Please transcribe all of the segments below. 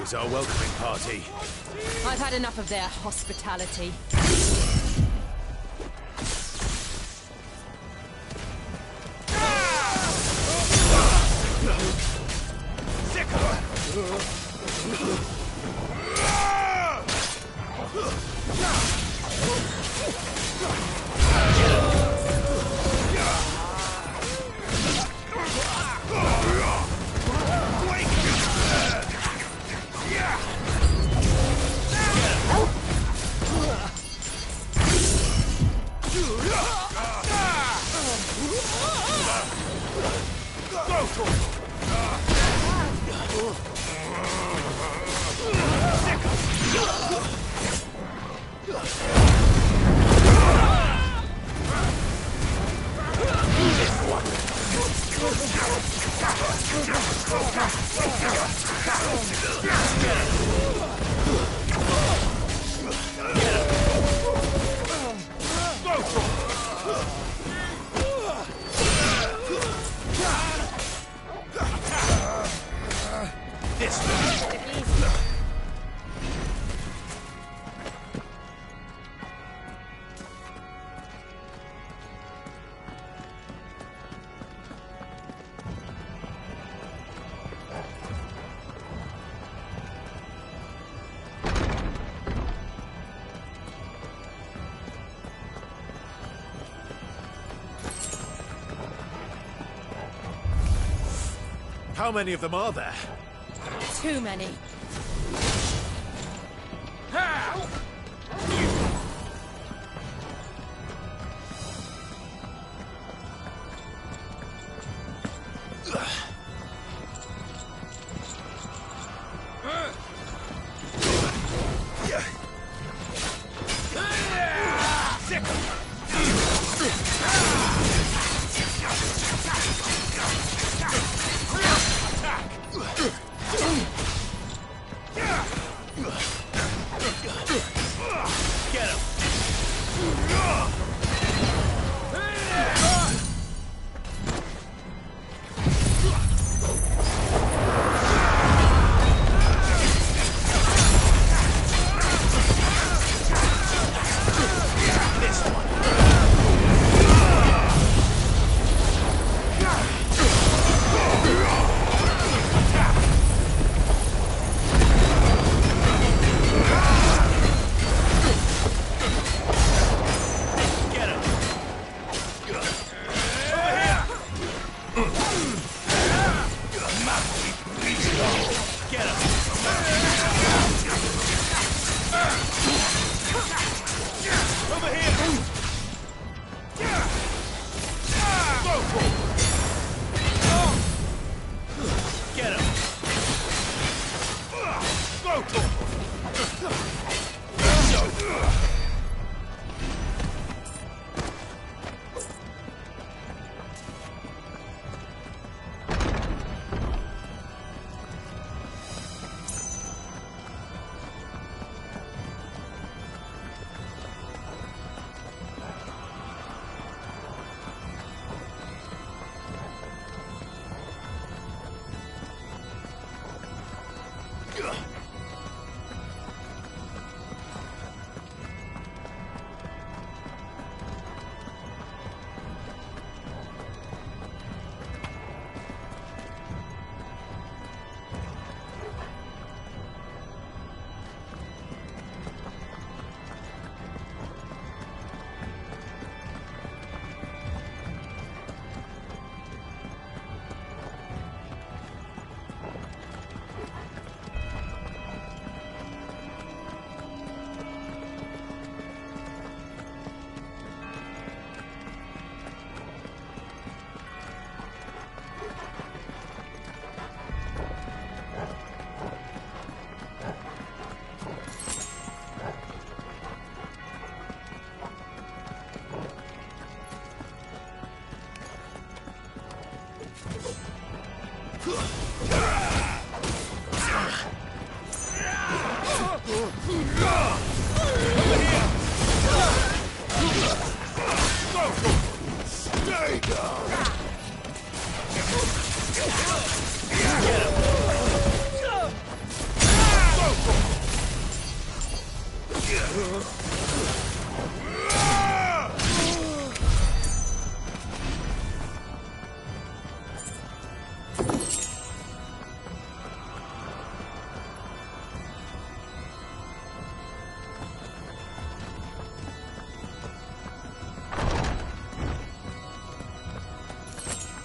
is our welcoming party. I've had enough of their hospitality. How many of them are there? Too many.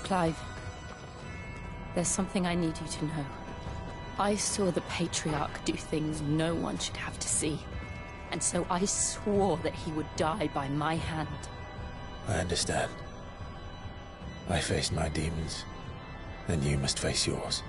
Clive, there's something I need you to know. I saw the Patriarch do things no one should have to see. And so I swore that he would die by my hand. I understand. I faced my demons, and you must face yours.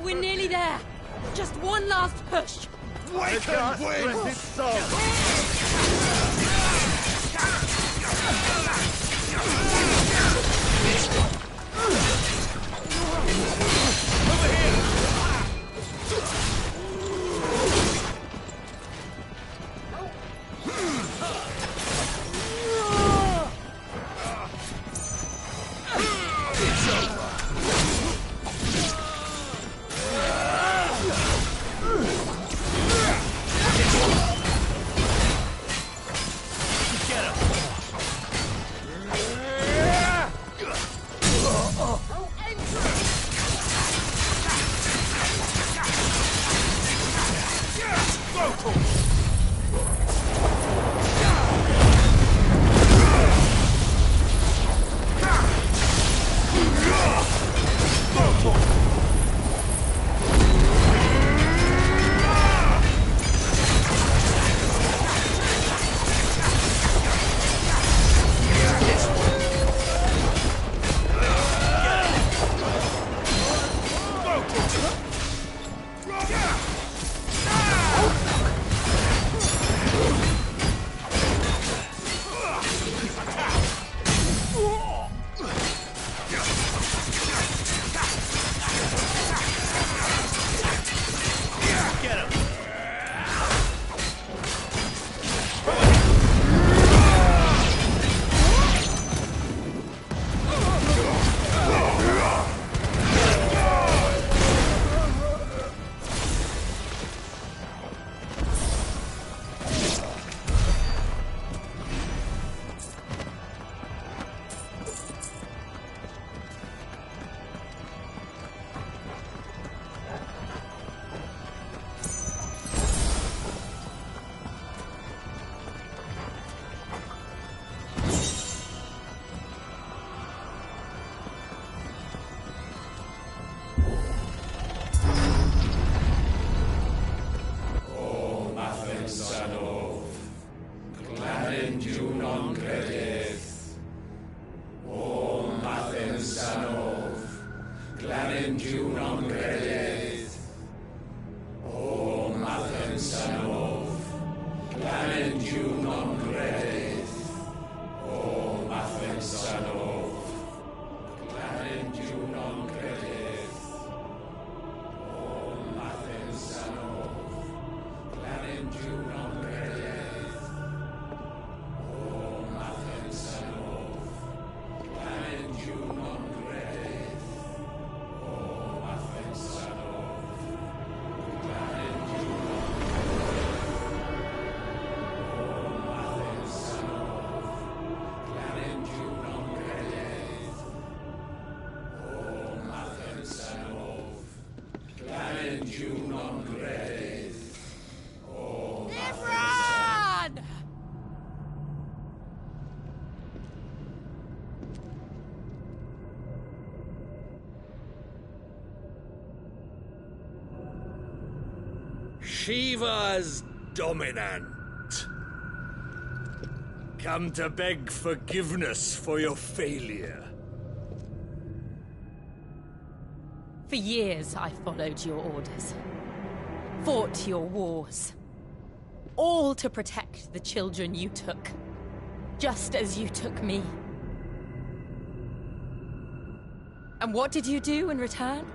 We're nearly there. Just one last push. Wake and win this song! Over here! Shiva's dominant. Come to beg forgiveness for your failure. For years, I followed your orders. Fought your wars. All to protect the children you took. Just as you took me. And what did you do in return?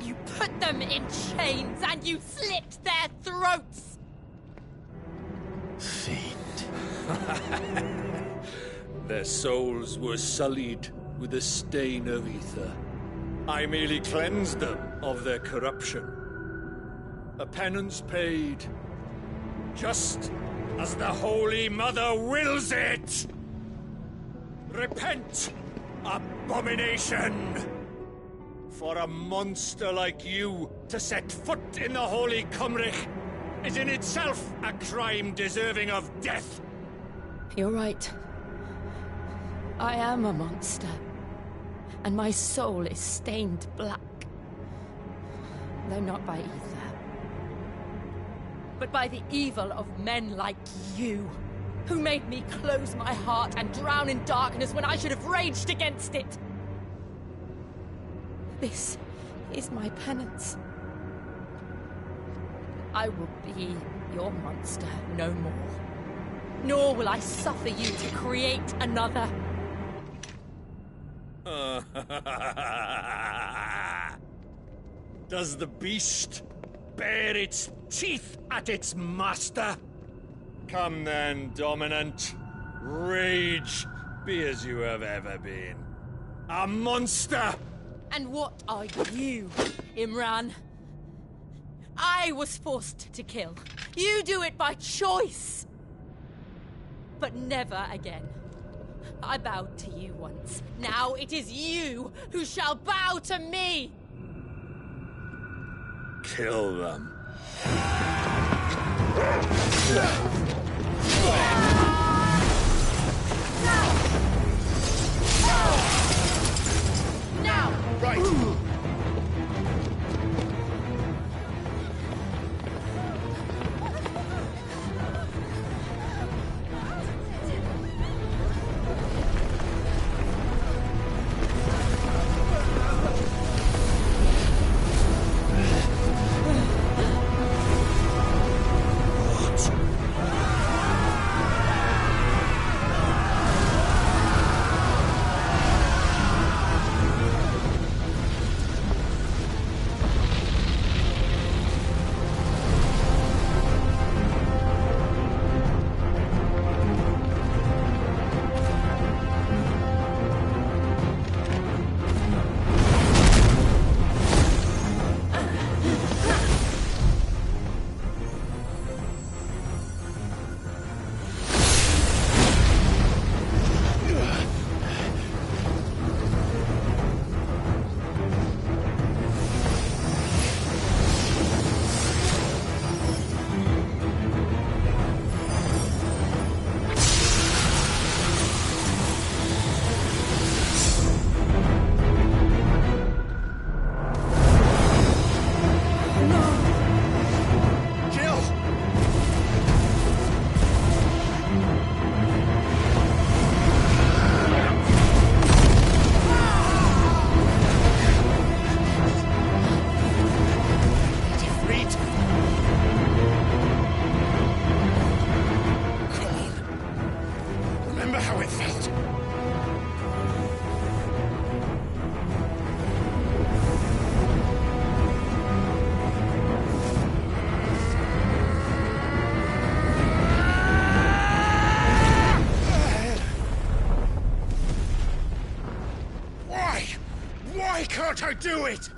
You put them in chains and you slit their throats! Fiend. Their souls were sullied with the stain of ether. I merely cleansed them of their corruption. A penance paid, just as the Holy Mother wills it! Repent, abomination! For a monster like you to set foot in the Holy Cymric is in itself a crime deserving of death! You're right. I am a monster. And my soul is stained black. Though not by ether. But by the evil of men like you, who made me close my heart and drown in darkness when I should have raged against it. This is my penance. I will be your monster no more. Nor will I suffer you to create another. Does the beast bare its teeth at its master? Come then, Dominant. Rage, be as you have ever been. A monster! And what are you, Imran? I was forced to kill. You do it by choice. But never again. I bowed to you once. Now it is you who shall bow to me! Kill them. Now! Right! Why can't I do it?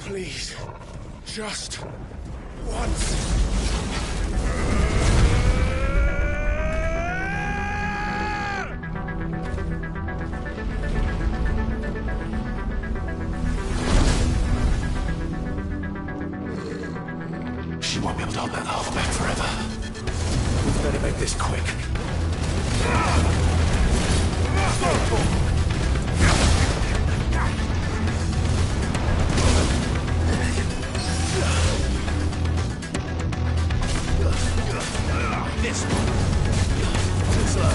Please, just once. She won't be able to hold that half back forever. We better make this quick. This one. Too slow.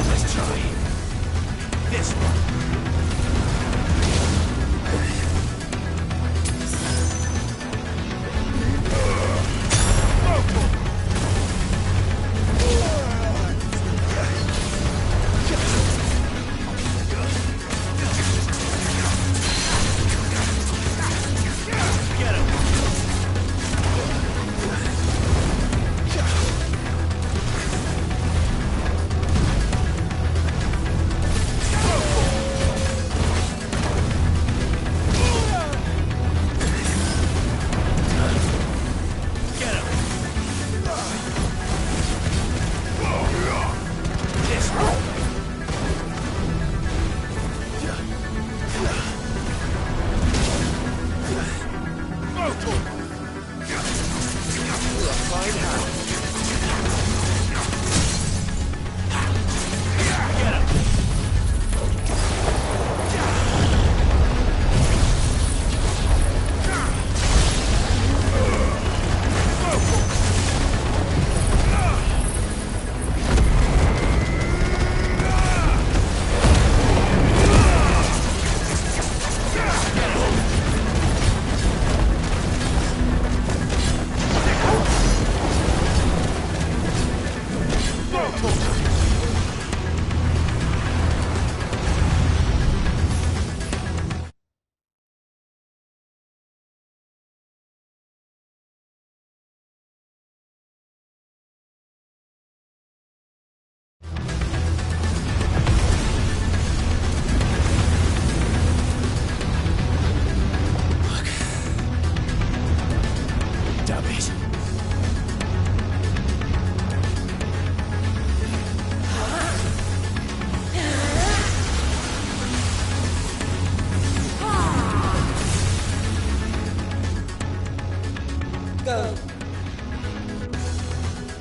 Let's try this one.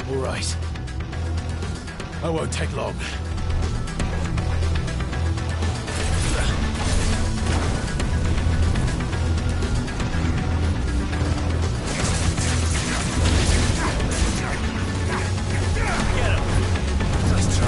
All right. I won't take long. Let's try.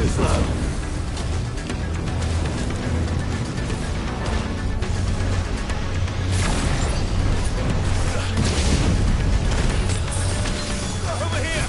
Too slow. Over here!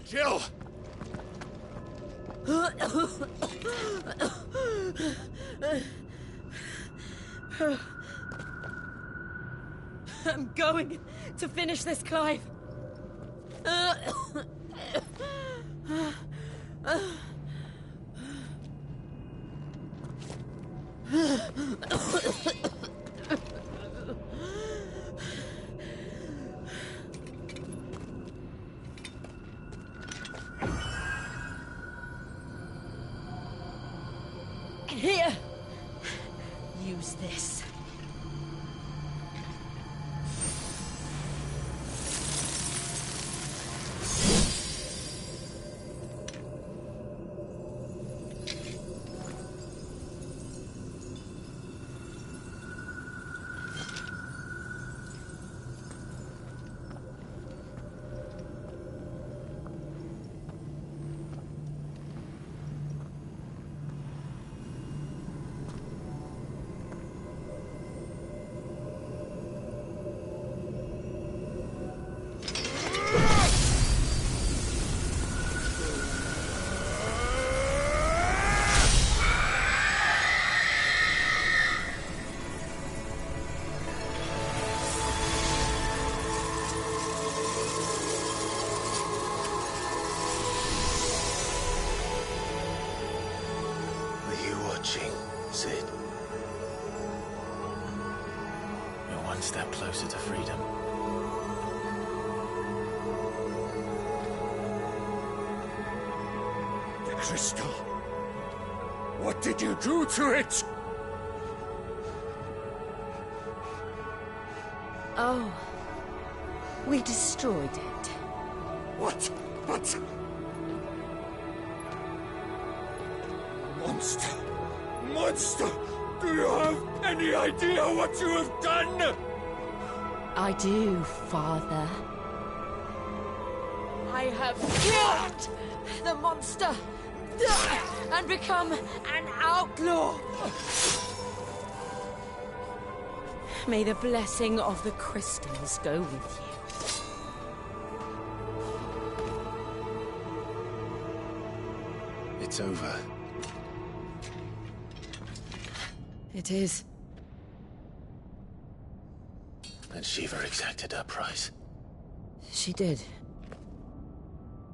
Jill! I'm going to finish this, Clive. Here. Use this. Sid. You're one step closer to freedom. The crystal. What did you do to it? Oh. We destroyed it. What? But... Monster! Monster! Do you have any idea what you have done? I do, Father. I have killed the monster and become an outlaw. May the blessing of the crystals go with you. It's over. It is. And Shiva exacted her price. She did.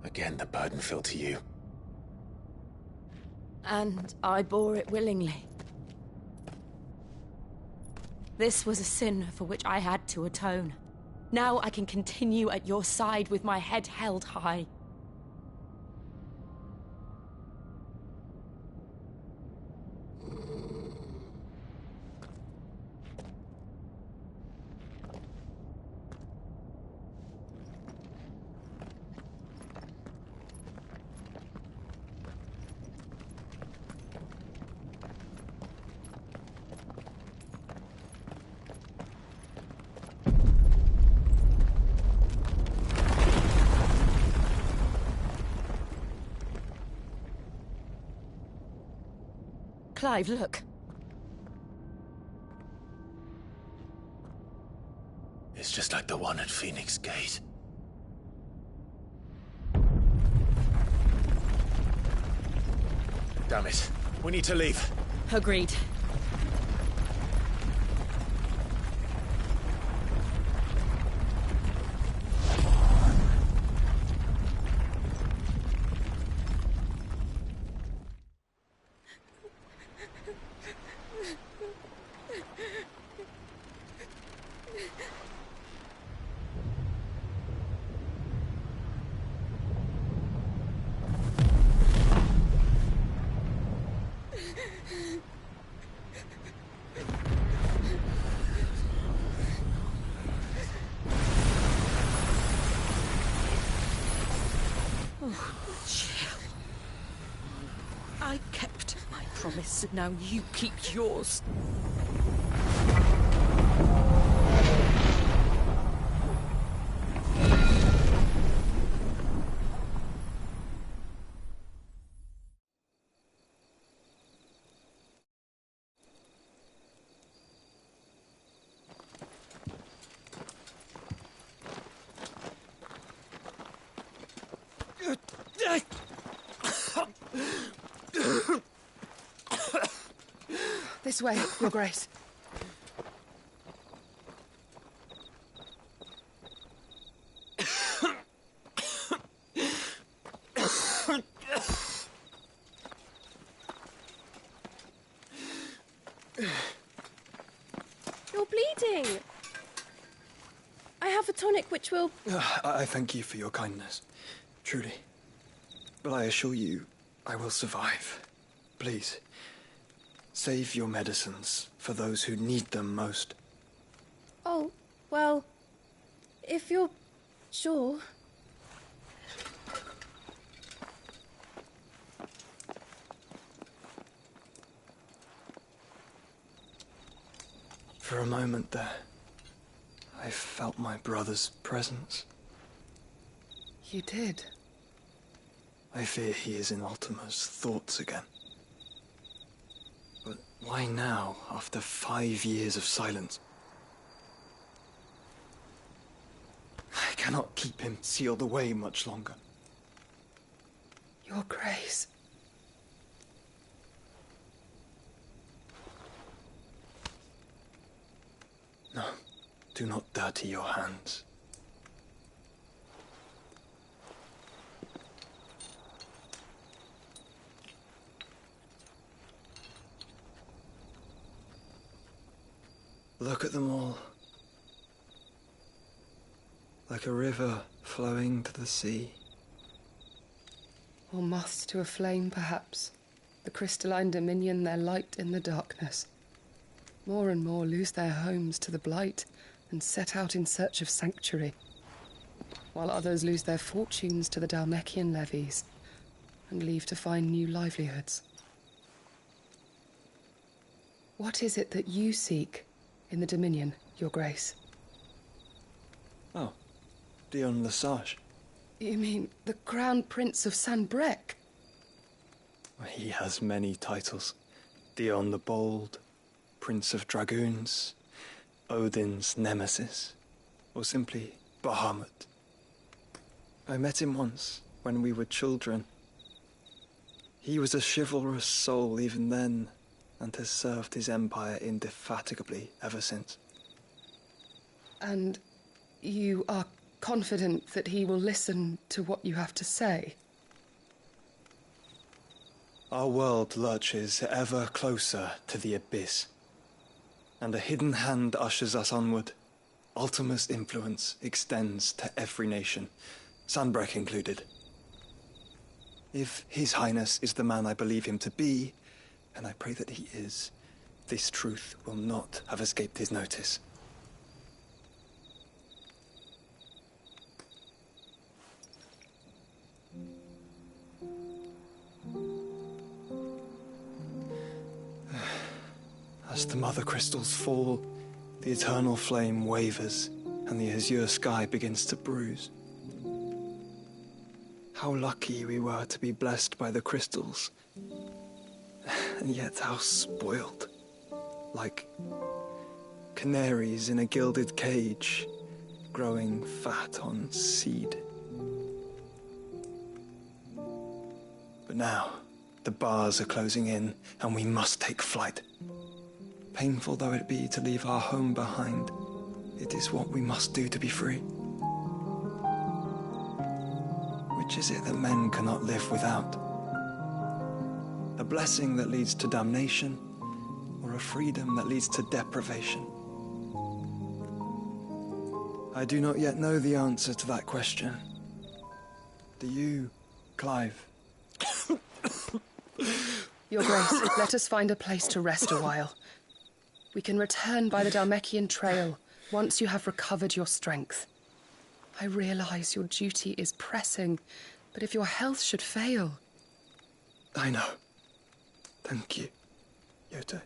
Again, the burden fell to you. And I bore it willingly. This was a sin for which I had to atone. Now I can continue at your side with my head held high. Clive, look. It's just like the one at Phoenix Gate. Damn it. We need to leave. Agreed. I kept my promise, now you keep yours. This way, Your Grace. You're bleeding. I have a tonic which will... I thank you for your kindness, truly. But I assure you, I will survive. Please, save your medicines for those who need them most. Oh, well, if you're sure... For a moment there, I felt my brother's presence. You did? I fear he is in Ultima's thoughts again. But why now, after 5 years of silence? I cannot keep him sealed away much longer. Your Grace. No, do not dirty your hands. Look at them all. Like a river flowing to the sea. Or moths to a flame, perhaps. The crystalline dominion their light in the darkness. More and more lose their homes to the blight and set out in search of sanctuary, while others lose their fortunes to the Dalmekian levies and leave to find new livelihoods. What is it that you seek in the Dominion, Your Grace? Oh, Dion Lesage. You mean the Crown Prince of Sanbreque? He has many titles. Dion the Bold, Prince of Dragoons, Odin's Nemesis, or simply Bahamut. I met him once, when we were children. He was a chivalrous soul even then, and has served his empire indefatigably ever since. And you are confident that he will listen to what you have to say? Our world lurches ever closer to the abyss, and a hidden hand ushers us onward. Ultima's influence extends to every nation, Sanbreque included. If His Highness is the man I believe him to be, and I pray that he is, this truth will not have escaped his notice. As the mother crystals fall, the eternal flame wavers, and the azure sky begins to bruise. How lucky we were to be blessed by the crystals, and yet how spoiled. Like canaries in a gilded cage, growing fat on seed. But now, the bars are closing in, and we must take flight. Painful though it be to leave our home behind, it is what we must do to be free. Which is it that men cannot live without? A blessing that leads to damnation, or a freedom that leads to deprivation? I do not yet know the answer to that question. Do you, Clive? Your Grace, let us find a place to rest a while. We can return by the Dhalmekian trail once you have recovered your strength. I realize your duty is pressing, but if your health should fail... I know. Thank you, Yote.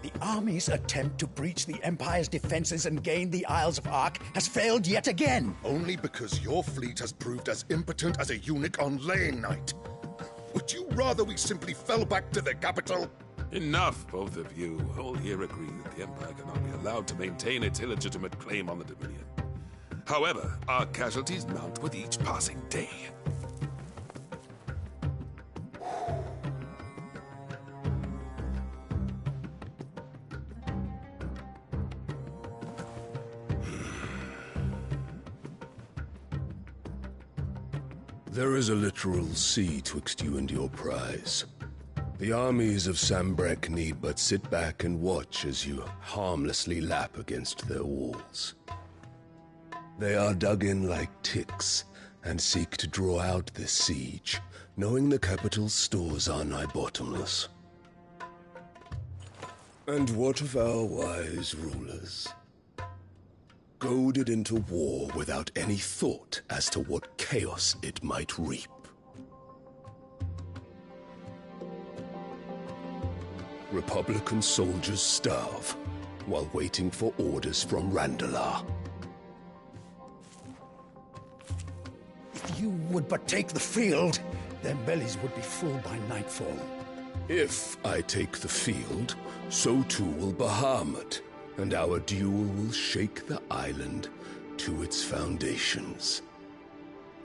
The army's attempt to breach the Empire's defenses and gain the Isles of Ark has failed yet again. Only because your fleet has proved as impotent as a eunuch on laying night. Would you rather we simply fell back to the capital? Enough, both of you. All here agree that the Empire cannot be allowed to maintain its illegitimate claim on the Dominion. However, our casualties mount with each passing day. There is a literal sea twixt you and your prize. The armies of Sanbreque need but sit back and watch as you harmlessly lap against their walls. They are dug in like ticks and seek to draw out this siege, knowing the capital's stores are nigh bottomless. And what of our wise rulers? Goaded into war without any thought as to what chaos it might reap. Republican soldiers starve while waiting for orders from Randalar. If you would but take the field, their bellies would be full by nightfall. If I take the field, so too will Bahamut, and our duel will shake the island to its foundations.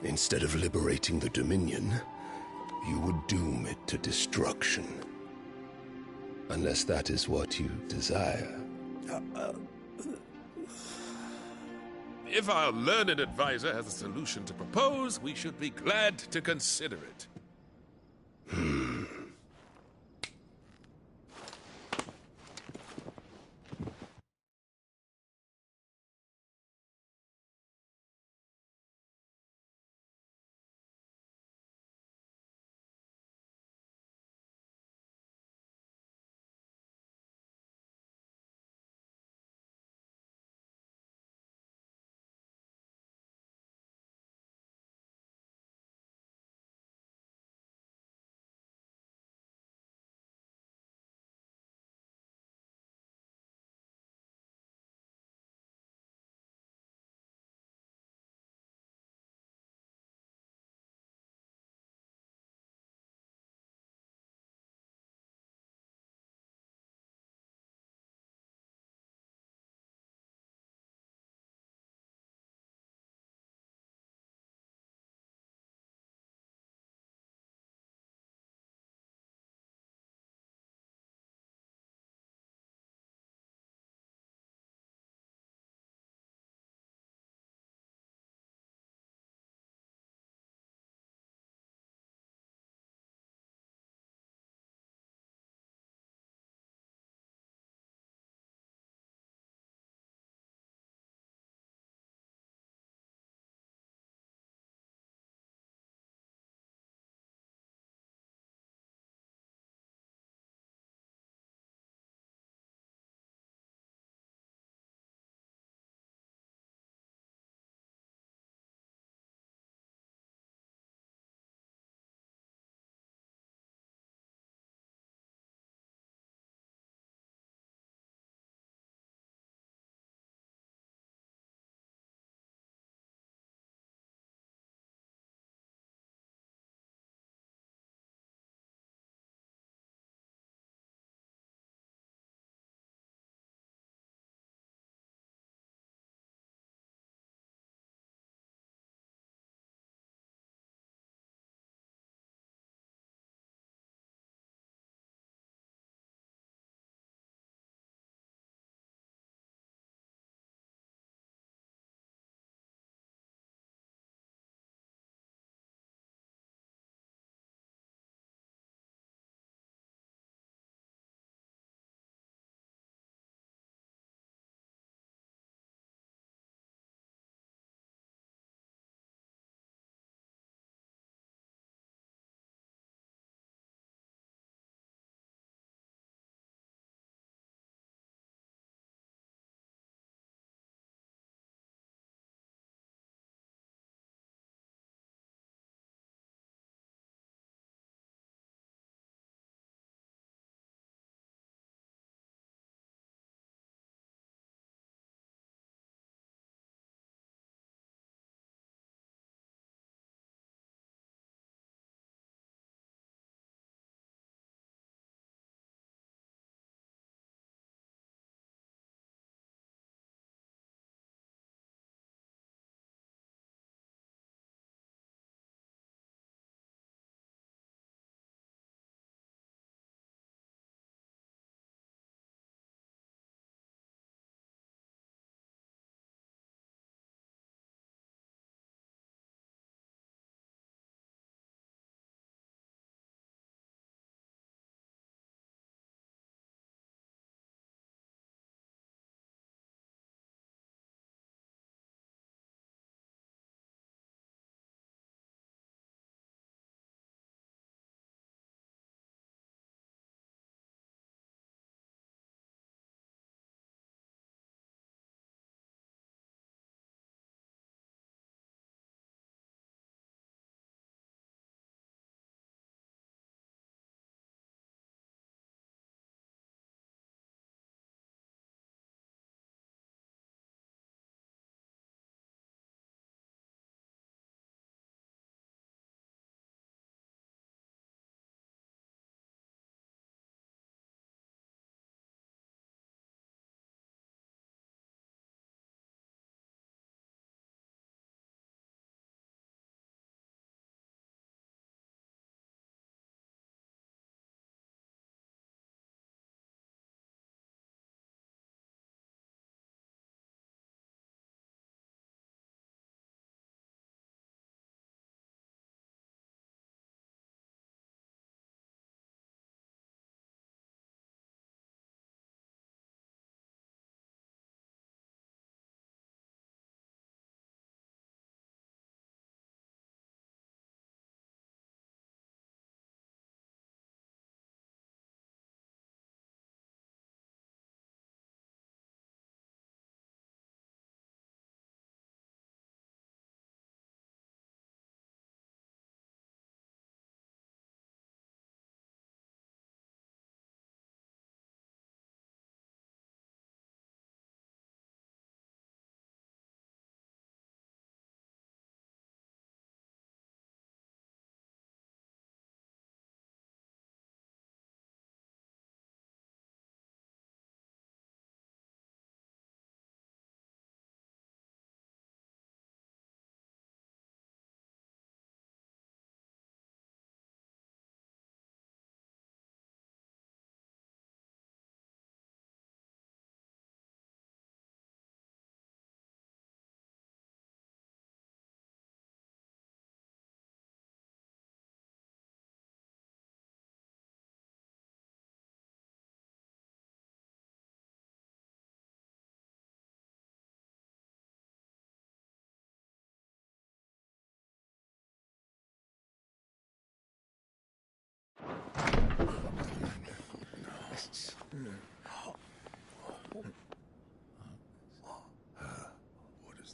Instead of liberating the Dominion, you would doom it to destruction. Unless that is what you desire. If our learned advisor has a solution to propose, we should be glad to consider it.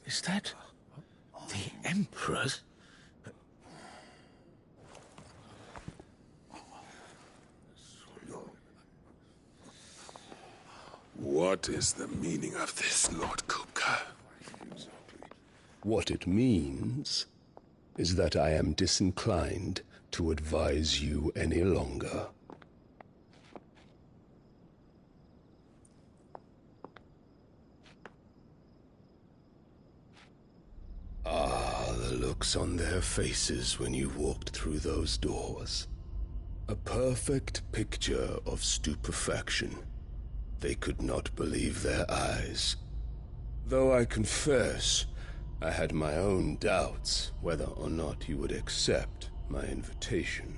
Is that the Emperor's? What is the meaning of this, Lord Kupka? What it means is that I am disinclined to advise you any longer. Ah, the looks on their faces when you walked through those doors. A perfect picture of stupefaction. They could not believe their eyes. Though I confess, I had my own doubts whether or not you would accept my invitation.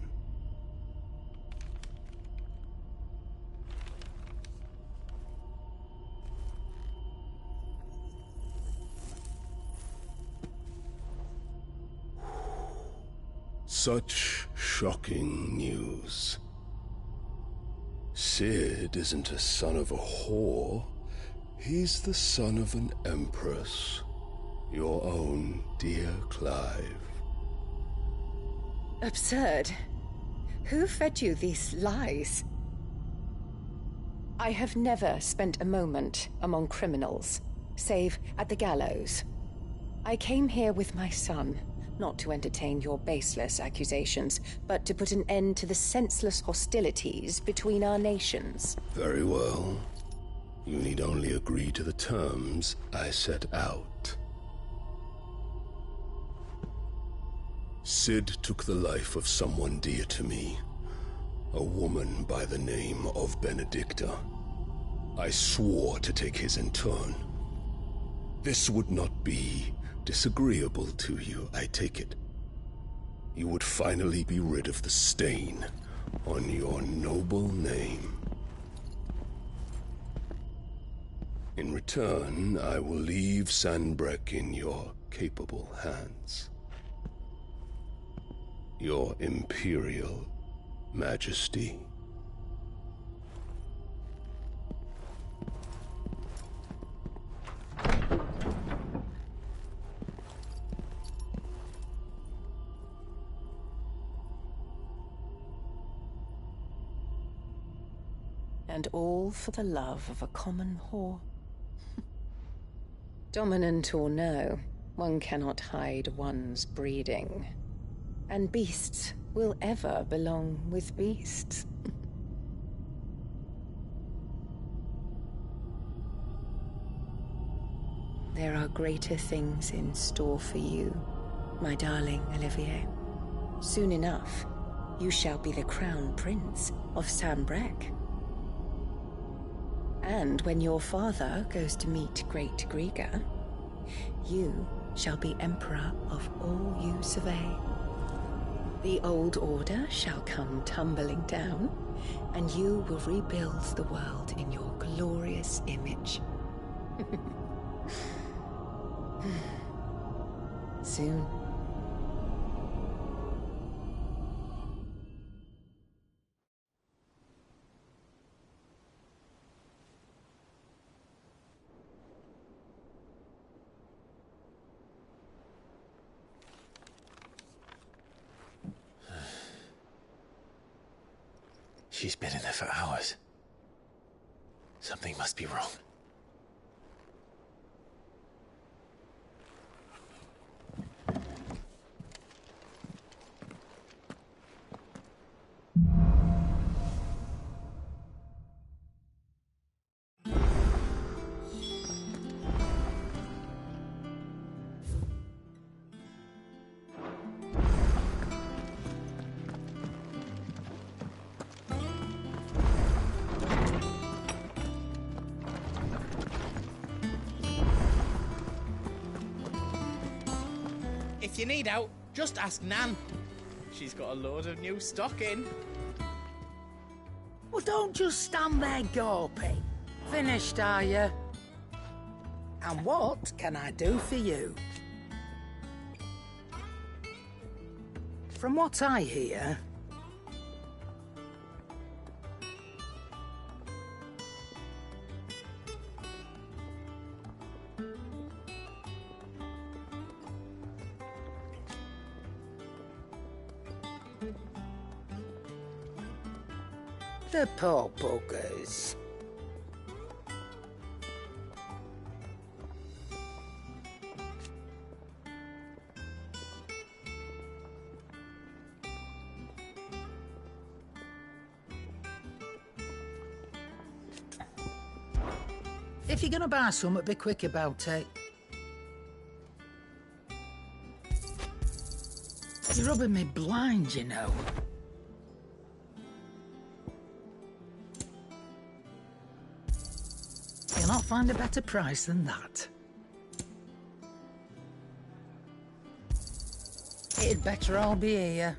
Such shocking news. Sid isn't a son of a whore. He's the son of an empress. Your own dear Clive. Absurd. Who fed you these lies? I have never spent a moment among criminals, save at the gallows. I came here with my son, not to entertain your baseless accusations, but to put an end to the senseless hostilities between our nations. Very well. You need only agree to the terms I set out. Sid took the life of someone dear to me, a woman by the name of Benedicta. I swore to take his in turn. This would not be disagreeable to you, I take it. You would finally be rid of the stain on your noble name. In return, I will leave Sanbreque in your capable hands. Your Imperial Majesty. And all for the love of a common whore. Dominant or no, one cannot hide one's breeding. And beasts will ever belong with beasts. There are greater things in store for you, my darling Olivier. Soon enough, you shall be the crown prince of Sanbreque. And when your father goes to meet Great Griga, you shall be emperor of all you survey. The old order shall come tumbling down, and you will rebuild the world in your glorious image. Soon. She's been in there for hours. Something must be wrong. If you need out, just ask Nan. She's got a load of new stock in. Well, don't just stand there gawping. Finished, are you? And what can I do for you? From what I hear, The poor buggers. If you're gonna buy something, be quick about it. You're rubbing me blind, you know. You'll not find a better price than that. It'd better all be here.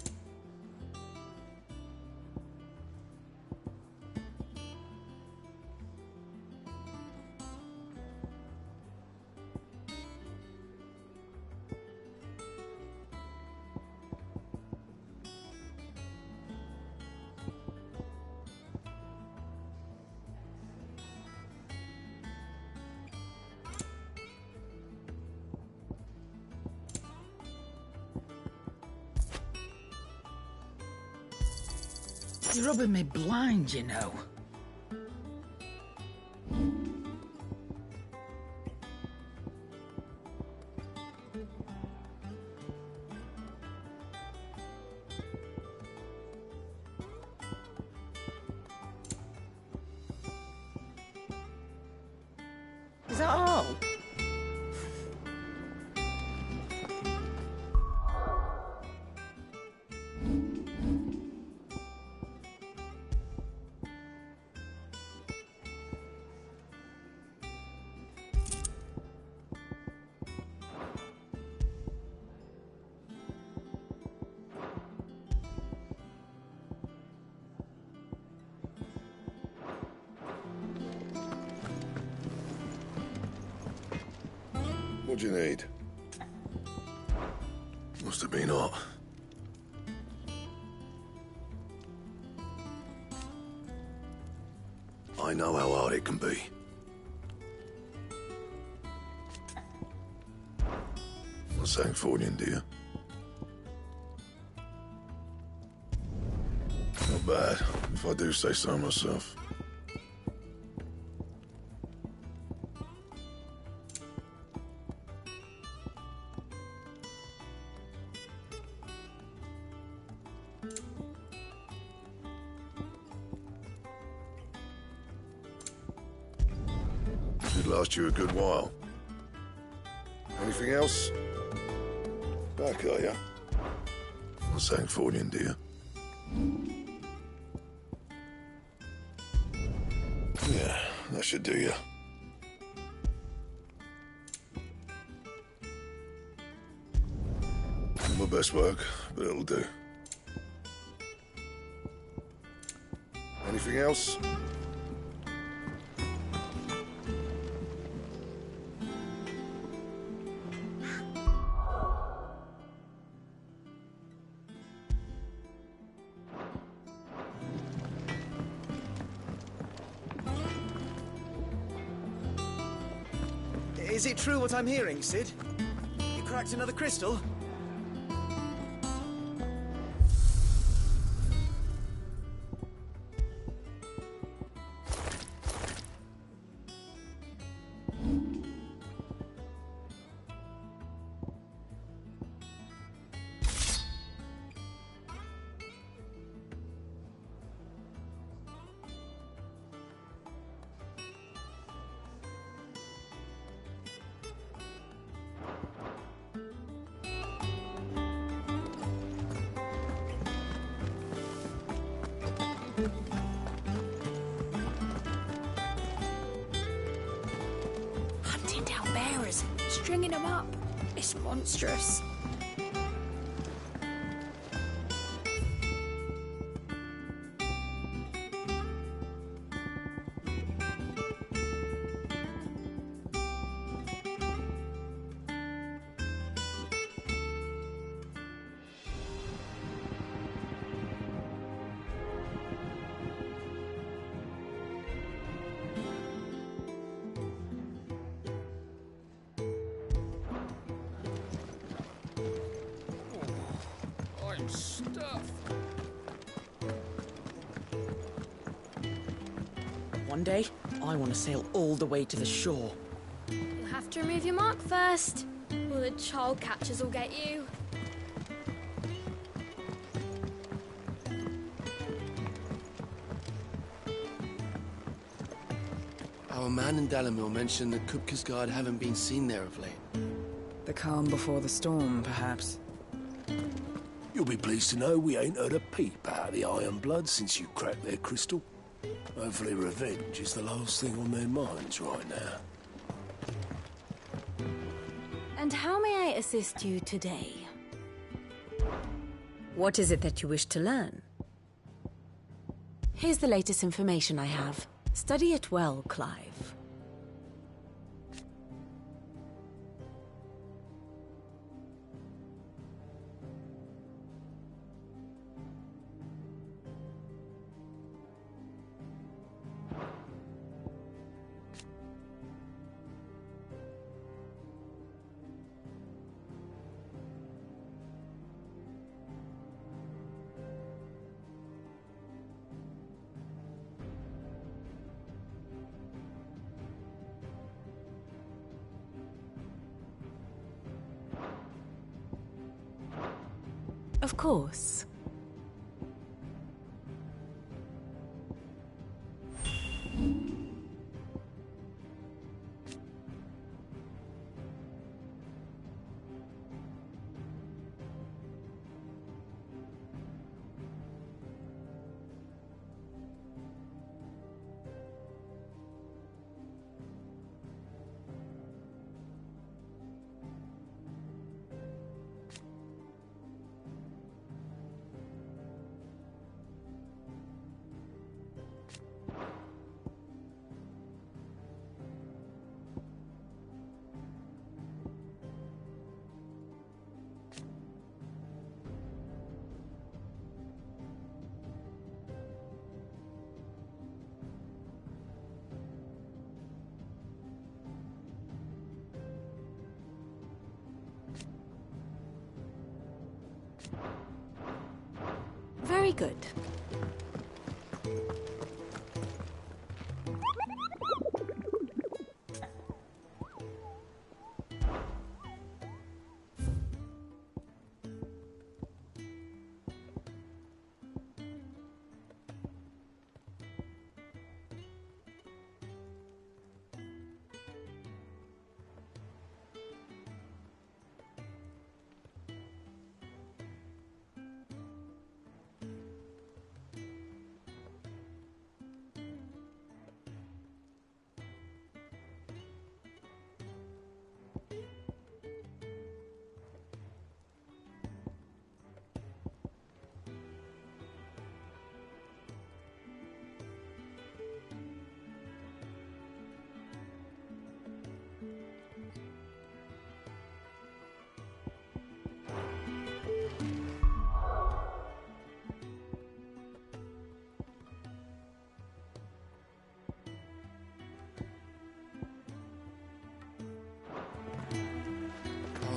You're rubbing me blind, you know. Is that all? What do you need? Must have been hot. I know how hard it can be. Not saying fortune, do you? Not bad, if I do say so myself. Should last you a good while. Anything else? Back, are ya? Not saying fortune, do you? Yeah, that should do you. Not my best work, but it'll do. Anything else? Is it true what I'm hearing, Sid? You cracked another crystal? Hunting down bearers, stringing them up. It's monstrous. One day, I want to sail all the way to the shore. You'll have to remove your mark first, or the child catchers will get you. Our man in Dalamil mentioned that Kupka's guard haven't been seen there of late. The calm before the storm, perhaps. You'll be pleased to know we ain't heard a peep out of the Iron Blood since you cracked their crystal. Hopefully revenge is the last thing on their minds right now. And how may I assist you today? What is it that you wish to learn? Here's the latest information I have. Study it well, Clive. Of course. Very good.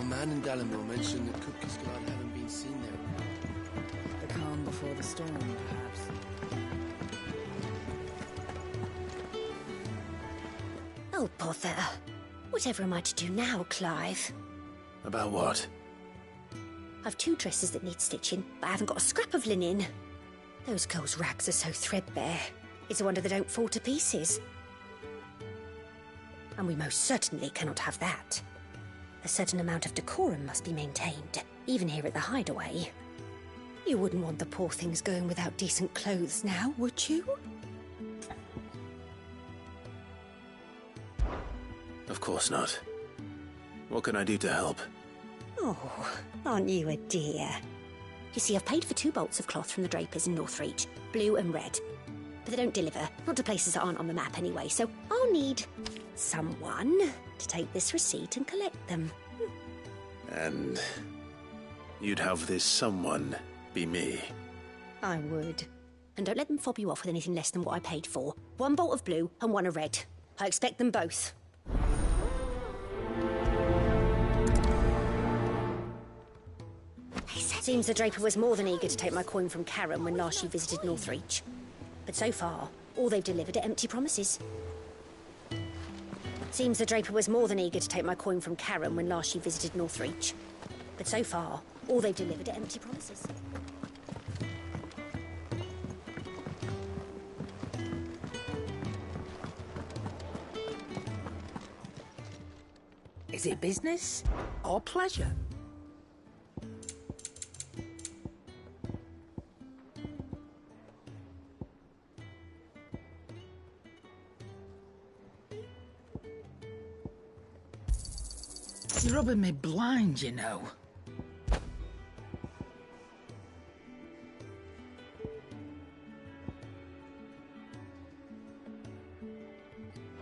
Man in Dalamil mentioned that Kupka's guard haven't been seen there. The calm before the storm, perhaps. Oh, bother. Whatever am I to do now, Clive? About what? I've 2 dresses that need stitching, but I haven't got a scrap of linen. Those girls' rags are so threadbare. It's a wonder they don't fall to pieces. And we most certainly cannot have that. A certain amount of decorum must be maintained, even here at the Hideaway. You wouldn't want the poor things going without decent clothes now, would you? Of course not. What can I do to help? Oh, aren't you a dear? You see, I've paid for 2 bolts of cloth from the drapers in Northreach, blue and red. But they don't deliver, not to places that aren't on the map anyway, so I'll need someone to take this receipt and collect them. And you'd have this someone be me? I would. And don't let them fob you off with anything less than what I paid for. 1 bolt of blue and 1 of red. I expect them both. Seems the Draper was more than eager to take my coin from Karen when last she visited Northreach. But so far, all they've delivered are empty promises. Seems the Draper was more than eager to take my coin from Karen when last she visited Northreach. But so far, all they've delivered are empty promises. Is it business or pleasure? You're rubbing me blind, you know.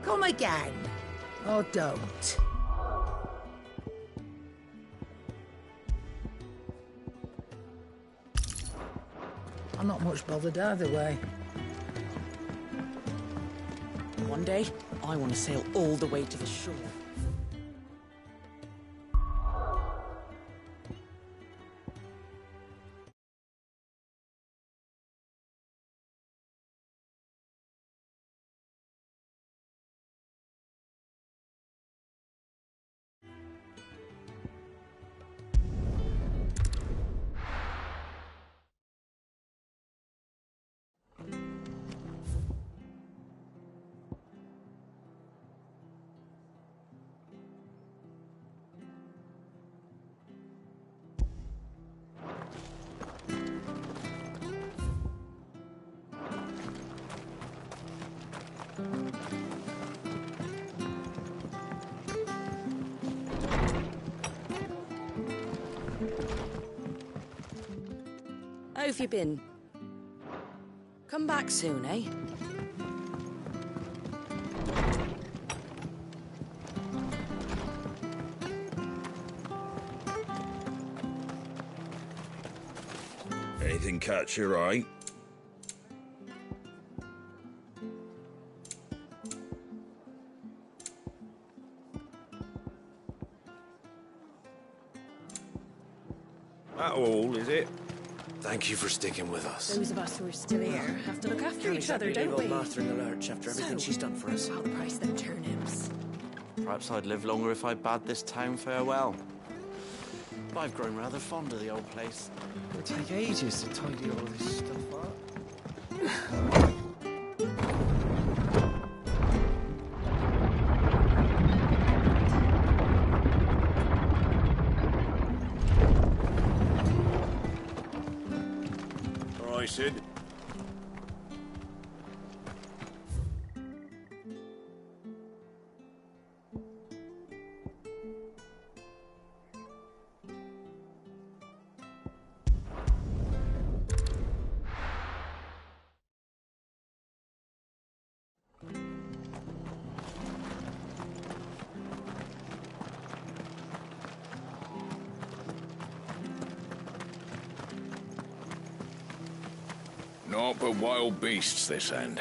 Come again. Or don't. I'm not much bothered either way. One day, I want to sail all the way to the shore. How have you been? Come back soon, eh? Anything catch your eye? That all, is it? Thank you for sticking with us. Those of us who are still here have to look after each other, don't we? Martha in the lurch after everything she's done for us. I'll price them turnips. Perhaps I'd live longer if I bade this town farewell. But I've grown rather fond of the old place. It'll take ages to tidy all this stuff up. All right, Sid. Naught but wild beasts, this end.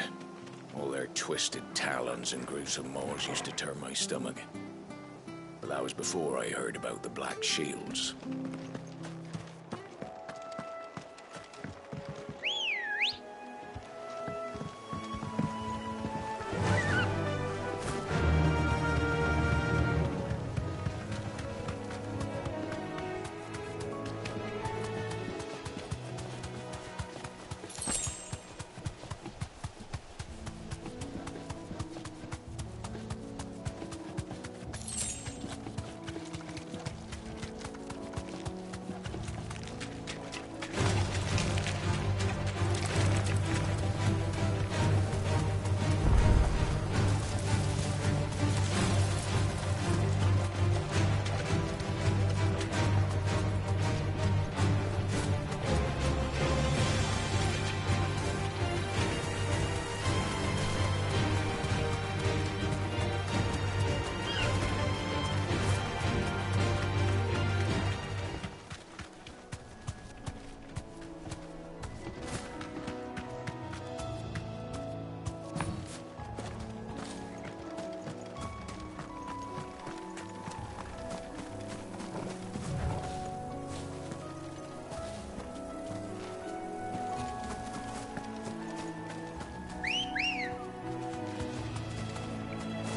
All their twisted talons and gruesome maws used to turn my stomach. But that was before I heard about the Black Shields.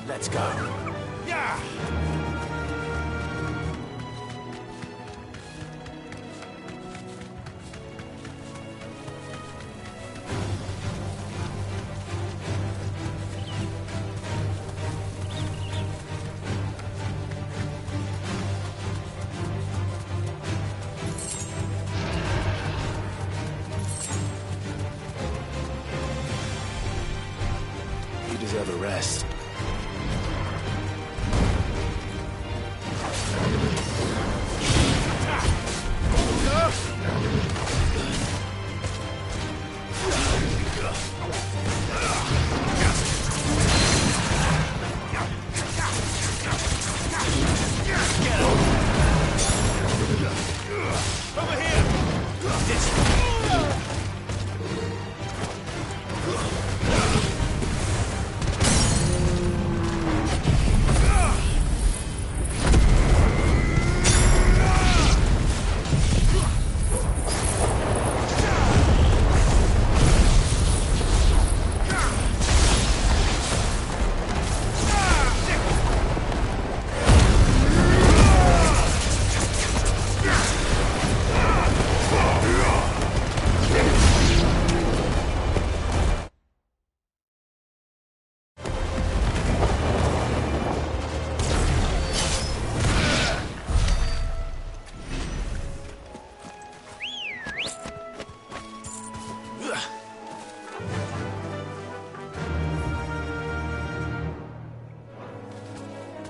Let's go. Yeah! You deserve a rest.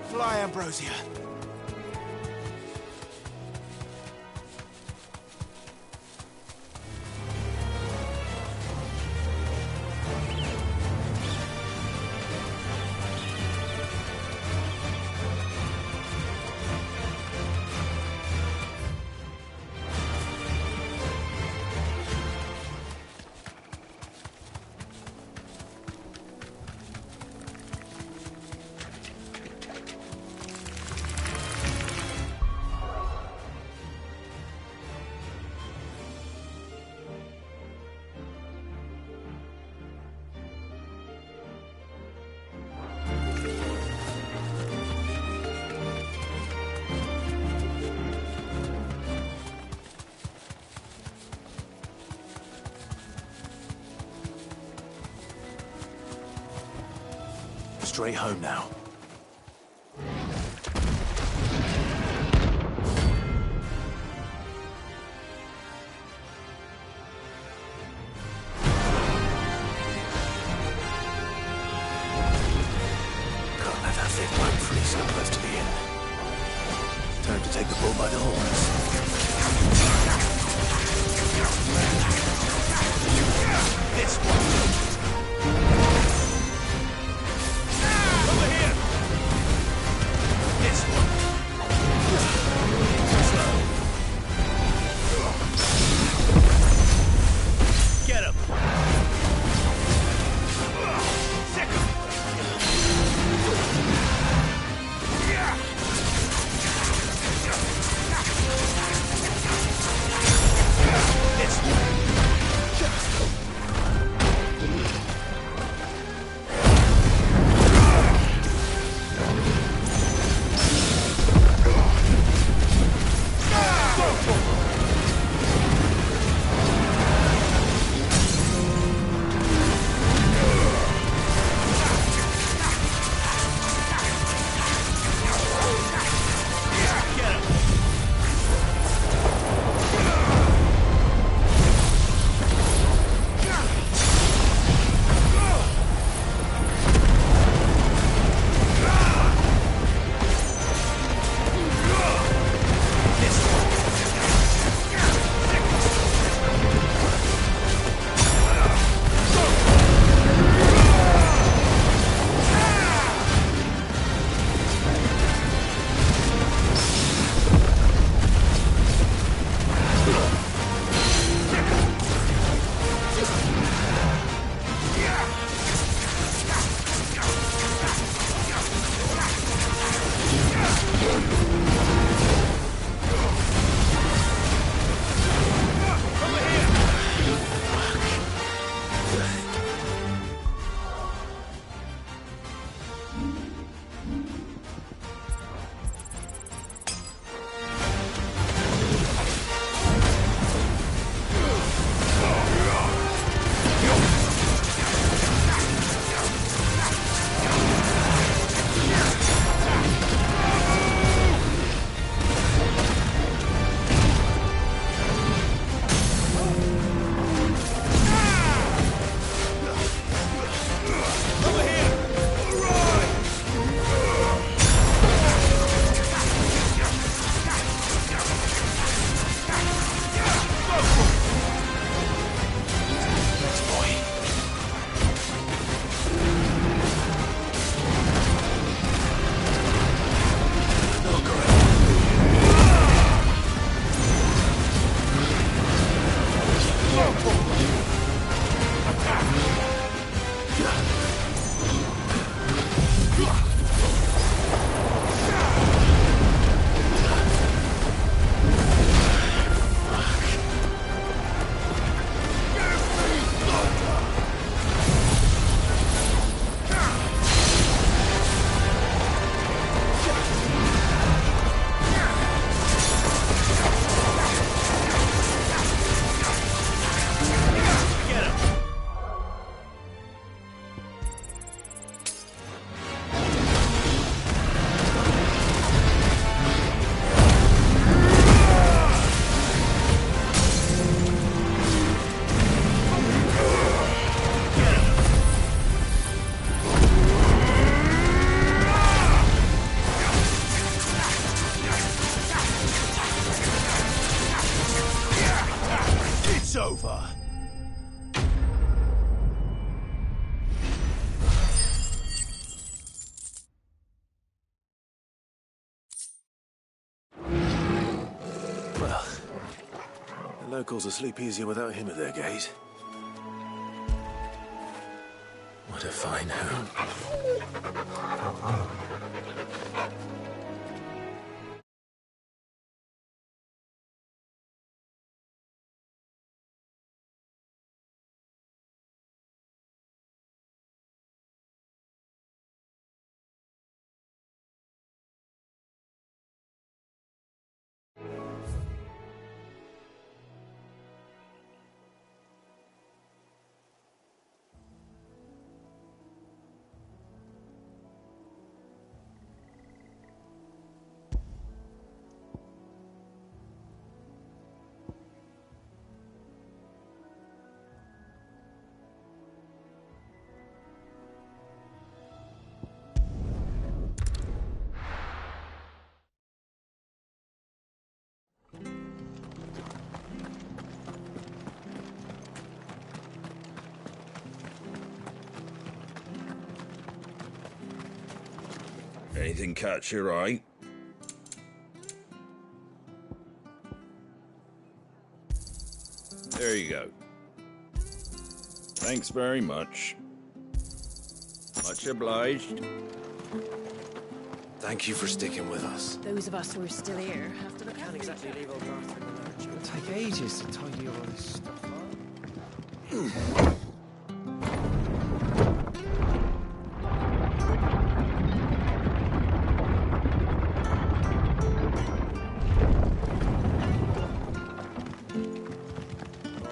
Fly, Ambrosia. Straight home now. Can't let that thick bloke free so close to the end. Time to take the bull by the horns. This one. Over here! This one. Slow. Get him! Sick him! This one. Locals will sleep easier without him at their gate. What a fine home. Anything catch your eye? There you go. Thanks very much. Much obliged. Thank you for sticking with us. Those of us who are still here have to look Can't exactly leave old Arthur in the lurch. It'll take ages to tidy all this stuff up.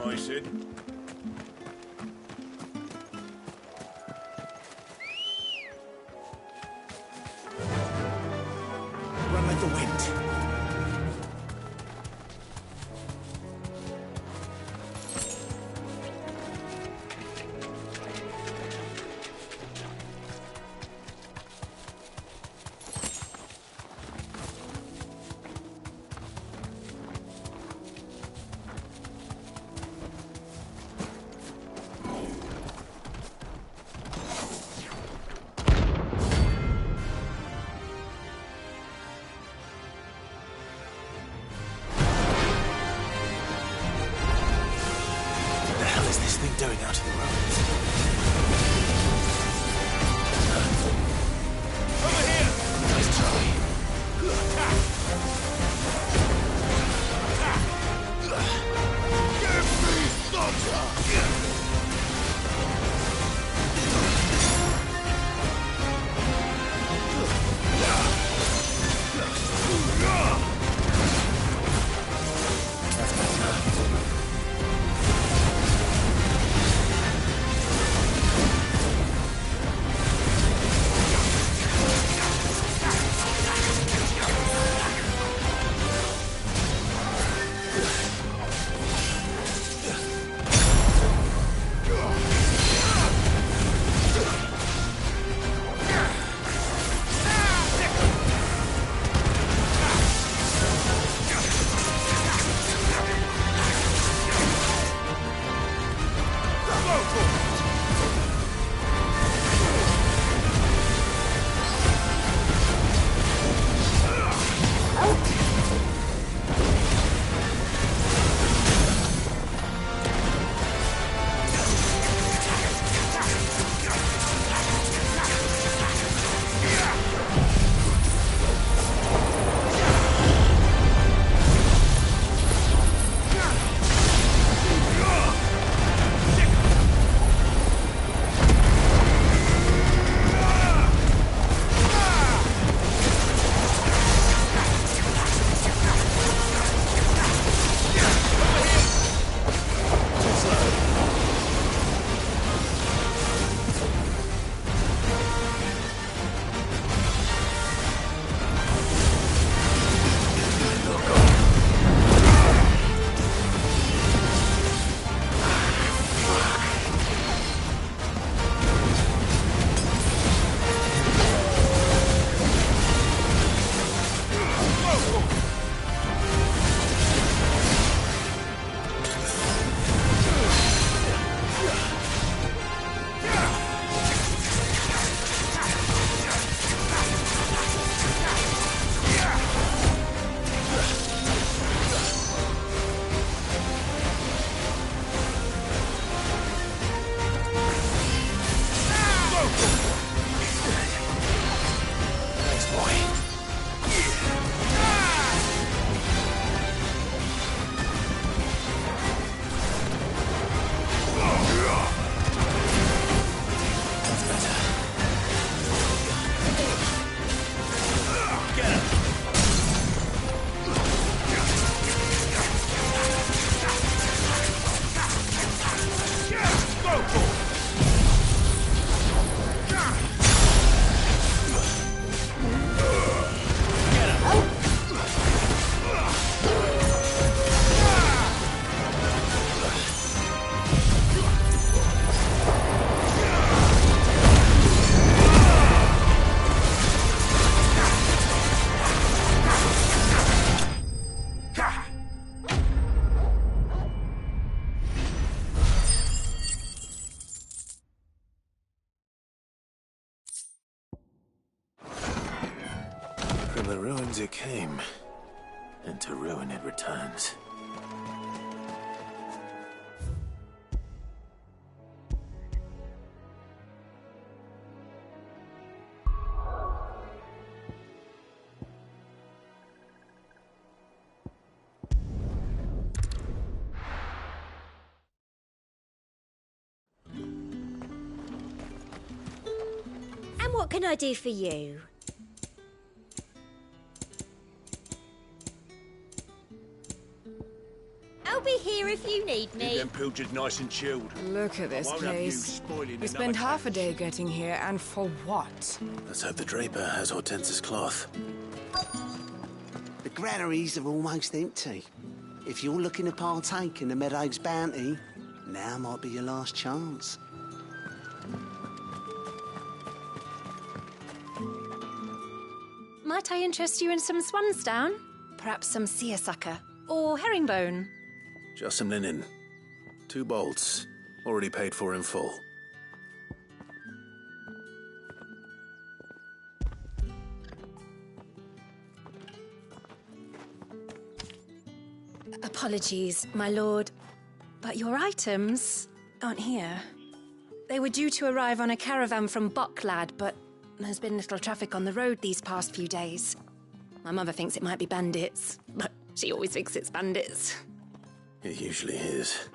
Aye, Sid. Run like the wind. From the ruins it came, and to ruin it returns. And what can I do for you? I'll be here if you need Keep me. them pilchards nice and chilled. Look at this I won't have you place. spoiling We another spent half a catch. day getting here, and for what? Let's hope the Draper has Hortense's cloth. The granaries are almost empty. If you're looking to partake in the Meadow's bounty, now might be your last chance. Might I interest you in some swansdown? Perhaps some seersucker? Or herringbone? Just some linen. 2 bolts. Already paid for in full. Apologies, my lord, but your items aren't here. They were due to arrive on a caravan from Bucklad, but there's been little traffic on the road these past few days. My mother thinks it might be bandits, but she always thinks it's bandits. It usually is.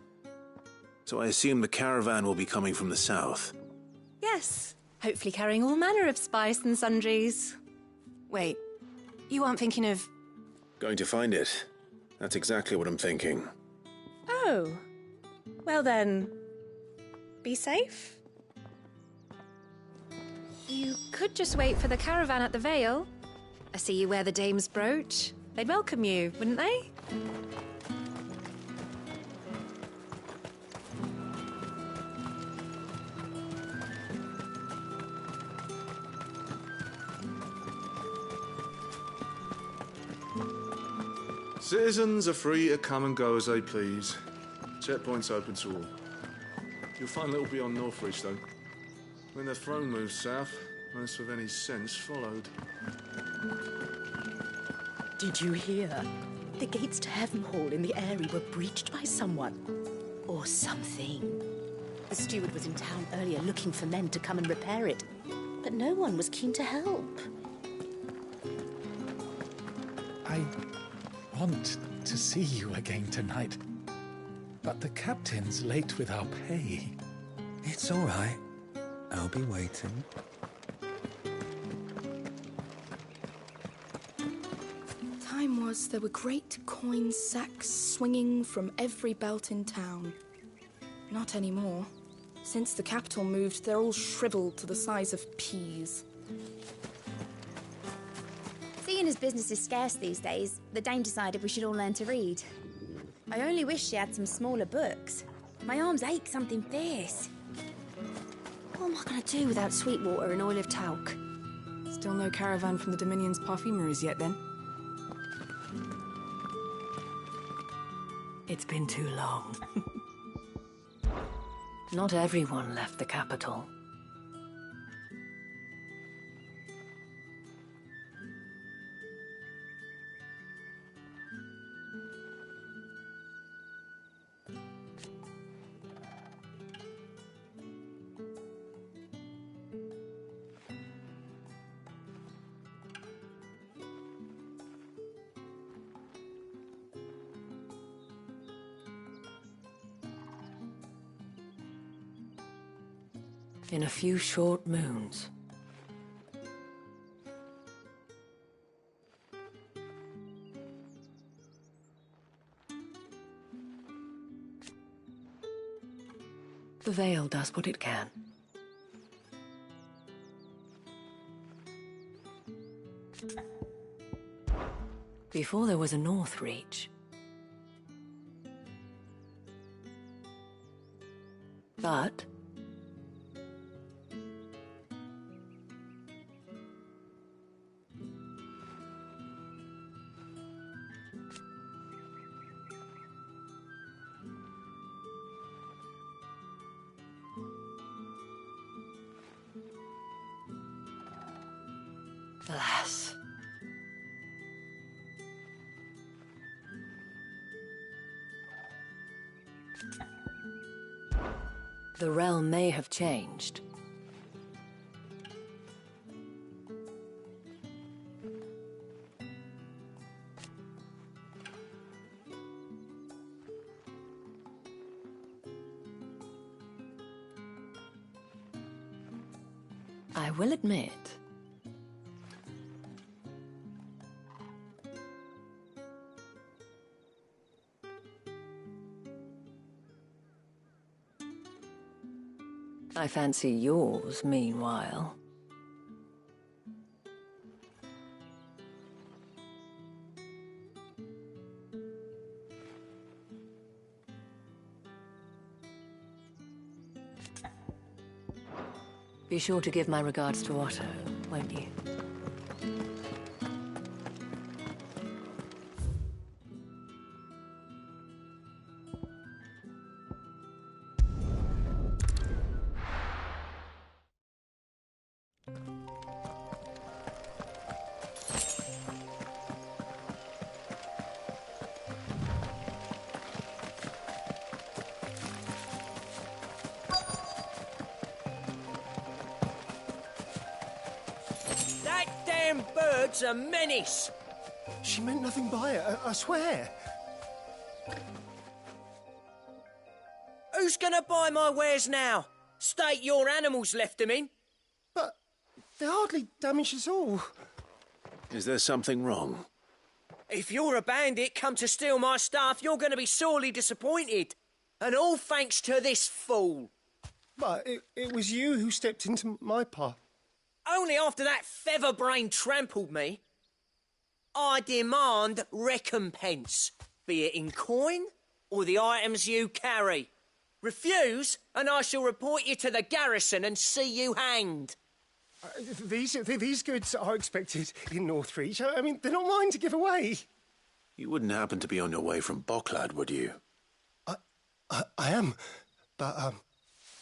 So I assume the caravan will be coming from the south. Yes, hopefully carrying all manner of spice and sundries. Wait, you aren't thinking of... Going to find it. That's exactly what I'm thinking. Oh, well then, be safe. You could just wait for the caravan at the Vale. I see you wear the dame's brooch. They'd welcome you, wouldn't they? Citizens are free to come and go as they please. Checkpoints open to all. You'll find little beyond Northridge, though. When the throne moved south, most with any sense followed. Did you hear? The gates to Heavenhall in the Eyrie were breached by someone. Or something. The steward was in town earlier looking for men to come and repair it. But no one was keen to help. I want to see you again tonight. But the captain's late with our pay. It's all right. I'll be waiting. Time was there were great coin sacks swinging from every belt in town. Not anymore. Since the capital moved, they're all shriveled to the size of peas. Seeing as business is scarce these days, the Dame decided we should all learn to read. I only wish she had some smaller books. My arms ache something fierce. What am I going to do without sweet water and oil of talc? Still no caravan from the Dominion's perfumeries yet, then? It's been too long. Not everyone left the capital. In a few short moons. The Vale does what it can. Before there was a North Reach. But alas, The realm may have changed. I will admit, I fancy yours, meanwhile. Be sure to give my regards to Otto, won't you? That damn bird's a menace! She meant nothing by it, I swear. Who's gonna buy my wares now? State your animals left them in. But they hardly damaged us all. Is there something wrong? If you're a bandit come to steal my stuff, you're gonna be sorely disappointed. And all thanks to this fool. But it was you who stepped into my path. Only after that feather-brain trampled me. I demand recompense, be it in coin or the items you carry. Refuse, and I shall report you to the garrison and see you hanged. These goods are expected in Northreach. I mean, they're not mine to give away. You wouldn't happen to be on your way from Bocklad, would you? I am, but did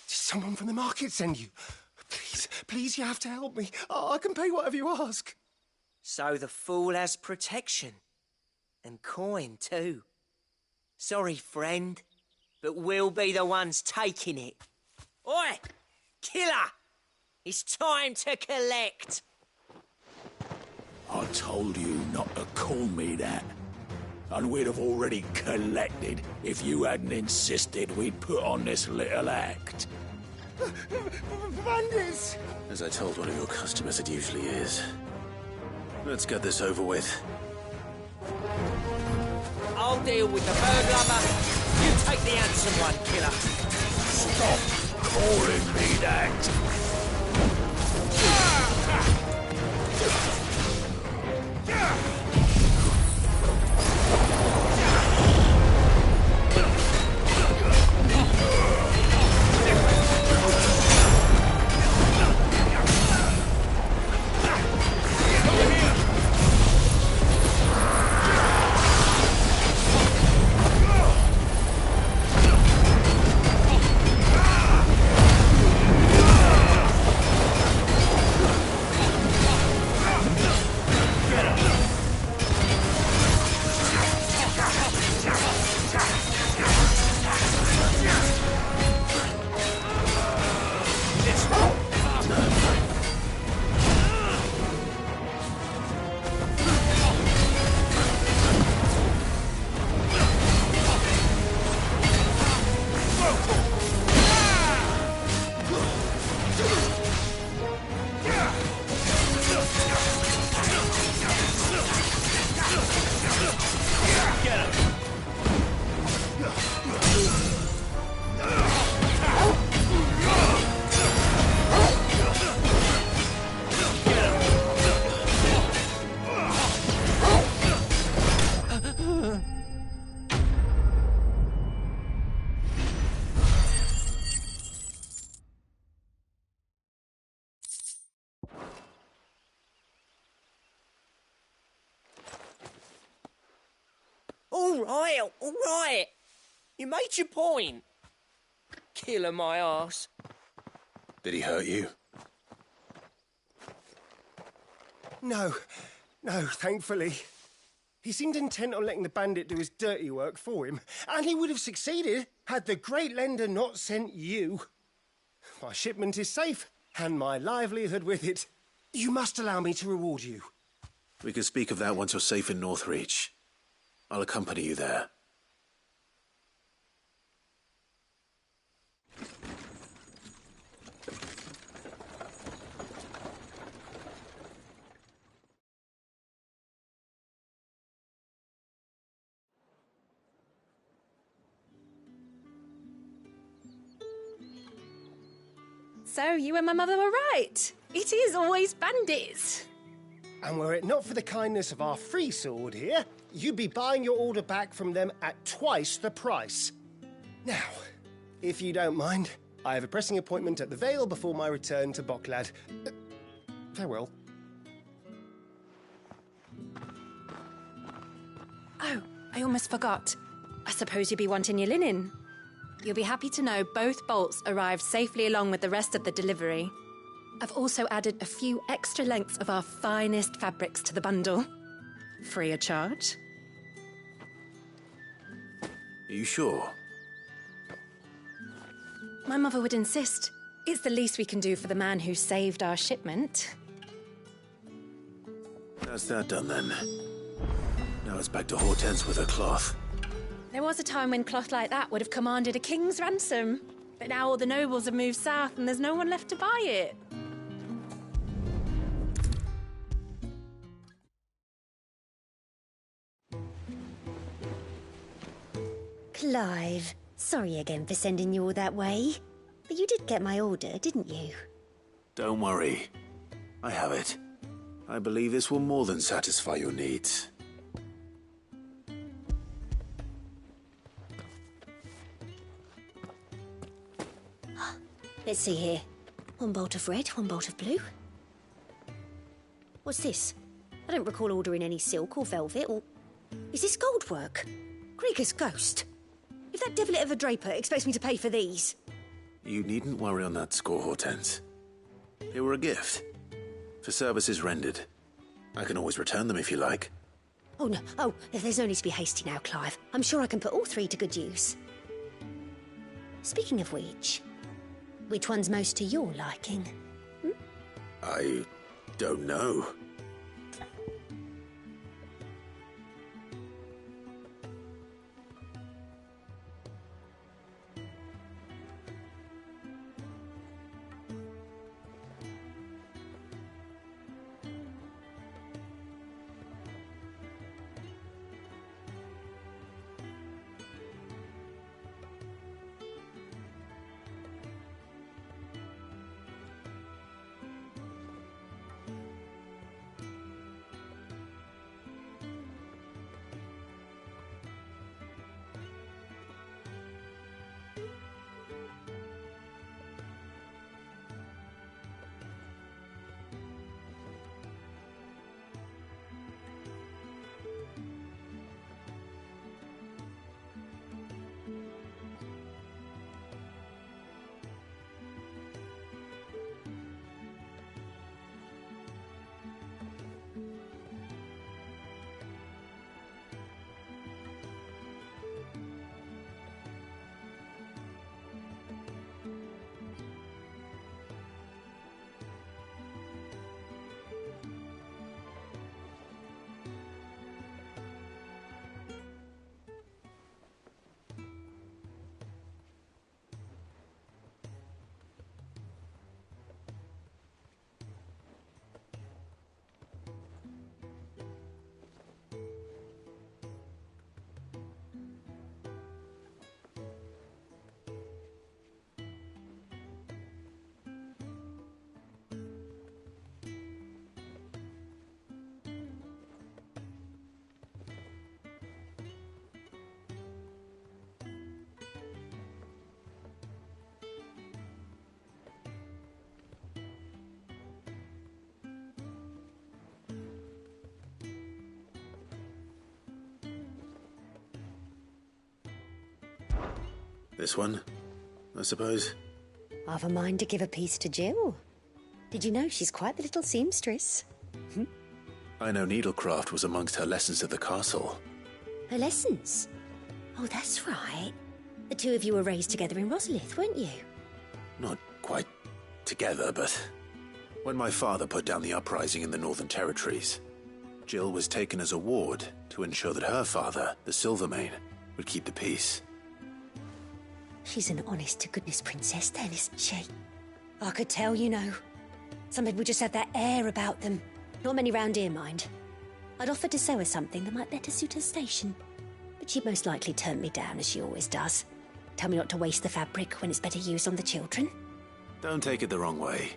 someone from the market send you? Please, you have to help me. I can pay whatever you ask. So the fool has protection. And coin, too. Sorry, friend, but we'll be the ones taking it. Oi! Killer! It's time to collect. I told you not to call me that. And we'd have already collected if you hadn't insisted we'd put on this little act. Bandits! As I told one of your customers, it usually is. Let's get this over with. I'll deal with the bird lover. You take the handsome one, killer. Stop calling me that. All right. You made your point. Killer my arse. Did he hurt you? No, thankfully. He seemed intent on letting the bandit do his dirty work for him, and he would have succeeded had the great lender not sent you. My shipment is safe, and my livelihood with it. You must allow me to reward you. We can speak of that once you're safe in Northreach. I'll accompany you there. So you and my mother were right. It is always bandits. And were it not for the kindness of our free sword here, you'd be buying your order back from them at twice the price. Now, if you don't mind, I have a pressing appointment at the Vale before my return to Bocklad. Farewell. Oh, I almost forgot. I suppose you'll be wanting your linen. You'll be happy to know both bolts arrived safely along with the rest of the delivery. I've also added a few extra lengths of our finest fabrics to the bundle. Free of charge. Are you sure? My mother would insist. It's the least we can do for the man who saved our shipment. That's that done then. Now it's back to Hortense with her cloth. There was a time when cloth like that would have commanded a king's ransom. But now all the nobles have moved south and there's no one left to buy it. Clive, sorry again for sending you all that way. But you did get my order, didn't you? Don't worry. I have it. I believe this will more than satisfy your needs. Let's see here. One bolt of red, one bolt of blue. What's this? I don't recall ordering any silk or velvet or... Is this gold work? Grieger's ghost. If that devilet of a draper expects me to pay for these... You needn't worry on that score, Hortense. They were a gift. For services rendered. I can always return them if you like. Oh, no. Oh, there's no need to be hasty now, Clive. I'm sure I can put all three to good use. Speaking of which one's most to your liking? I don't know. This one, I suppose. I've a mind to give a piece to Jill. Did you know she's quite the little seamstress? I know needlecraft was amongst her lessons at the castle. Her lessons? Oh, that's right. The two of you were raised together in Rosalith, weren't you? Not quite together, but when my father put down the uprising in the Northern Territories, Jill was taken as a ward to ensure that her father, the Silvermane, would keep the peace. She's an honest-to-goodness princess then, isn't she? I could tell, you know. Some people just have that air about them. Not many round here, mind. I'd offered to sew her something that might better suit her station. But she'd most likely turn me down, as she always does. Tell me not to waste the fabric when it's better used on the children. Don't take it the wrong way.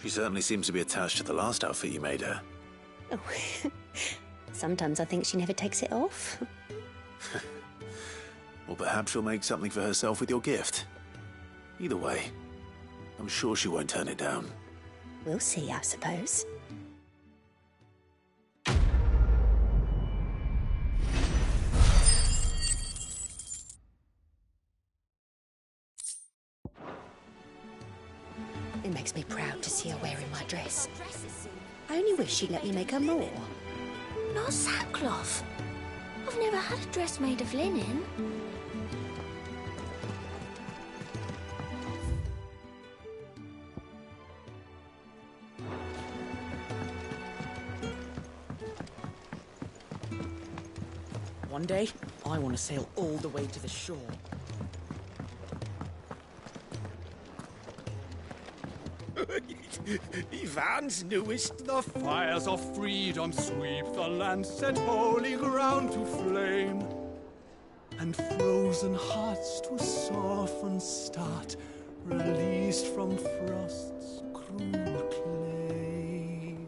She certainly seems to be attached to the last outfit you made her. Oh, sometimes I think she never takes it off. Or perhaps she'll make something for herself with your gift. Either way, I'm sure she won't turn it down. We'll see, I suppose. It makes me proud to see her wearing my dress. I only wish she'd let me make her more. Not sackcloth. I've never had a dress made of linen. One day, I want to sail all the way to the shore. Ivan's newest. The fires of freedom sweep the land, set holy ground to flame, and frozen hearts to soften start, released from frost's cruel claim.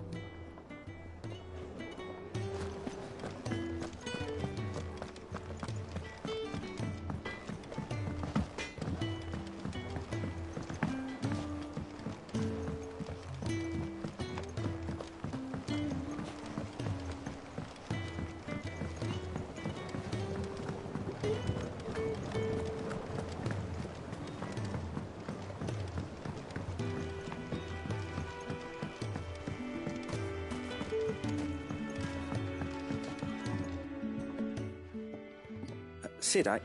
Sid, I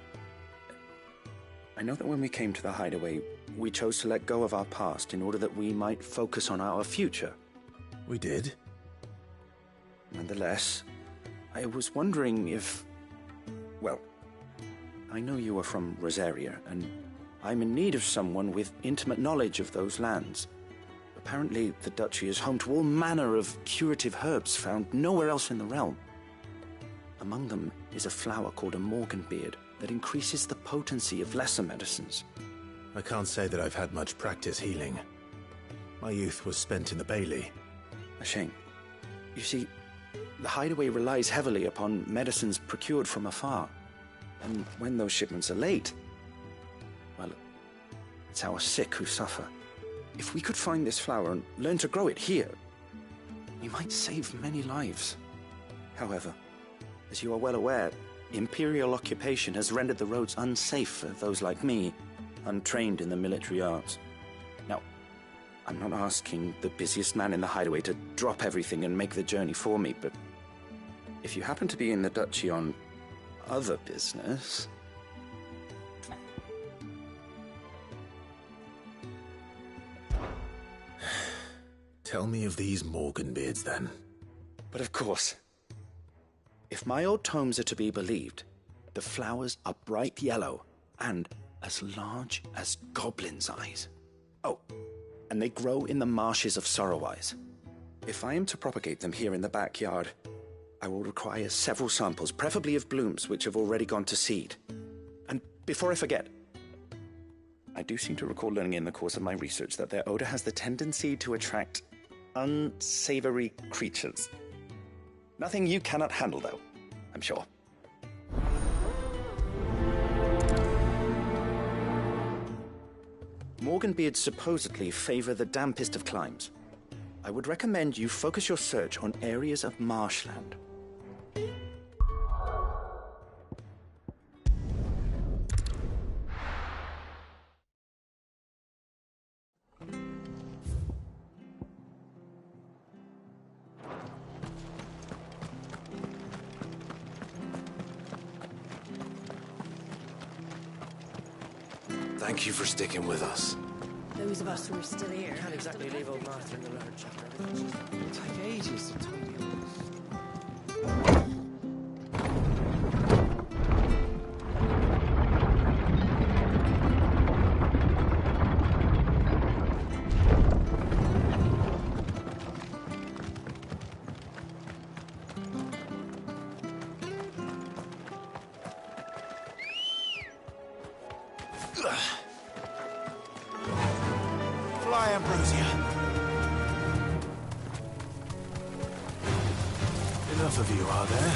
know that when we came to the hideaway, we chose to let go of our past in order that we might focus on our future. We did. Nonetheless, I was wondering if... Well, I know you are from Rosaria, and I'm in need of someone with intimate knowledge of those lands. Apparently, the duchy is home to all manner of curative herbs found nowhere else in the realm. Among them is a flower called a morganbeard that increases the potency of lesser medicines. I can't say that I've had much practice healing. My youth was spent in the Bailey. A shame. You see, the hideaway relies heavily upon medicines procured from afar. And when those shipments are late, well, it's our sick who suffer. If we could find this flower and learn to grow it here, we might save many lives. However, as you are well aware, imperial occupation has rendered the roads unsafe for those like me, untrained in the military arts. Now, I'm not asking the busiest man in the hideaway to drop everything and make the journey for me, but if you happen to be in the duchy on other business... Tell me of these morganbeards, then. But of course. If my old tomes are to be believed, the flowers are bright yellow and as large as goblins' eyes. Oh, and they grow in the marshes of Sorrowise. If I am to propagate them here in the backyard, I will require several samples, preferably of blooms which have already gone to seed. And before I forget, I do seem to recall learning in the course of my research that their odor has the tendency to attract unsavory creatures. Nothing you cannot handle, though, I'm sure. Morganbeards supposedly favor the dampest of climes. I would recommend you focus your search on areas of marshland. Thank you for sticking with us. Those of us who are still here. Can't exactly leave old Martha in the lurch after everything. It'll take ages to totally Fly, Ambrosia. Enough of you, are there?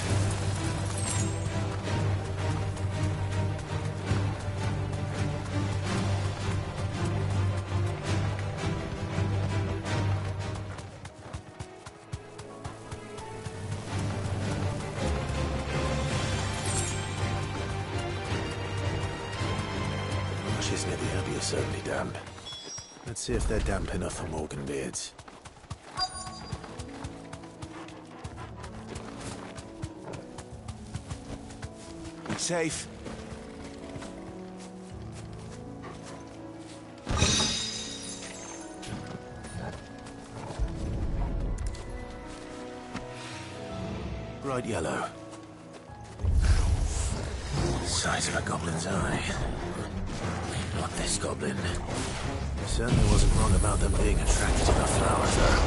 The marshes near the Abbey are certainly damp. Let's see if they're damp enough for Morgan beards. Be safe. Bright yellow. Size of a goblin's eye. Not this goblin. Certainly wasn't wrong about them being attracted to the flowers, though.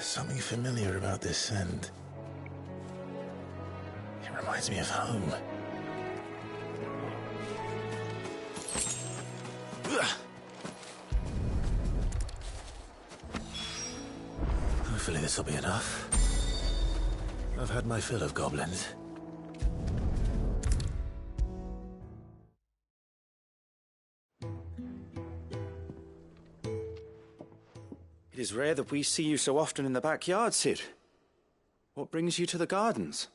Something familiar about this scent. It reminds me of home. Hopefully this will be enough. I've had my fill of goblins. It is rare that we see you so often in the backyard, Cid. What brings you to the gardens?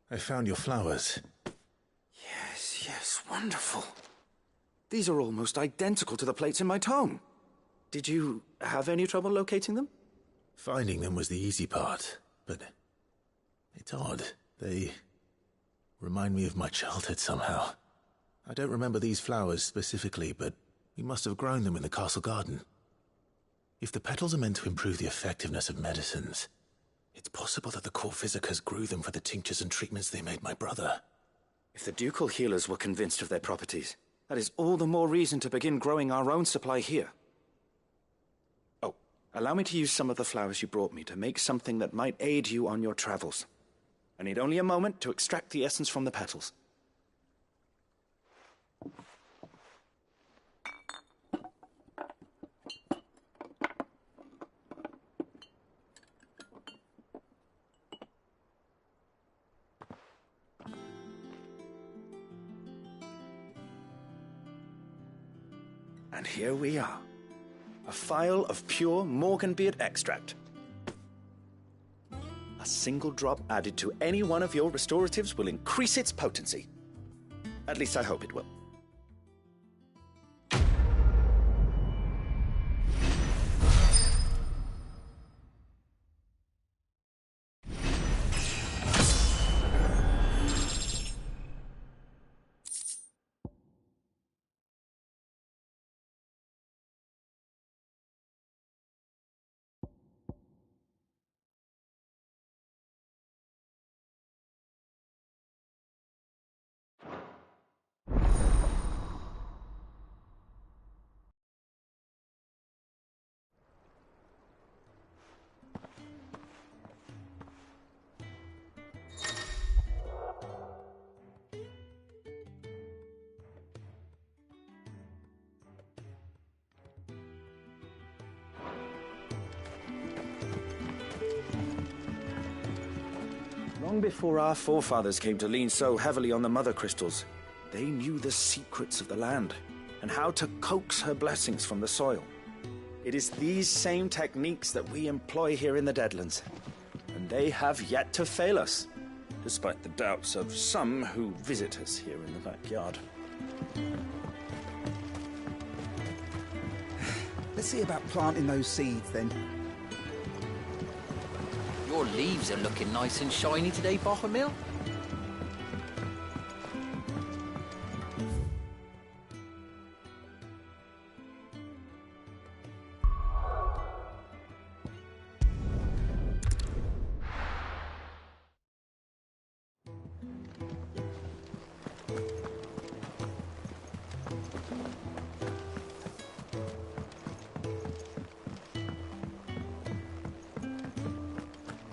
I found your flowers. Yes, wonderful. These are almost identical to the plates in my tome. Did you have any trouble locating them? Finding them was the easy part, but it's odd. They remind me of my childhood somehow. I don't remember these flowers specifically, but we must have grown them in the castle garden. If the petals are meant to improve the effectiveness of medicines, it's possible that the court physicers grew them for the tinctures and treatments they made my brother. If the ducal healers were convinced of their properties, that is all the more reason to begin growing our own supply here. Allow me to use some of the flowers you brought me to make something that might aid you on your travels. I need only a moment to extract the essence from the petals. And here we are. A phial of pure Morganbeard extract. A single drop added to any one of your restoratives will increase its potency. At least I hope it will. Long before our forefathers came to lean so heavily on the mother crystals, they knew the secrets of the land and how to coax her blessings from the soil. It is these same techniques that we employ here in the Deadlands, and they have yet to fail us, despite the doubts of some who visit us here in the backyard. Let's see about planting those seeds, then. Your leaves are looking nice and shiny today, Bothermill.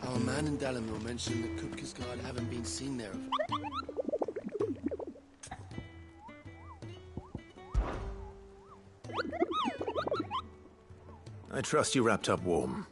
Our man in Dalamil mentioned that Kupka's guard haven't been seen there. I trust you wrapped up warm.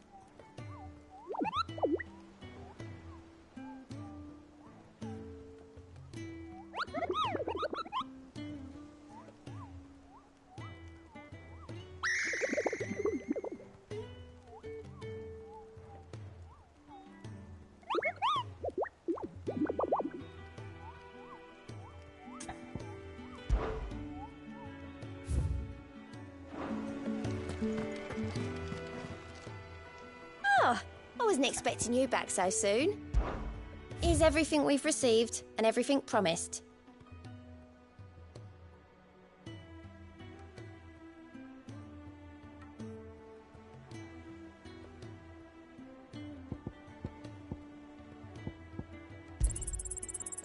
Oh, I wasn't expecting you back so soon. Here's everything we've received and everything promised.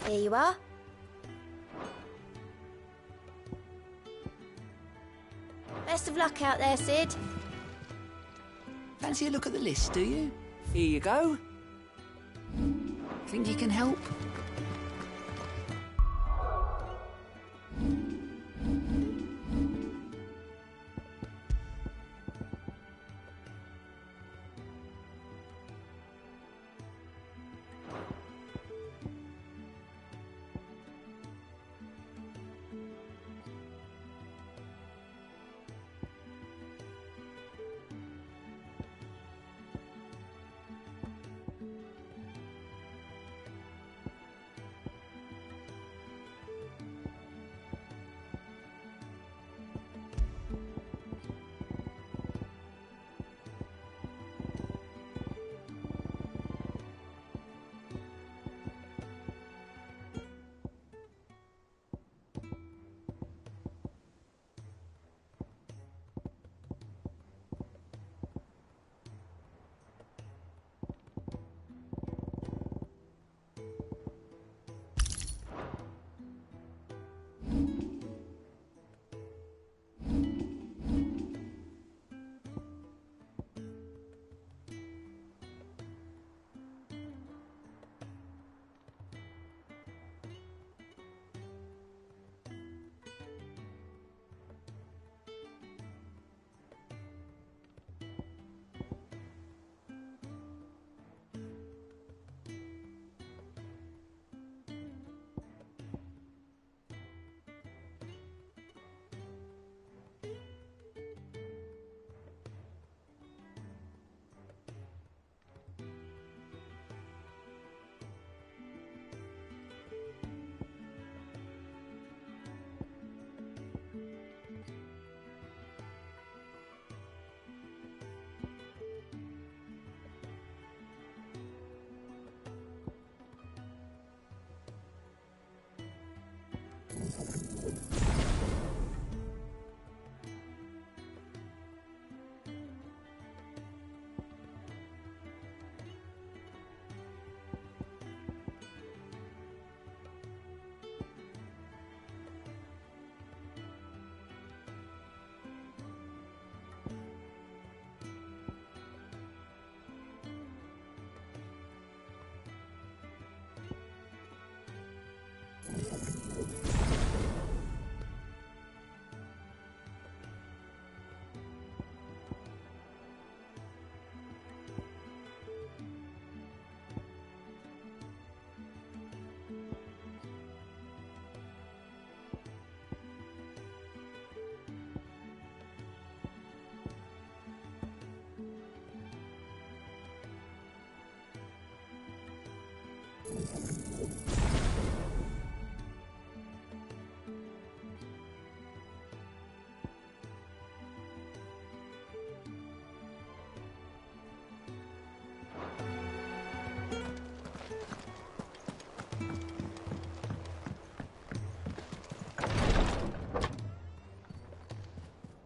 Here you are. Best of luck out there, Sid. Fancy a look at the list, do you? Here you go. Think you can help?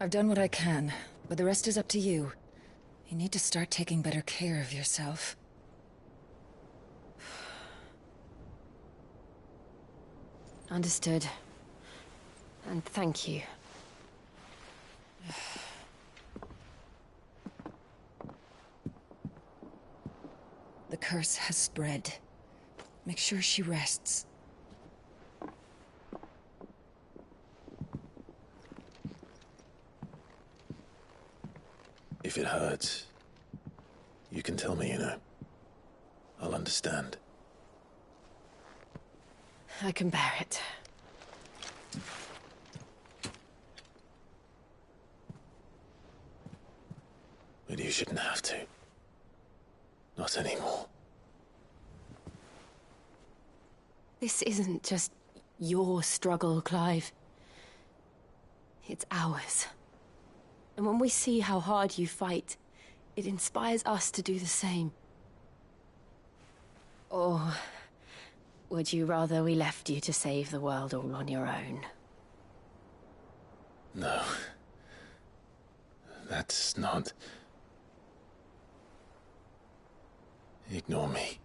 I've done what I can, but the rest is up to you. You need to start taking better care of yourself. Understood. And thank you. The curse has spread. Make sure she rests. If it hurts, you can tell me, you know. I'll understand. I can bear it. But you shouldn't have to. Not anymore. This isn't just your struggle, Clive. It's ours. And when we see how hard you fight, it inspires us to do the same. Or would you rather we left you to save the world all on your own? No. That's not... Ignore me.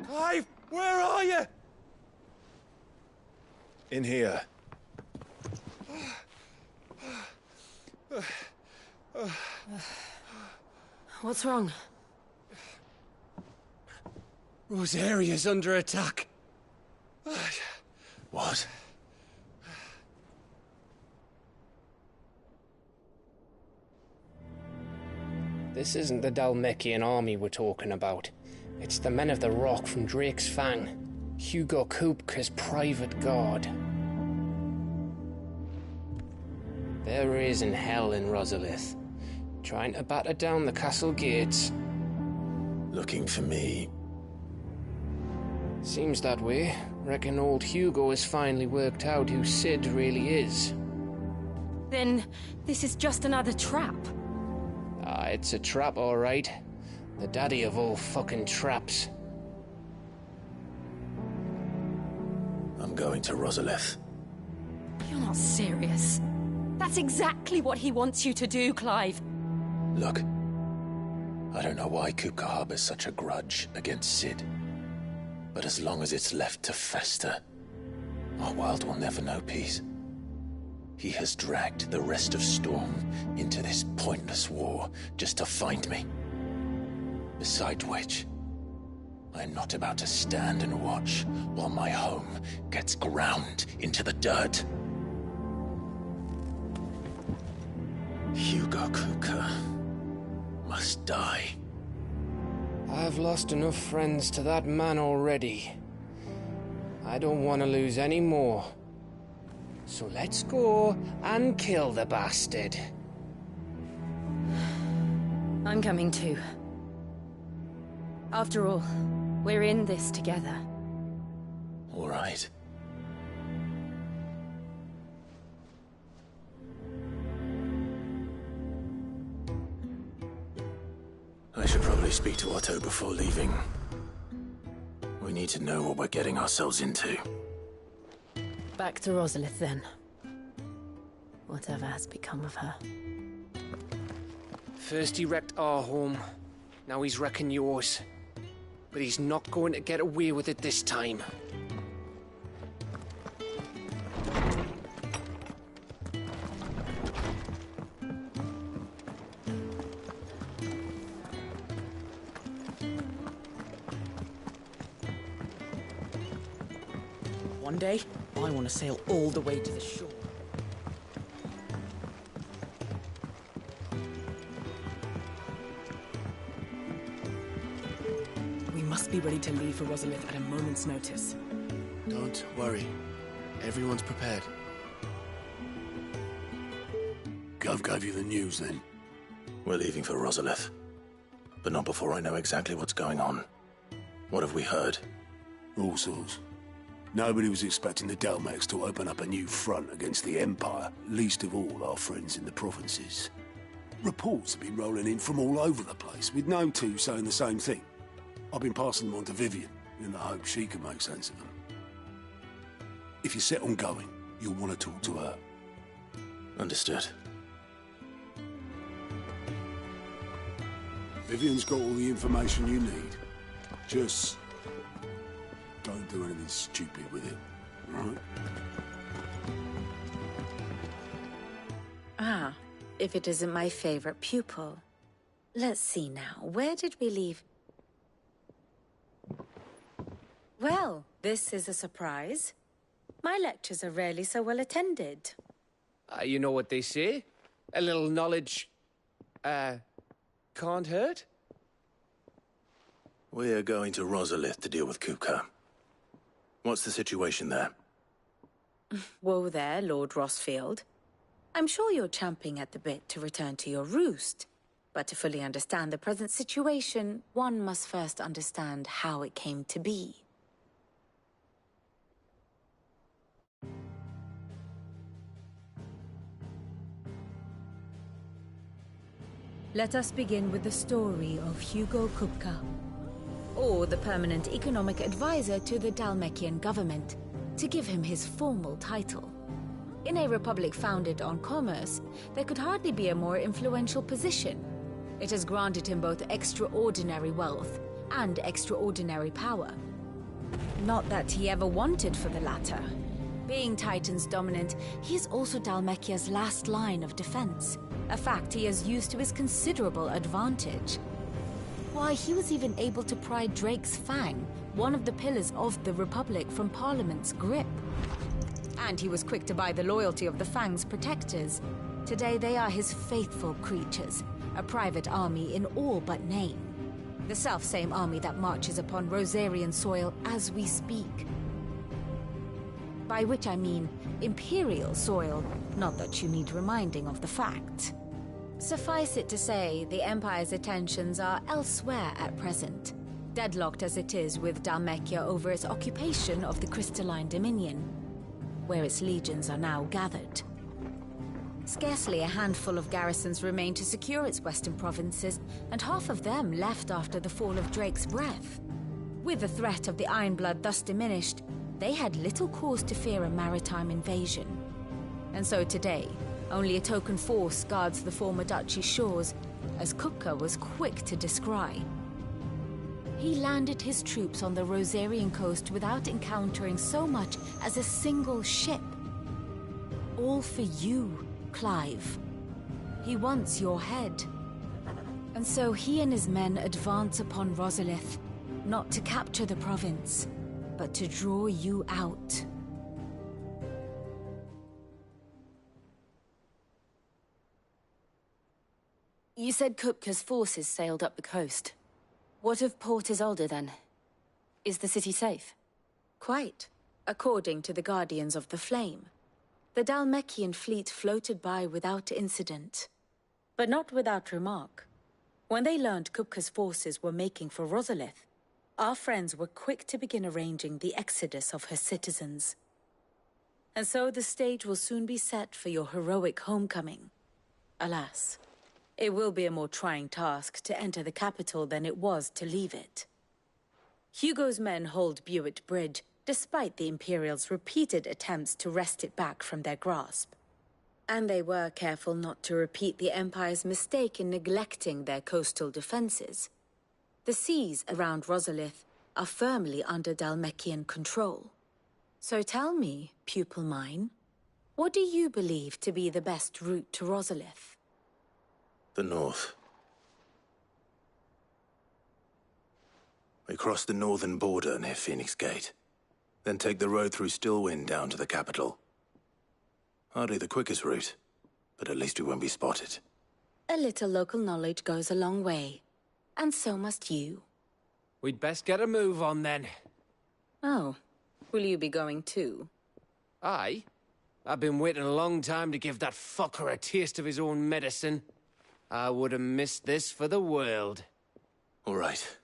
Clive, where are you? In here. What's wrong? Rosaria's under attack. What? This isn't the Dalmekian army we're talking about. It's the men of the Rock from Drake's Fang. Hugo Kupka's private guard. They're raising hell in Rosalith, trying to batter down the castle gates. Looking for me? Seems that way. Reckon old Hugo has finally worked out who Sid really is. Then this is just another trap. Ah, it's a trap, all right. The daddy of all fucking traps. I'm going to Rosalith. You're not serious. That's exactly what he wants you to do, Clive. Look, I don't know why Kupka harbors such a grudge against Sid. But as long as it's left to fester, our world will never know peace. He has dragged the rest of Storm into this pointless war just to find me. Besides which, I'm not about to stand and watch while my home gets ground into the dirt. Hugo Kupka must die. I've lost enough friends to that man already. I don't want to lose any more. So let's go and kill the bastard. I'm coming too. After all, we're in this together. All right. I should probably speak to Otto before leaving. We need to know what we're getting ourselves into. Back to Rosalith, then. Whatever has become of her. First he wrecked our home, now he's wrecking yours. But he's not going to get away with it this time. One day, I want to sail all the way to the shore. We must be ready to leave for Rosalith at a moment's notice. Don't worry. Everyone's prepared. Gov gave you the news, then? We're leaving for Rosalith. But not before I know exactly what's going on. What have we heard? All sorts. Nobody was expecting the Dalmex to open up a new front against the Empire, least of all our friends in the provinces. Reports have been rolling in from all over the place, with no two saying the same thing. I've been passing them on to Vivian, in the hope she can make sense of them. If you're set on going, you'll want to talk to her. Understood. Vivian's got all the information you need. Just don't do anything stupid with it, right? Ah, if it isn't my favorite pupil. Let's see now, where did we leave? Well, this is a surprise. My lectures are rarely so well attended. You know what they say? A little knowledge, can't hurt? We're going to Rosalith to deal with Kupka. What's the situation there? Whoa there, Lord Rossfield. I'm sure you're champing at the bit to return to your roost. But to fully understand the present situation, one must first understand how it came to be. Let us begin with the story of Hugo Kupka, or the permanent economic advisor to the Dalmekian government, to give him his formal title. In a republic founded on commerce, there could hardly be a more influential position. It has granted him both extraordinary wealth and extraordinary power. Not that he ever wanted for the latter. Being Titan's dominant, he is also Dalmekia's last line of defense, a fact he has used to his considerable advantage. Why, he was even able to pry Drake's Fang, one of the pillars of the Republic, from Parliament's grip. And he was quick to buy the loyalty of the Fang's protectors. Today they are his faithful creatures, a private army in all but name. The self-same army that marches upon Rosarian soil as we speak. By which I mean Imperial soil, not that you need reminding of the fact. Suffice it to say, the Empire's attentions are elsewhere at present, deadlocked as it is with Dalmekia over its occupation of the Crystalline Dominion, where its legions are now gathered. Scarcely a handful of garrisons remain to secure its western provinces, and half of them left after the fall of Drake's Breath. With the threat of the Ironblood thus diminished, they had little cause to fear a maritime invasion. And so today, only a token force guards the former duchy's shores, as Kupka was quick to descry. He landed his troops on the Rosarian coast without encountering so much as a single ship. All for you, Clive. He wants your head. And so he and his men advance upon Rosalith, not to capture the province, but to draw you out. You said Kupka's forces sailed up the coast. What of Port Isolde, then? Is the city safe? Quite, according to the Guardians of the Flame. The Dalmekian fleet floated by without incident. But not without remark. When they learned Kupka's forces were making for Rosalith, our friends were quick to begin arranging the exodus of her citizens. And so the stage will soon be set for your heroic homecoming. Alas, it will be a more trying task to enter the capital than it was to leave it. Hugo's men hold Buett Bridge, despite the Imperials' repeated attempts to wrest it back from their grasp. And they were careful not to repeat the Empire's mistake in neglecting their coastal defenses. The seas around Rosalith are firmly under Dalmekian control. So tell me, pupil mine, what do you believe to be the best route to Rosalith? The north. We cross the northern border near Phoenix Gate, then take the road through Stillwind down to the capital. Hardly the quickest route, but at least we won't be spotted. A little local knowledge goes a long way. And so must you. We'd best get a move on, then. Oh, will you be going too? Aye. I've been waiting a long time to give that fucker a taste of his own medicine. I would have missed this for the world. All right.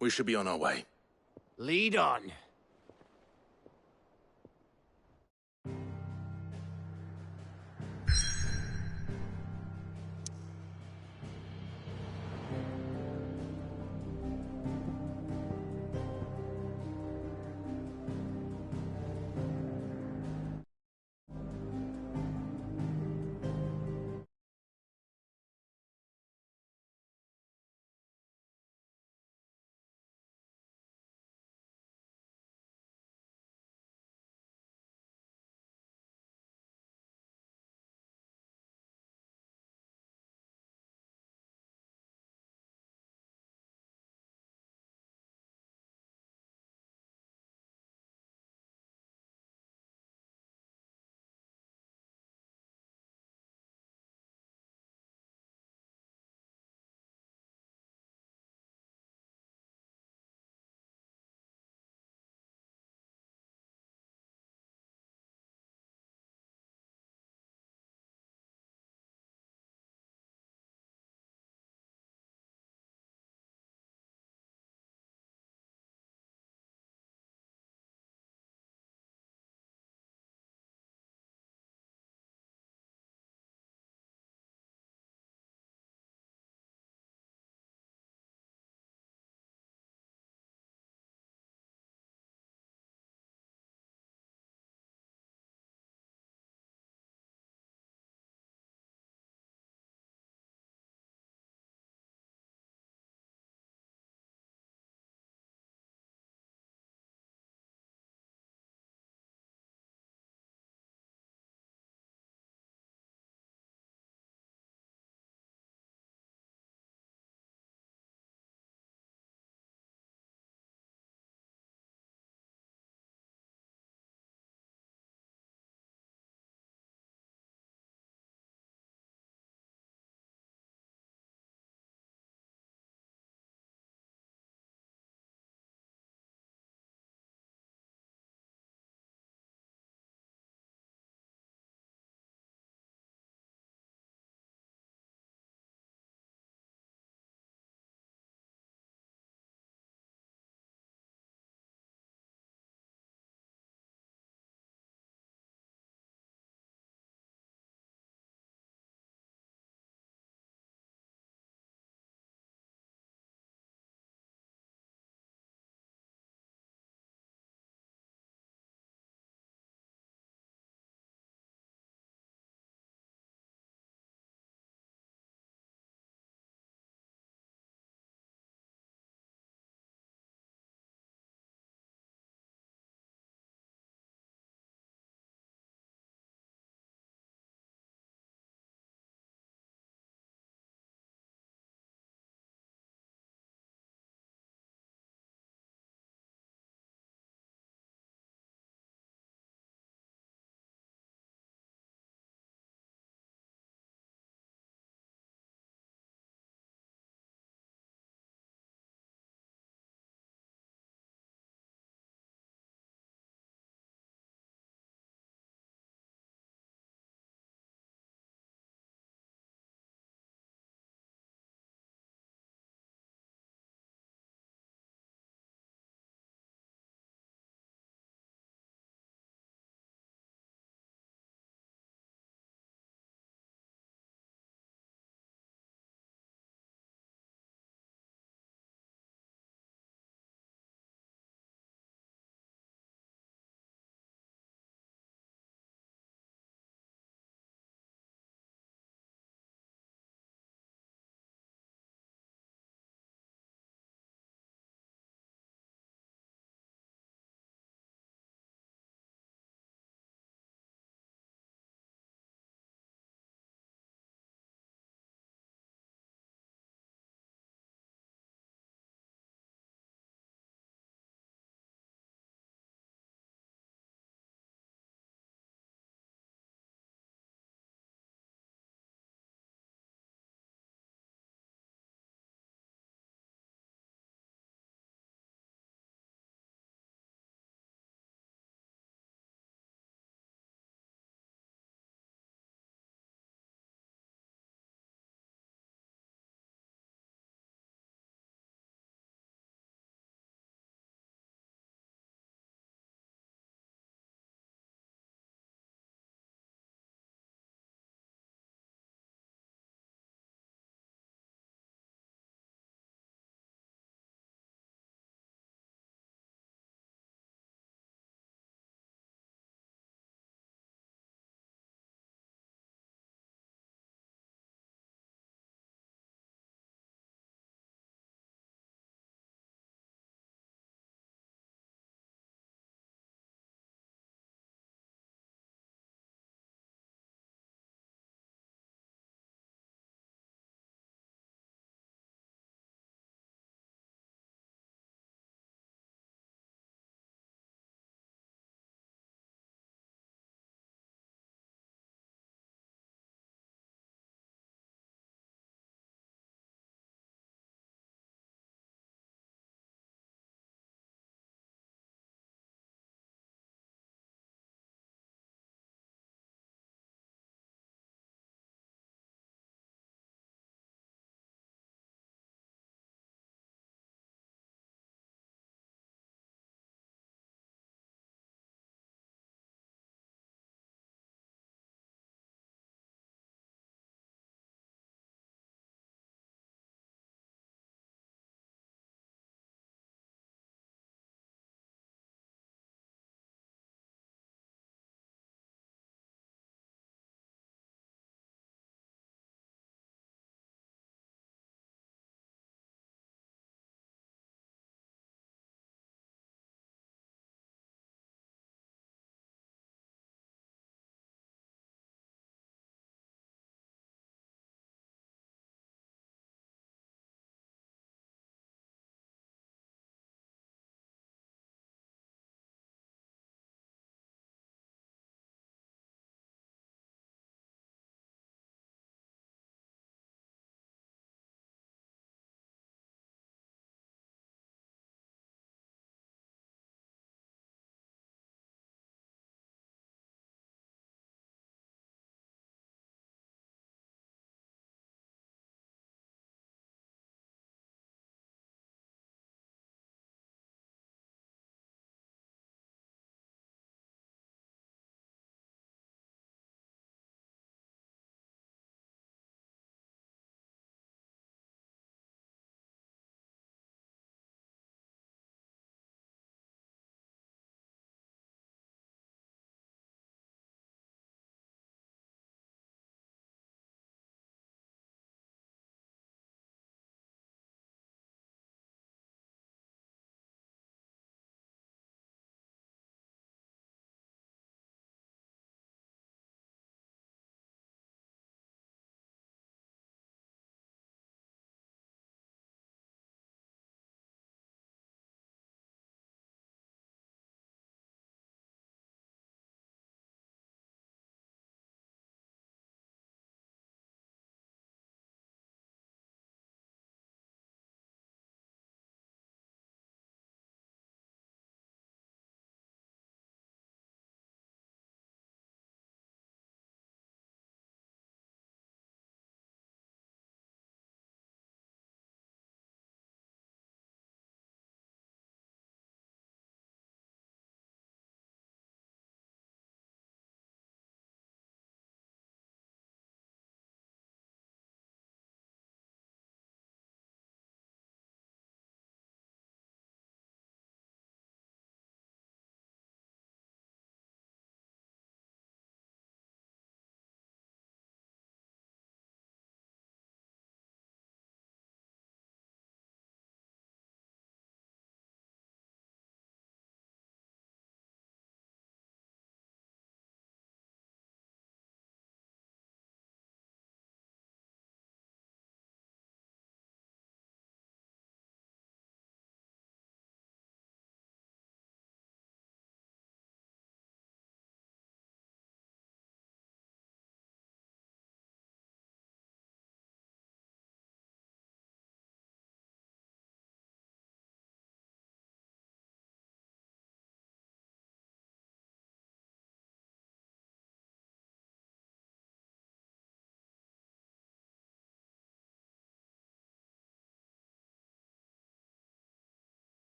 We should be on our way. Lead on.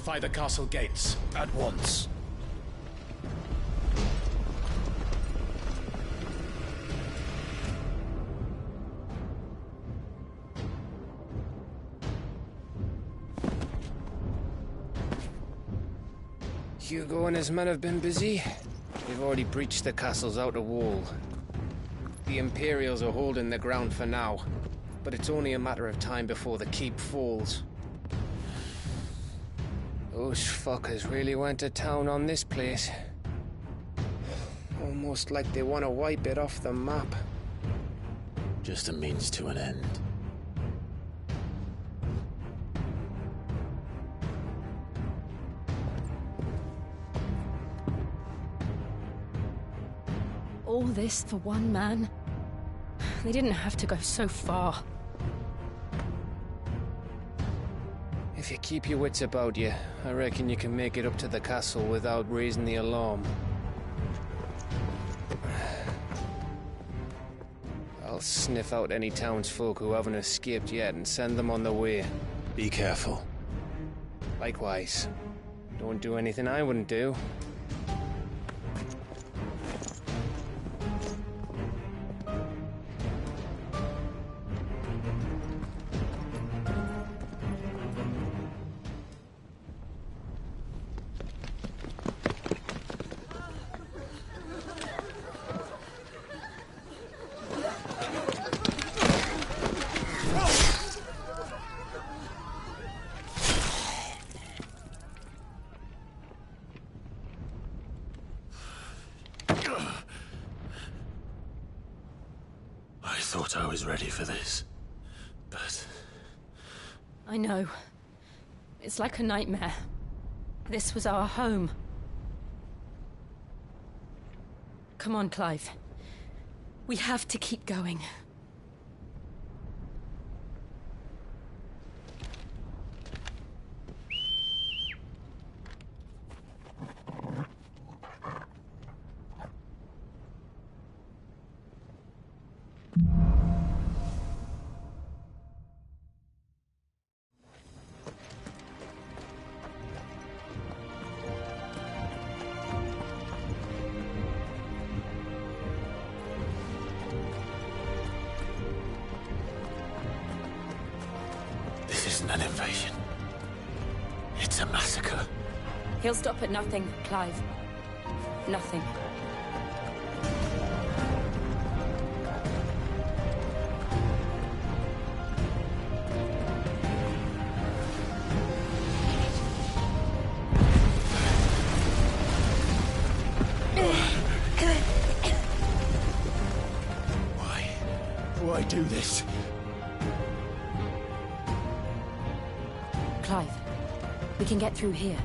Fortify the castle gates, at once. Hugo and his men have been busy. They've already breached the castle's outer wall. The Imperials are holding the ground for now, but it's only a matter of time before the keep falls. Those fuckers really went to town on this place. Almost like they want to wipe it off the map. Just a means to an end. All this for one man? They didn't have to go so far. If you keep your wits about you, I reckon you can make it up to the castle without raising the alarm. I'll sniff out any townsfolk who haven't escaped yet and send them on their way. Be careful. Likewise. Don't do anything I wouldn't do. I thought I was ready for this, but... I know. It's like a nightmare. This was our home. Come on, Clive. We have to keep going. This isn't an invasion. It's a massacre. He'll stop at nothing, Clive. Nothing. Why do this? Clive, we can get through here.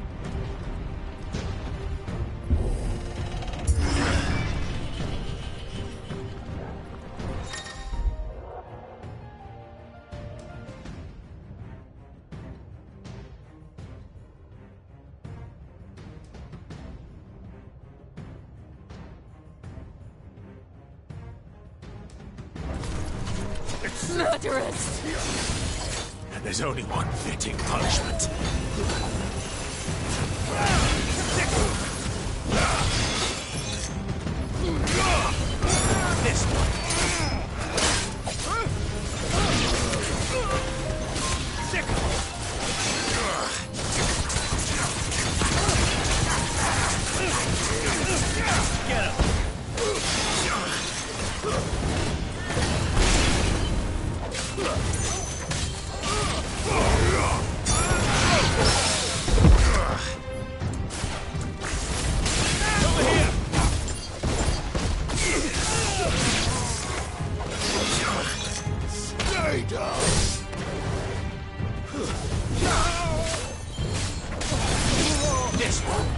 Murderers! And there's only one fitting punishment. This one. Get him! This one.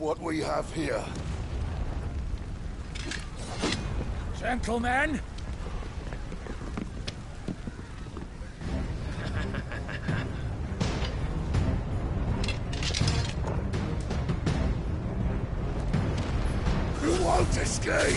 what we have here. Gentlemen! You won't escape!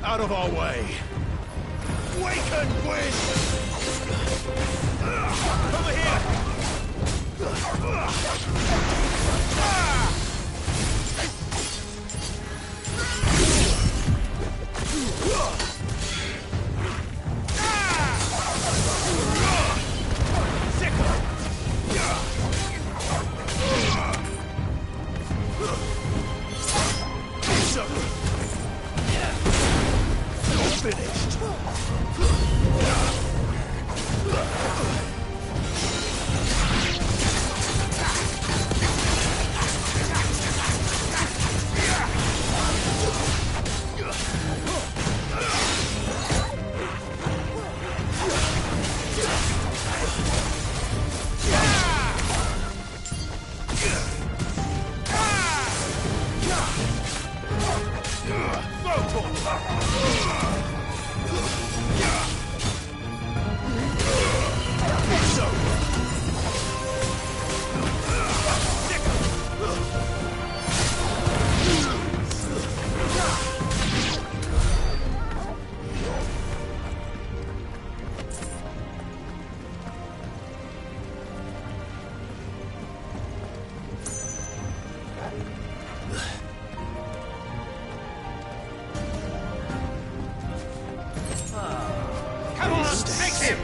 Out of our way! We can win! Over here! Finished. Come on, take him!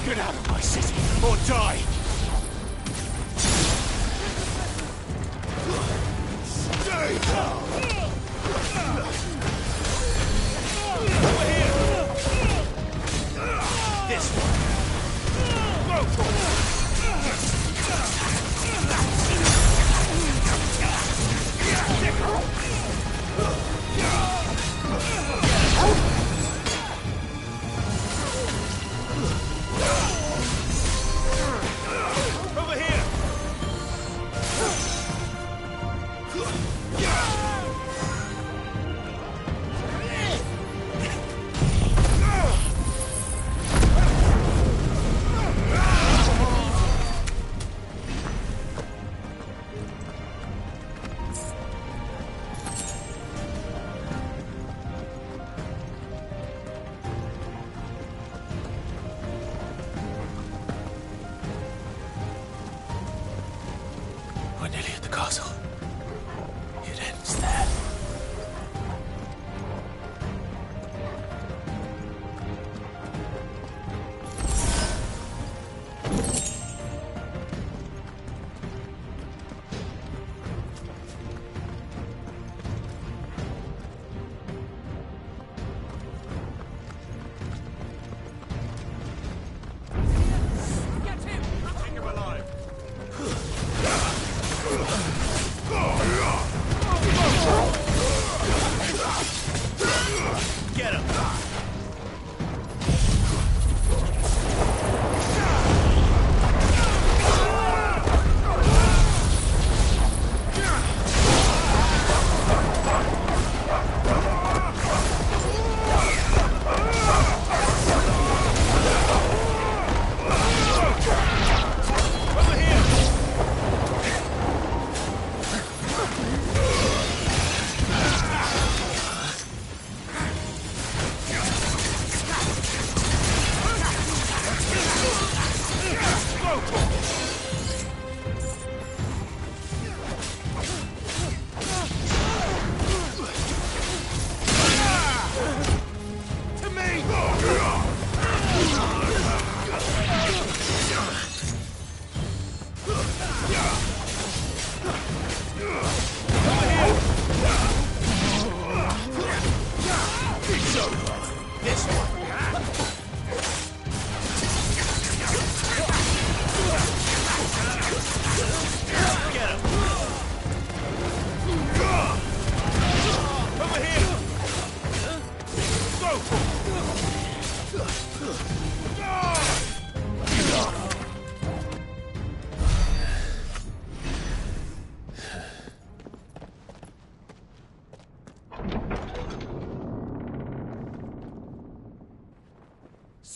Get out of my city, or die! Stay down! Over here! This one! Go for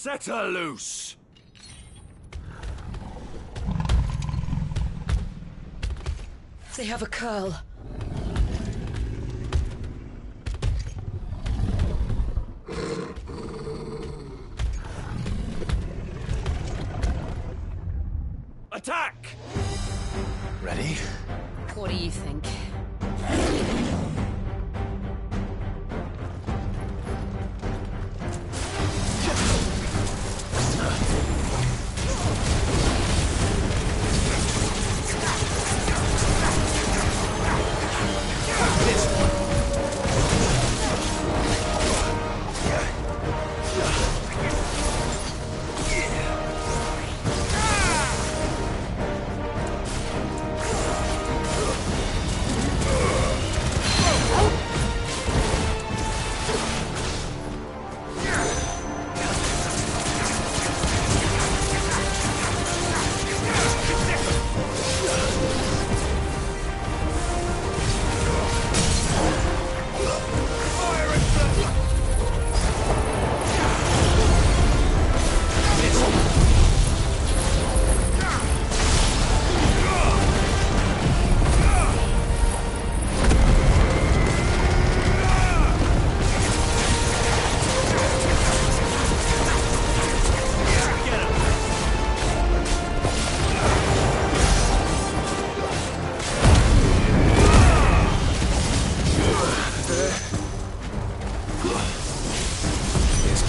Set her loose! They have a curl. Attack! Ready? What do you think?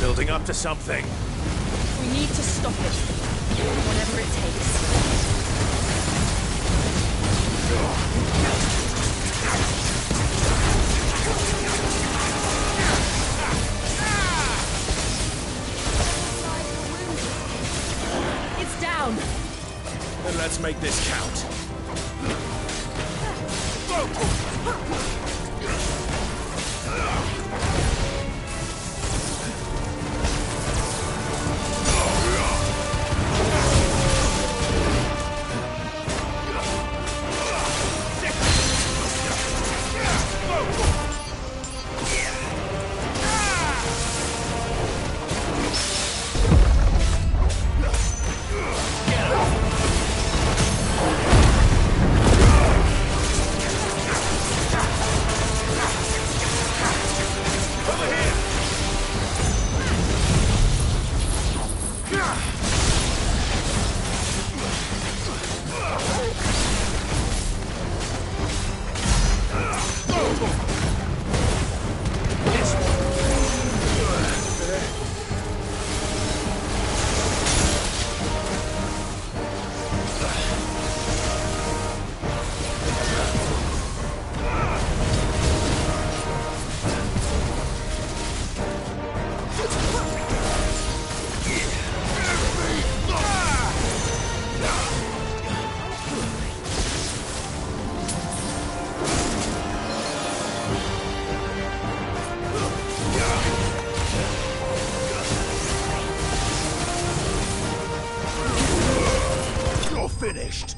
Building up to something. We need to stop it. Whatever it takes. It's down. Then let's make this count. Finished.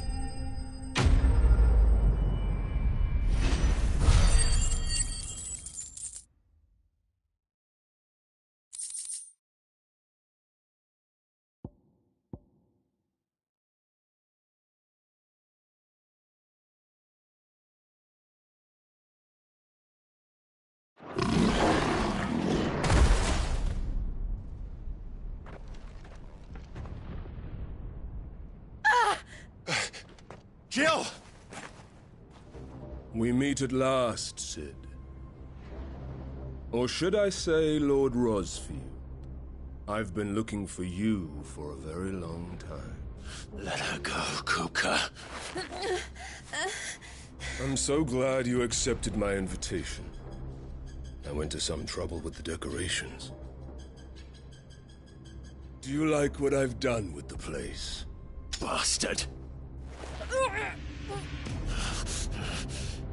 Jill! We meet at last, Sid. Or should I say, Lord Rosfield? I've been looking for you for a very long time. Let her go, Kupka. I'm so glad you accepted my invitation. I went to some trouble with the decorations. Do you like what I've done with the place? Bastard!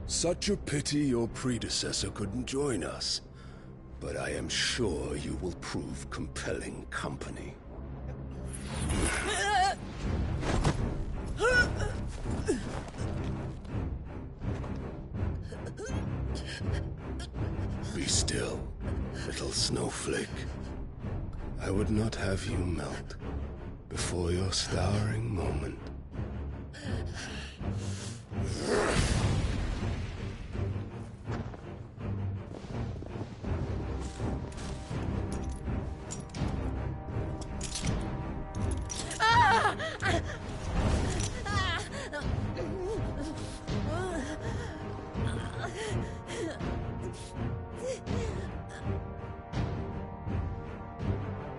Such a pity your predecessor couldn't join us. But I am sure you will prove compelling company. Be still, little snowflake. I would not have you melt before your starring moment.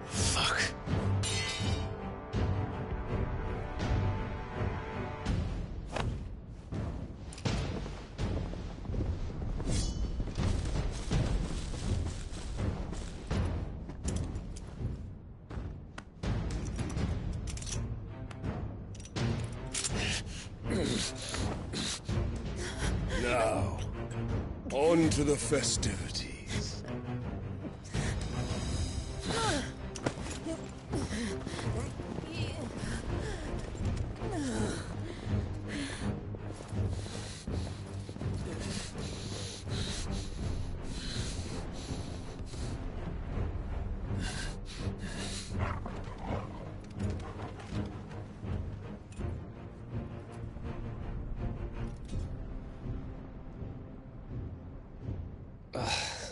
Fuck. Now, on to the festivities.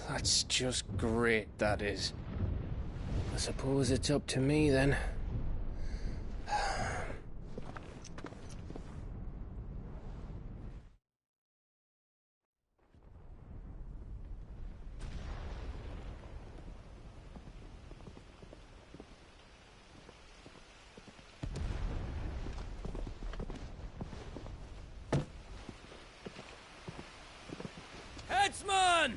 That's just great, that is. I suppose it's up to me then. Headsman!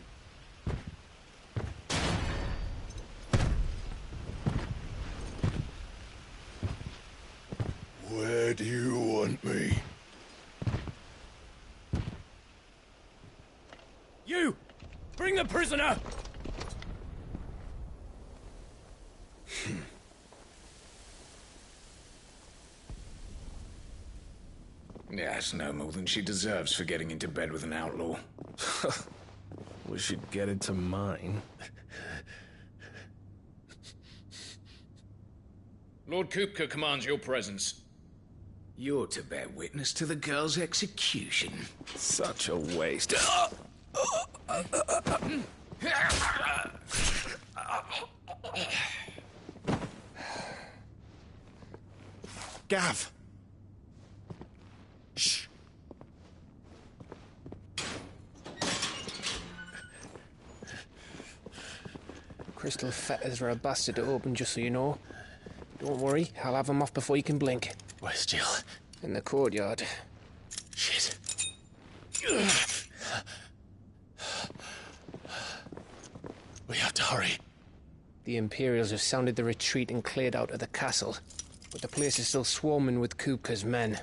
Where do you want me? You! Bring the prisoner! Yes, no more than she deserves for getting into bed with an outlaw. We should get into mine. Lord Kupka commands your presence. You're to bear witness to the girl's execution. Such a waste. Gav! Shh. Crystal fetters are a bastard to open, just so you know. Don't worry, I'll have them off before you can blink. Where's Jill? In the courtyard. Shit. We have to hurry. The Imperials have sounded the retreat and cleared out of the castle, but the place is still swarming with Kupka's men.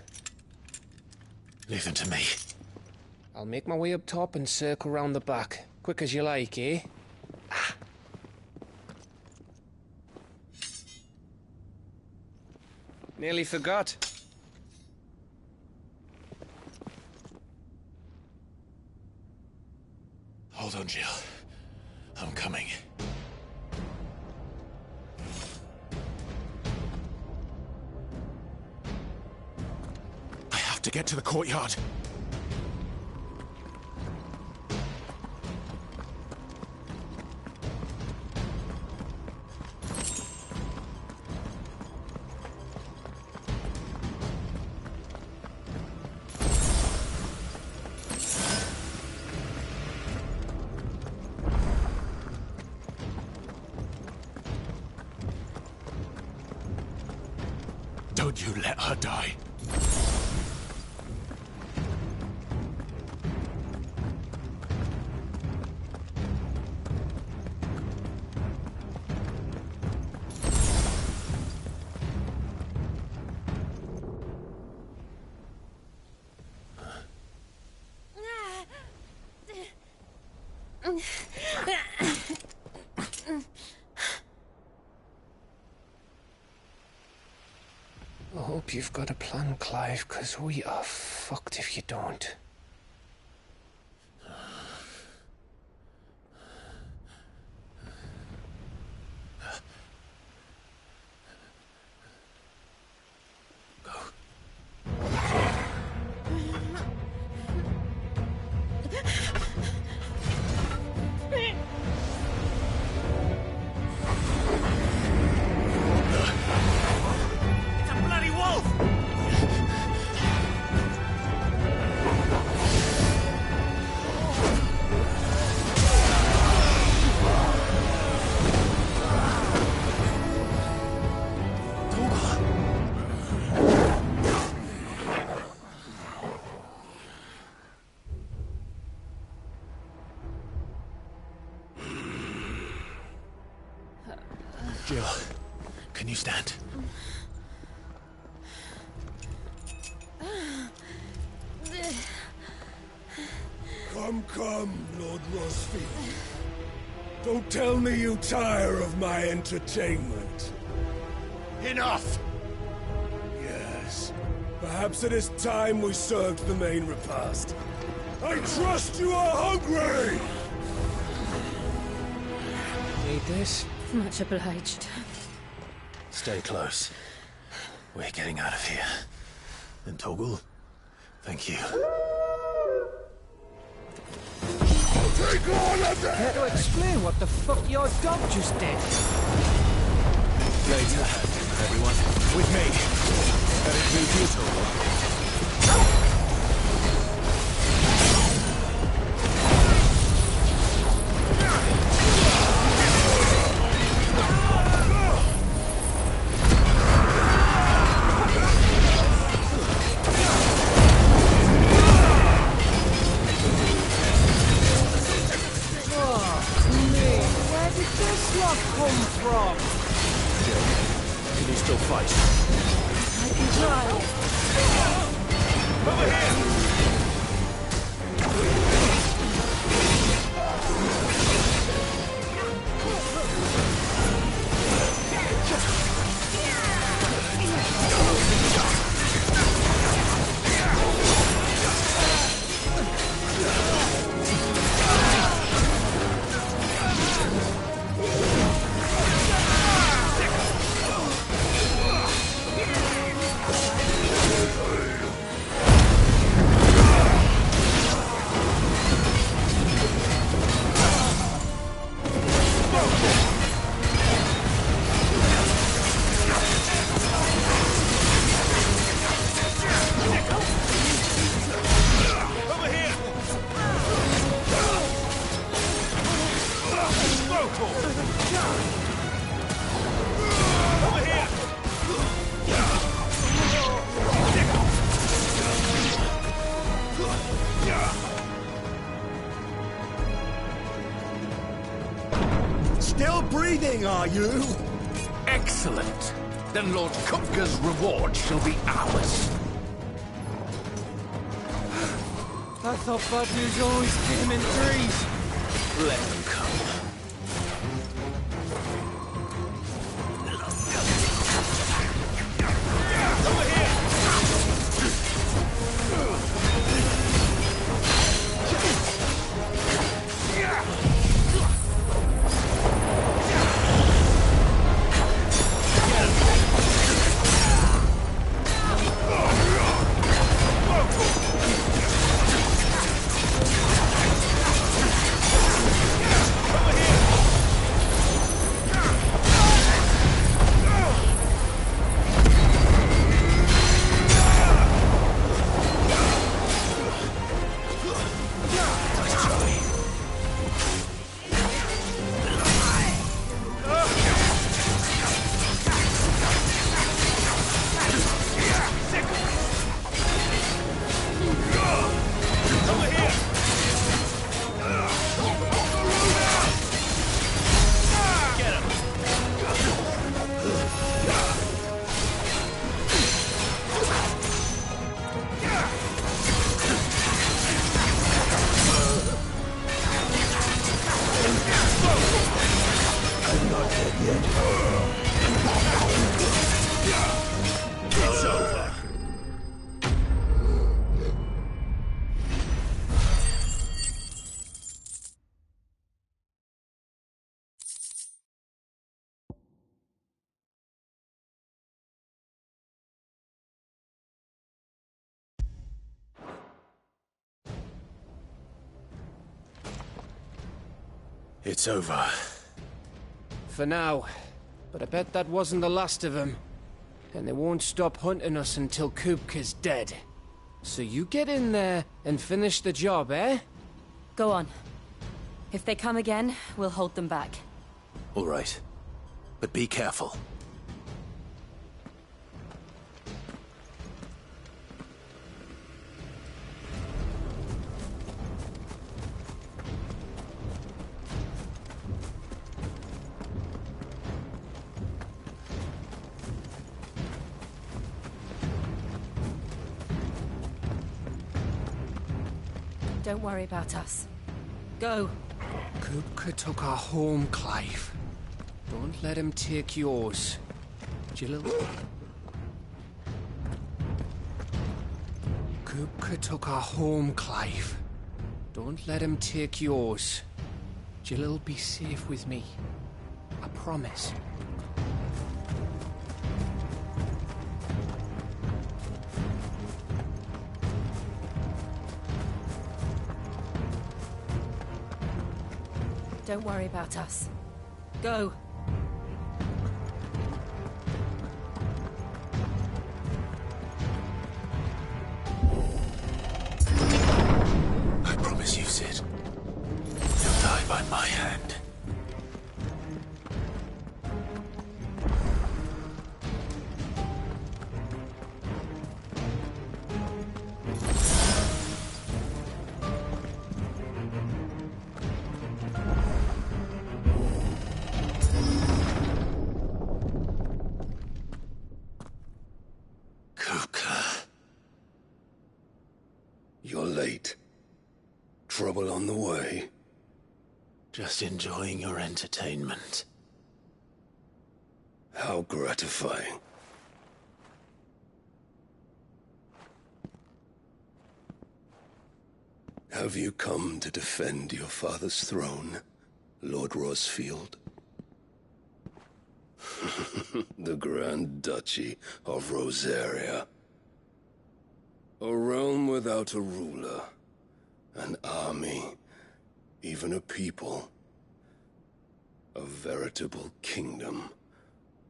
Leave them to me. I'll make my way up top and circle round the back. Quick as you like, eh? Nearly forgot. Hold on, Jill. I'm coming. I have to get to the courtyard. Don't you let her die. I hope you've got a plan, Clive, because we are fucked if you don't. Jill, can you stand? Come, Lord Rosfield. Don't tell me you tire of my entertainment. Enough! Yes. Perhaps it is time we served the main repast. I trust you are hungry! Need this? Much obliged. Stay close. We're getting out of here. And Toggle, thank you. Take all of them! Care to explain what the fuck your dog just did? Later, everyone. With me. That includes you, Toggle. Come from? Can you still fight? I can try. Over here! Still breathing, are you? Excellent. Then Lord Kupka's reward shall be ours. I thought bad news always came in threes. Let them come. It's over. It's over. For now. But I bet that wasn't the last of them. And they won't stop hunting us until Kupka's dead. So you get in there and finish the job, eh? Go on. If they come again, we'll hold them back. All right. But be careful. Don't worry about us. Go. Kupka took our home, Clive. Don't let him take yours. Jill. Kupka took our home, Clive. Don't let him take yours. Jill'll be safe with me. I promise. Don't worry about us. Go. I promise you, Sid. You'll die by my hand. You're late. Trouble on the way? Just enjoying your entertainment. How gratifying. Have you come to defend your father's throne, Lord Rosfield? The Grand Duchy of Rosaria. A realm without a ruler, an army, even a people. A veritable kingdom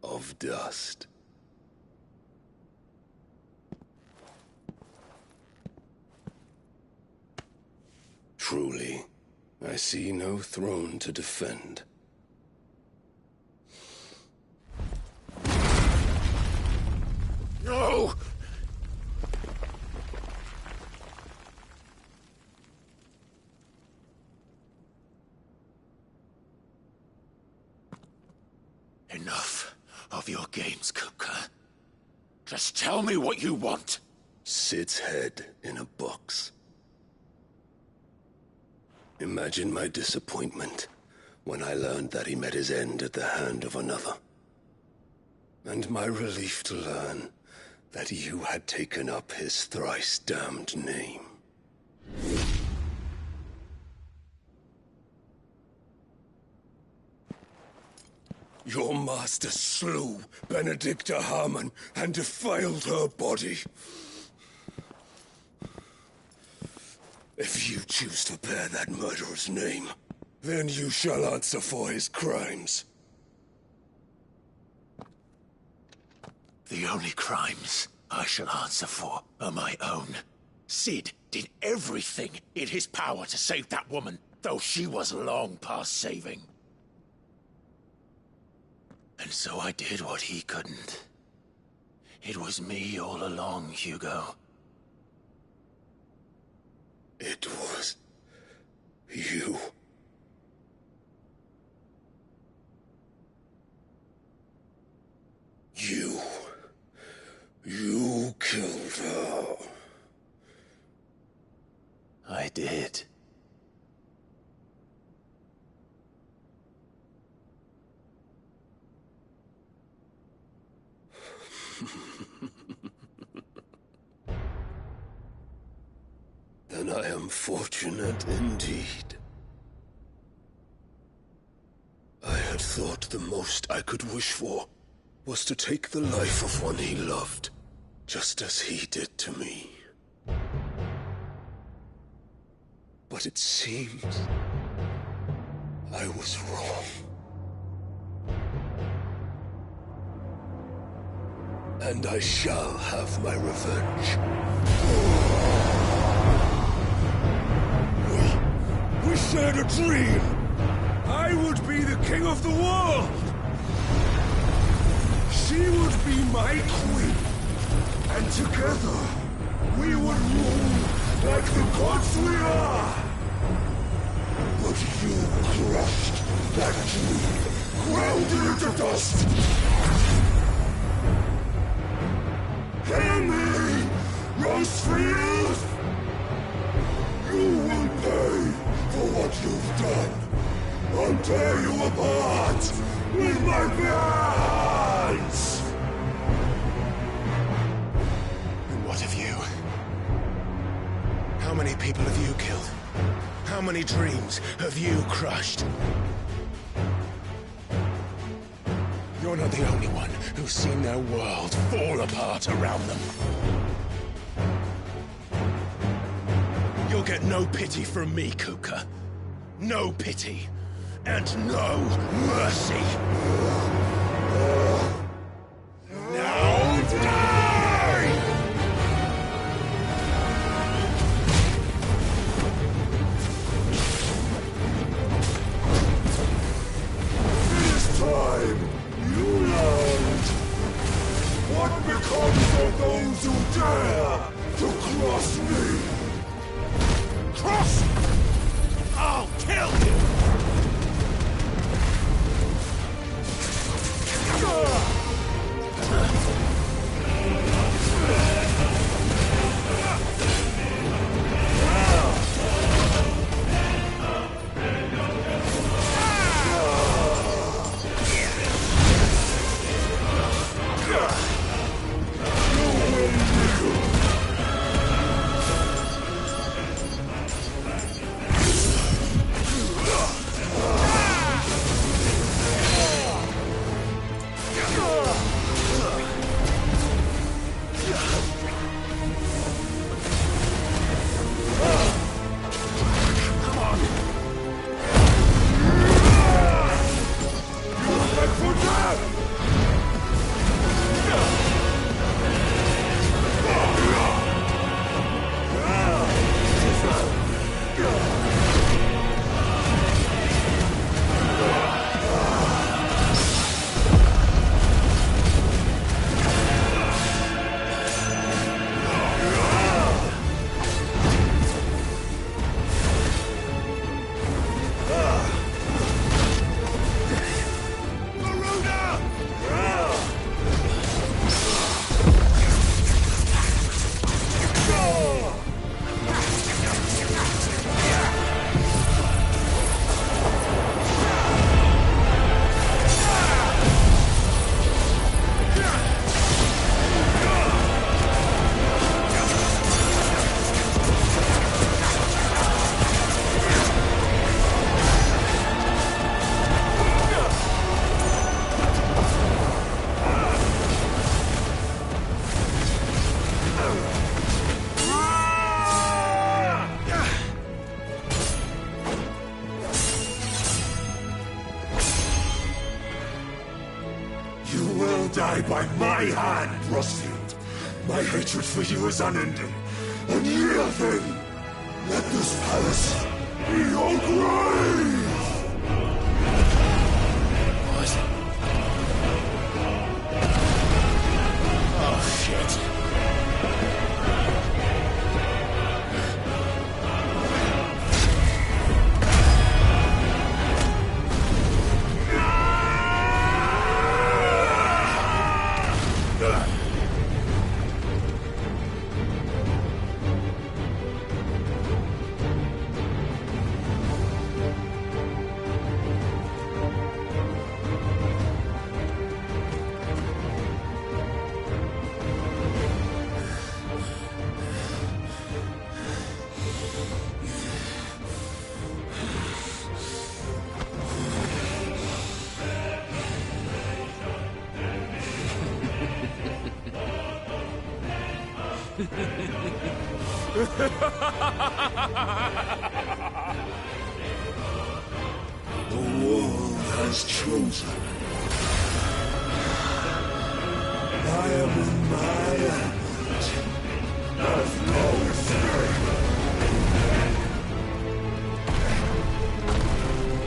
of dust. Truly, I see no throne to defend. No! Enough of your games, Kupka. Just tell me what you want. Sid's head in a box. Imagine my disappointment when I learned that he met his end at the hand of another. And my relief to learn that you had taken up his thrice-damned name. Your master slew Benedicta Harmon and defiled her body. If you choose to bear that murderer's name, then you shall answer for his crimes. The only crimes I shall answer for are my own. Sid did everything in his power to save that woman, though she was long past saving. And so I did what he couldn't. It was me all along, Hugo. It was you. You killed her. I did. Then I am fortunate indeed. I had thought the most I could wish for was to take the life of one he loved, just as he did to me. But it seems I was wrong. And I shall have my revenge. We shared a dream! I would be the king of the world! She would be my queen! And together, we would rule like the gods we are! But you crushed that dream, ground it into dust! Hear me, Rosefield! You will what you've done. I'll tear you apart with my hands! And what of you? How many people have you killed? How many dreams have you crushed? You're not the only one who's seen their world fall apart around them. You'll get no pity from me, Kupka. No pity. And no mercy. Now die! This time, you learned. What becomes of those who dare to cross me? Cross! I'll kill you! Die by my hand, Rustfield. My hatred for you is unending. Unyielding. Let this palace be your grave! What? Oh, shit. The world has chosen. I am in my element. There's no escape.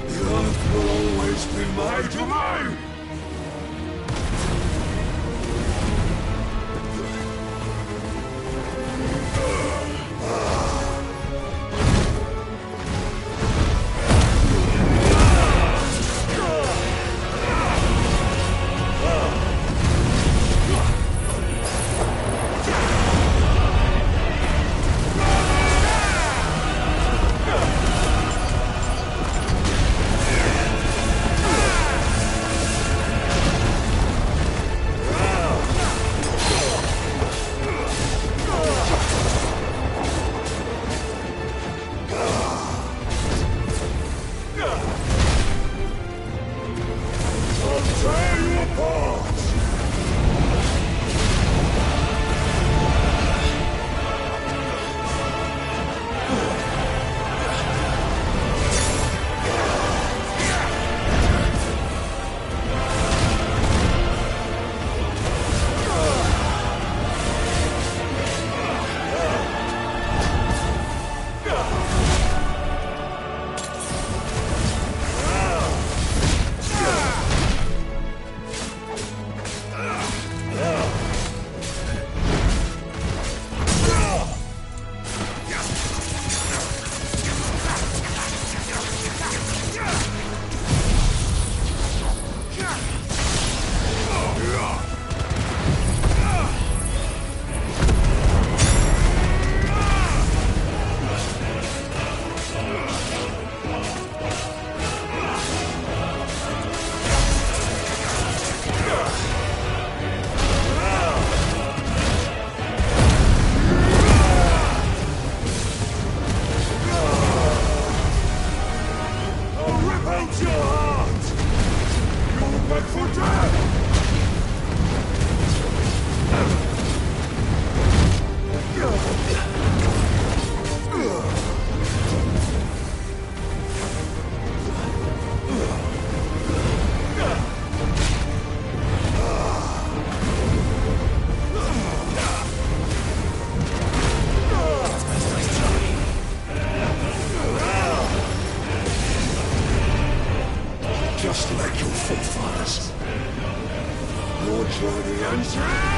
The earth will always be my domain. Out your heart! You're back for death! Just like your forefathers. Your journey ends here!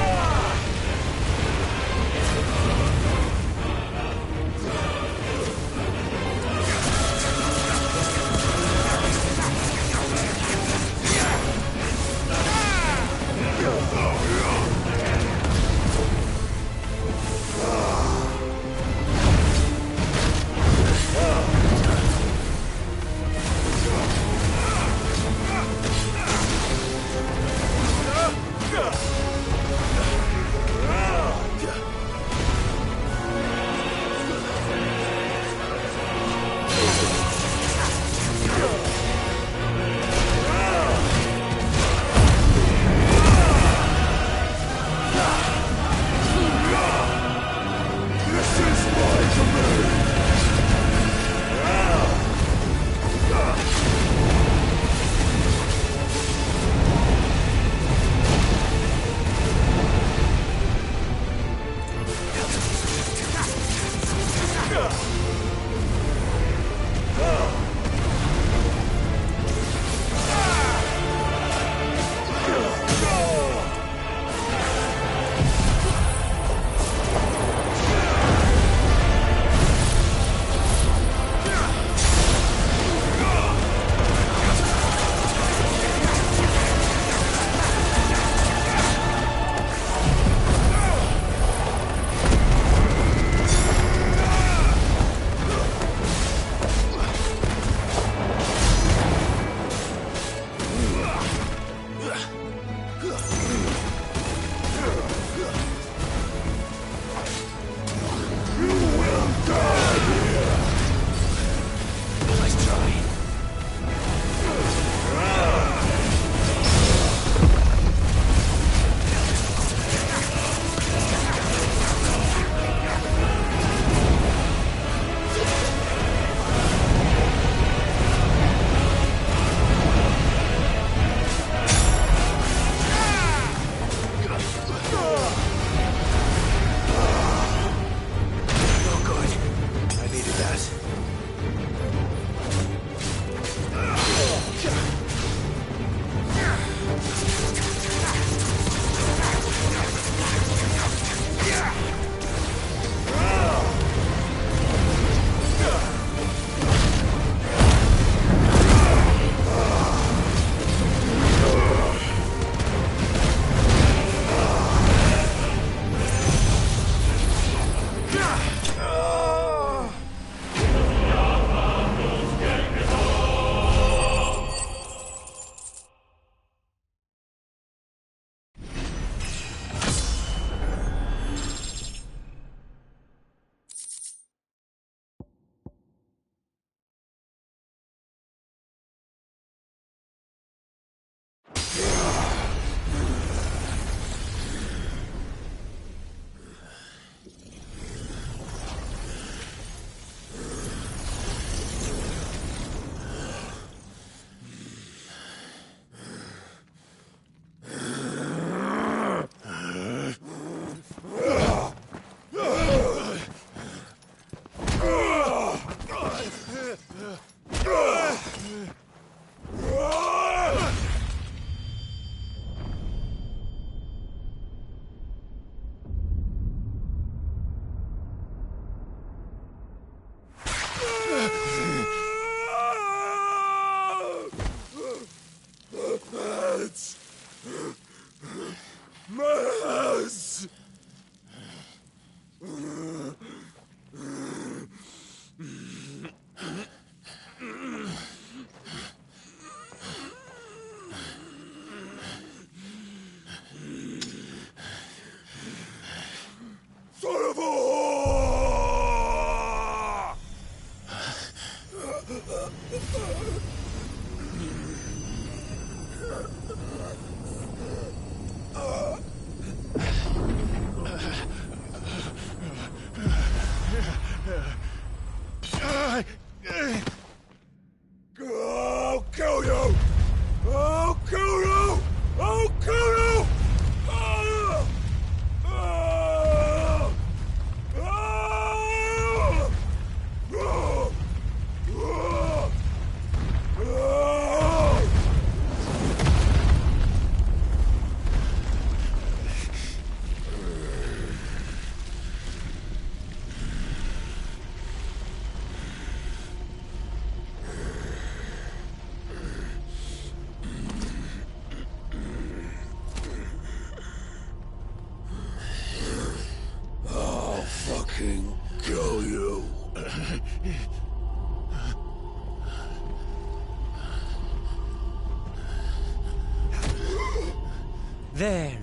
There.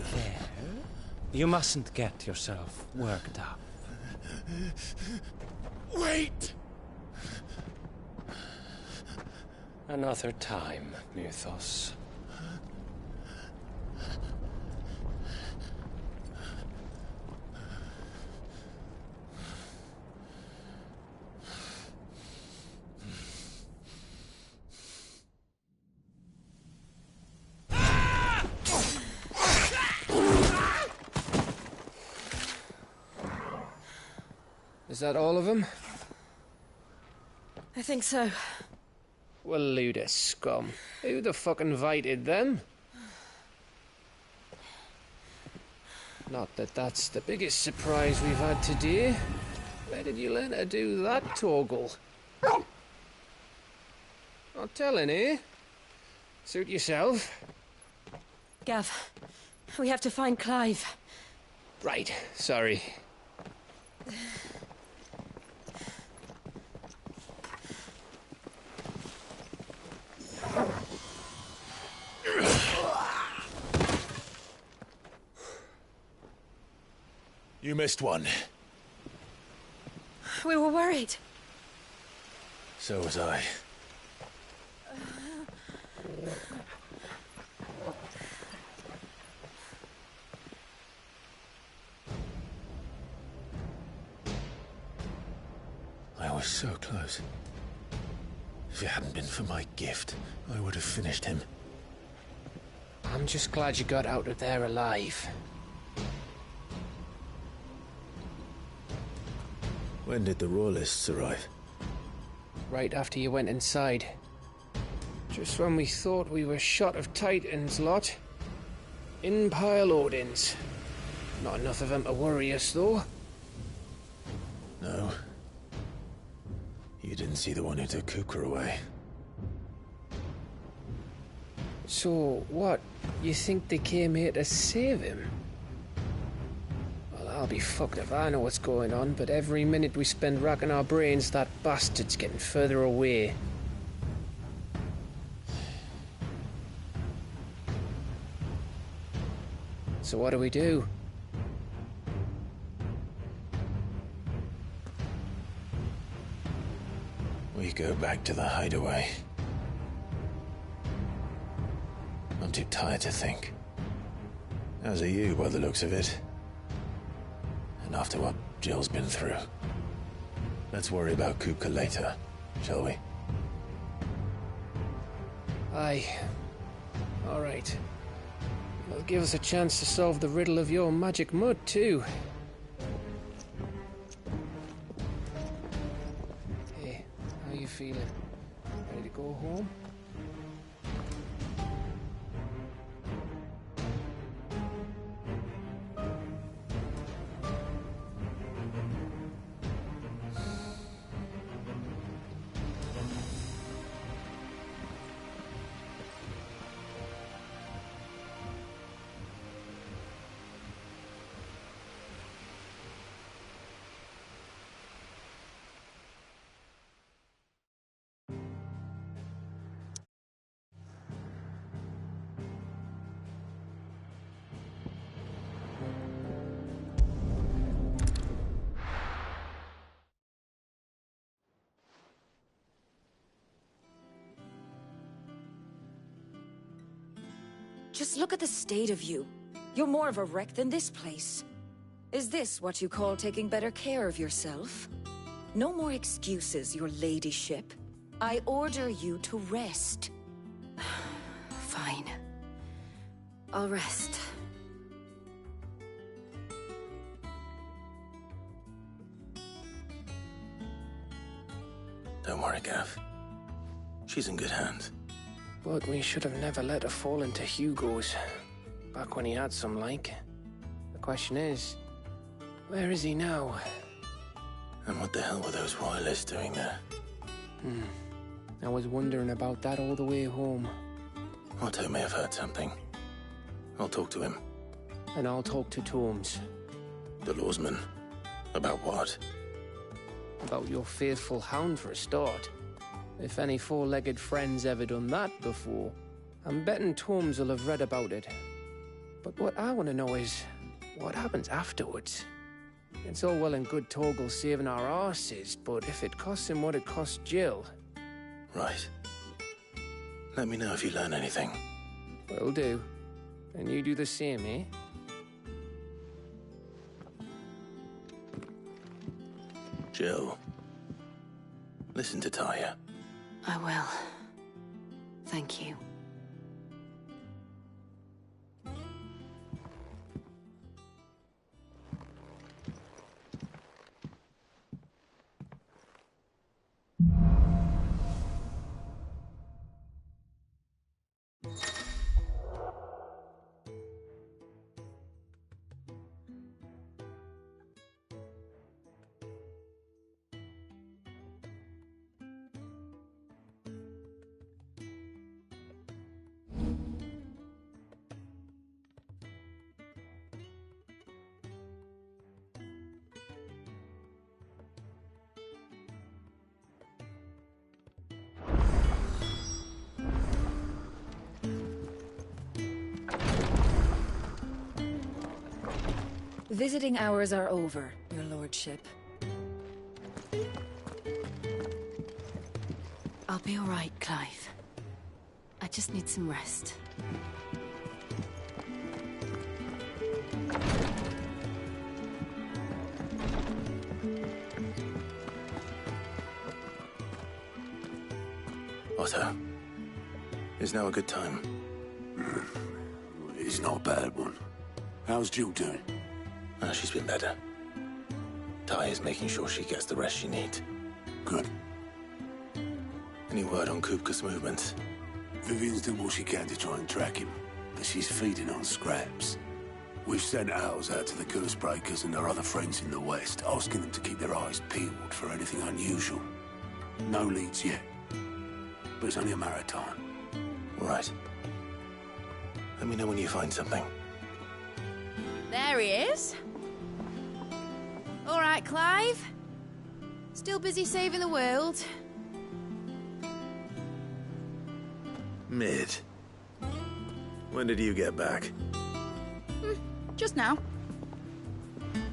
You mustn't get yourself worked up. Wait! Another time, Mythos. Is that all of them? I think so. Well, load of scum. Who the fuck invited them? Not that that's the biggest surprise we've had today. Where did you learn to do that, Torgal? Not telling, eh? Suit yourself. Gav, we have to find Clive. Right, sorry. You missed one. We were worried. So was I. I was so close. If it hadn't been for my gift, I would have finished him. I'm just glad you got out of there alive. When did the Royalists arrive? Right after you went inside. Just when we thought we were shot of Titans, lot. In pile Odins. Not enough of them to worry us, though. No. You didn't see the one who took Kupka away. So, what? You think they came here to save him? Well, I'll be fucked if I know what's going on, but every minute we spend racking our brains, that bastard's getting further away. So what do we do? We go back to the hideaway. I'm too tired to think. As are you, by the looks of it. And after what Jill's been through. Let's worry about Kupka later, shall we? Aye. All right. That'll give us a chance to solve the riddle of your magic mud, too. Hey, how you feeling? Ready to go home? Just look at the state of you. You're more of a wreck than this place. Is this what you call taking better care of yourself? No more excuses, your ladyship. I order you to rest. Fine. I'll rest. Don't worry, Gav. She's in good hands. But we should have never let her fall into Hugo's. Back when he had some like. The question is, where is he now? And what the hell were those royalists doing there? I was wondering about that all the way home. Otto may have heard something. I'll talk to him. And I'll talk to Tomes. The lawsman? About what? About your faithful hound for a start. If any four-legged friend's ever done that before, I'm betting Tomes will have read about it. But what I want to know is, what happens afterwards? It's all well and good Torgal saving our arses, but if it costs him what it cost Jill... Right. Let me know if you learn anything. Will do. And you do the same, eh? Jill, listen to Taya. I will. Thank you. Visiting hours are over, your lordship. I'll be all right, Clive. I just need some rest. Otto, is now a good time? It's not a bad one. How's Jill doing? She's been better. Ty is making sure she gets the rest she needs. Good. Any word on Kupka's movements? Vivian's doing what she can to try and track him, but she's feeding on scraps. We've sent ours out to the Cursebreakers and our other friends in the West, asking them to keep their eyes peeled for anything unusual. No leads yet, but it's only a matter of time. Right. Let me know when you find something. There he is. All right, Clive. Still busy saving the world. Mid. When did you get back? Just now.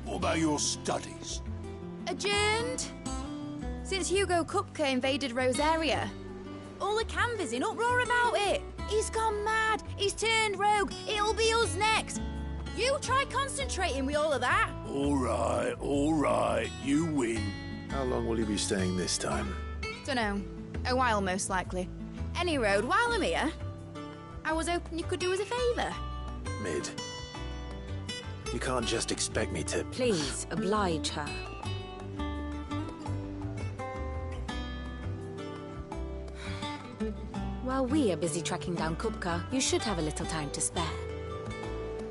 What about your studies? Adjourned. Since Hugo Kupka invaded Rosaria. All the canvas in uproar about it. He's gone mad. He's turned rogue. It'll be us next. You try concentrating with all of that. All right. You win. How long will you be staying this time? Dunno. A while, most likely. Any road, while I'm here, I was hoping you could do us a favour. Mid. You can't just expect me to... Please, oblige her. While we are busy tracking down Kupka, you should have a little time to spare.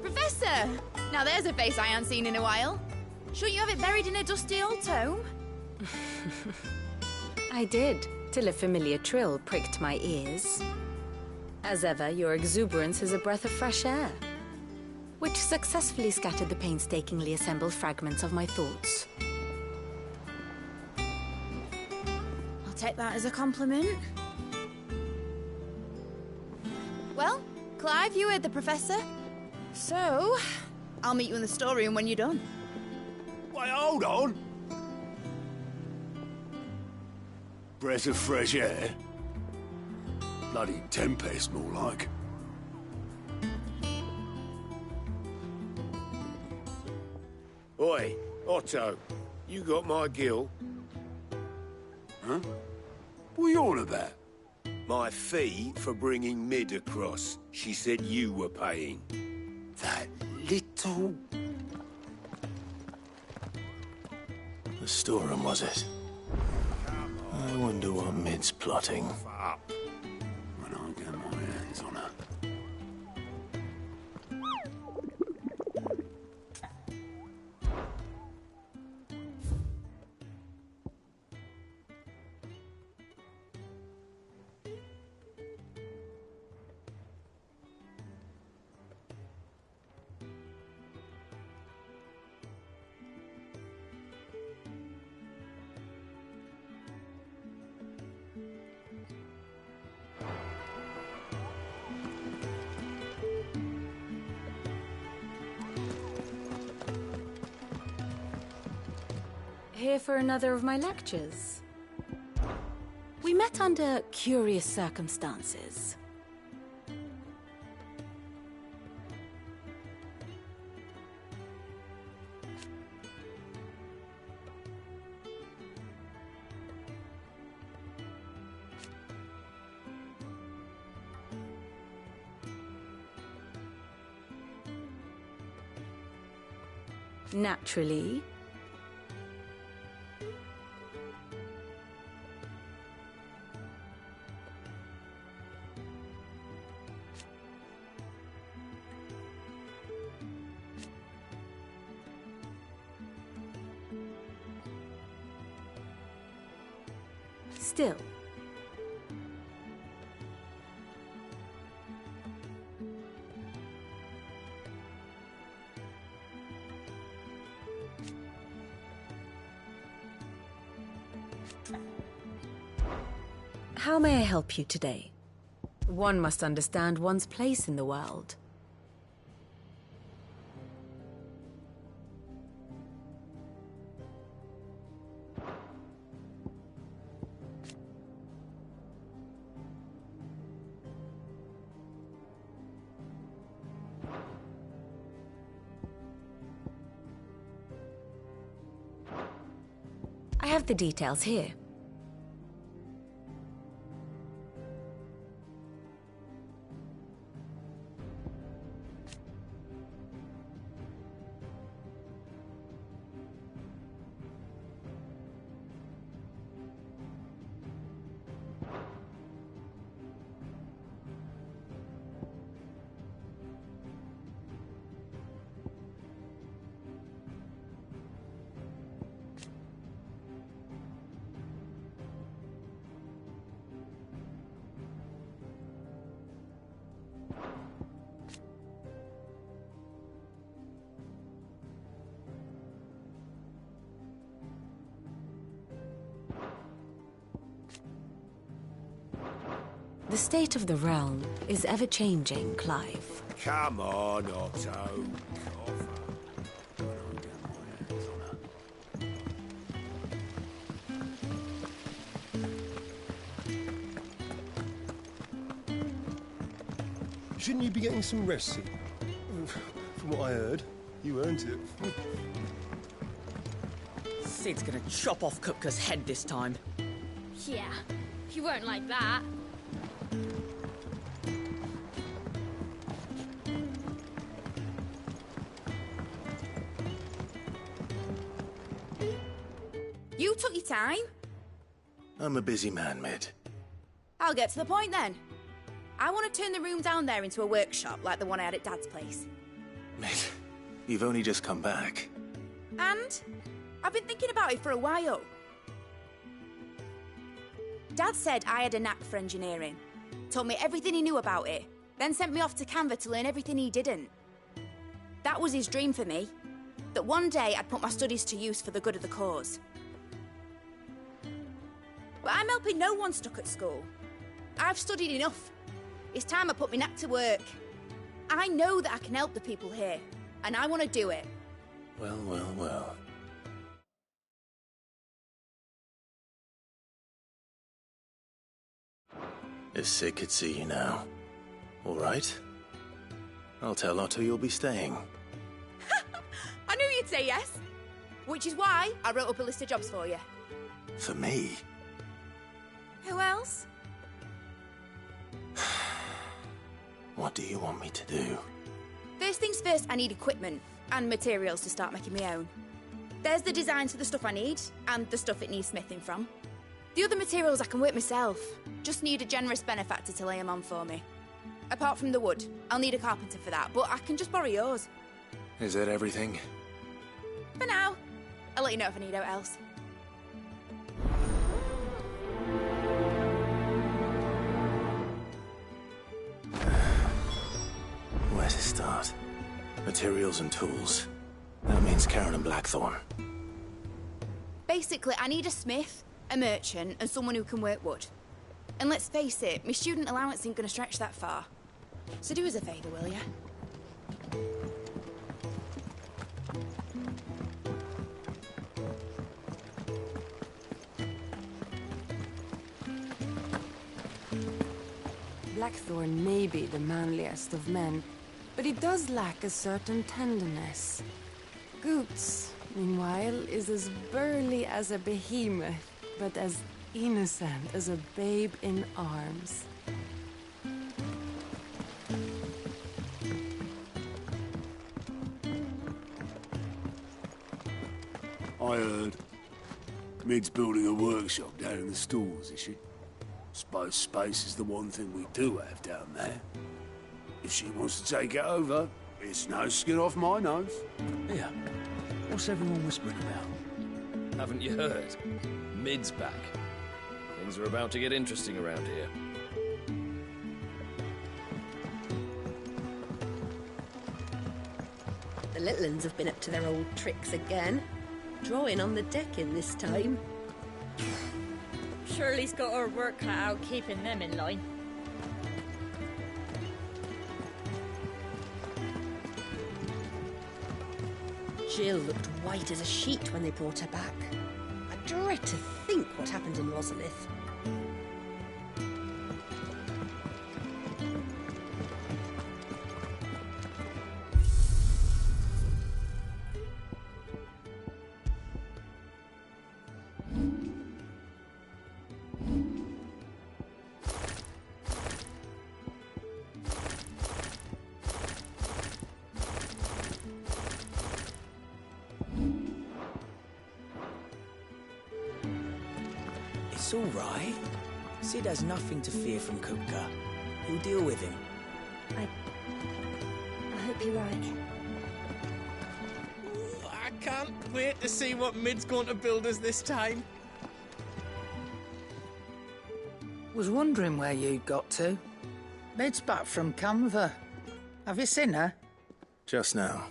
Professor! Now there's a face I haven't seen in a while. Shouldn't you have it buried in a dusty old tome? I did, till a familiar trill pricked my ears. As ever, your exuberance is a breath of fresh air, which successfully scattered the painstakingly assembled fragments of my thoughts. I'll take that as a compliment. Well, Clive, you heard the Professor. So, I'll meet you in the storeroom when you're done. Wait, hold on. Breath of fresh air? Bloody tempest, more like. Oi, Otto, you got my gill? Huh? What are you on about? My fee for bringing Mid across. She said you were paying. That little... The storeroom, was it? I wonder what Mid's plotting. When I get my hands on her. Here for another of my lectures? We met under curious circumstances. Naturally. Still. How may I help you today? One must understand one's place in the world. I have the details here. The state of the realm is ever-changing, Clive. Come on, Otto. Shouldn't you be getting some rest, Sid? From what I heard, you earned it. Sid's gonna chop off Kupka's head this time. Yeah, he won't like that. You took your time. I'm a busy man, Mid. I'll get to the point then. I want to turn the room down there into a workshop like the one I had at Dad's place. Mid, you've only just come back. And I've been thinking about it for a while. Dad said I had a knack for engineering, told me everything he knew about it, then sent me off to Canva to learn everything he didn't. That was his dream for me, that one day I'd put my studies to use for the good of the cause. But I'm helping no one stuck at school. I've studied enough. It's time I put my knack to work. I know that I can help the people here, and I want to do it. Well, well, well. If Sid could see you now. All right? I'll tell Otto you'll be staying. I knew you'd say yes. Which is why I wrote up a list of jobs for you. For me? Who else? What do you want me to do? First things first, I need equipment and materials to start making my own. There's the designs for the stuff I need and the stuff it needs smithing from. The other materials I can work myself. Just need a generous benefactor to lay them on for me. Apart from the wood, I'll need a carpenter for that, but I can just borrow yours. Is that everything? For now. I'll let you know if I need out else. Where to start? Materials and tools. That means Karen and Blackthorn. Basically, I need a smith, a merchant, and someone who can work wood. And let's face it, my student allowance ain't gonna stretch that far. So do us a favour, will ya? Blackthorn may be the manliest of men, but he does lack a certain tenderness. Goots, meanwhile, is as burly as a behemoth, but as innocent as a babe in arms. I heard. Mid's building a workshop down in the stores, is she? Suppose space is the one thing we do have down there. If she wants to take it over, it's no skin off my nose. Here, what's everyone whispering about? Haven't you heard? Mid's back. Things are about to get interesting around here. The little uns have been up to their old tricks again. Drawing on the decking this time. Shirley's got her work cut out keeping them in line. Jill looked white as a sheet when they brought her back. I dread to think what happened in Rosalith. It's all right. Sid has nothing to fear from Kupka. He'll deal with him. I hope you're right. I can't wait to see what Mid's going to build us this time. Was wondering where you got to. Mid's back from Canva. Have you seen her? Just now.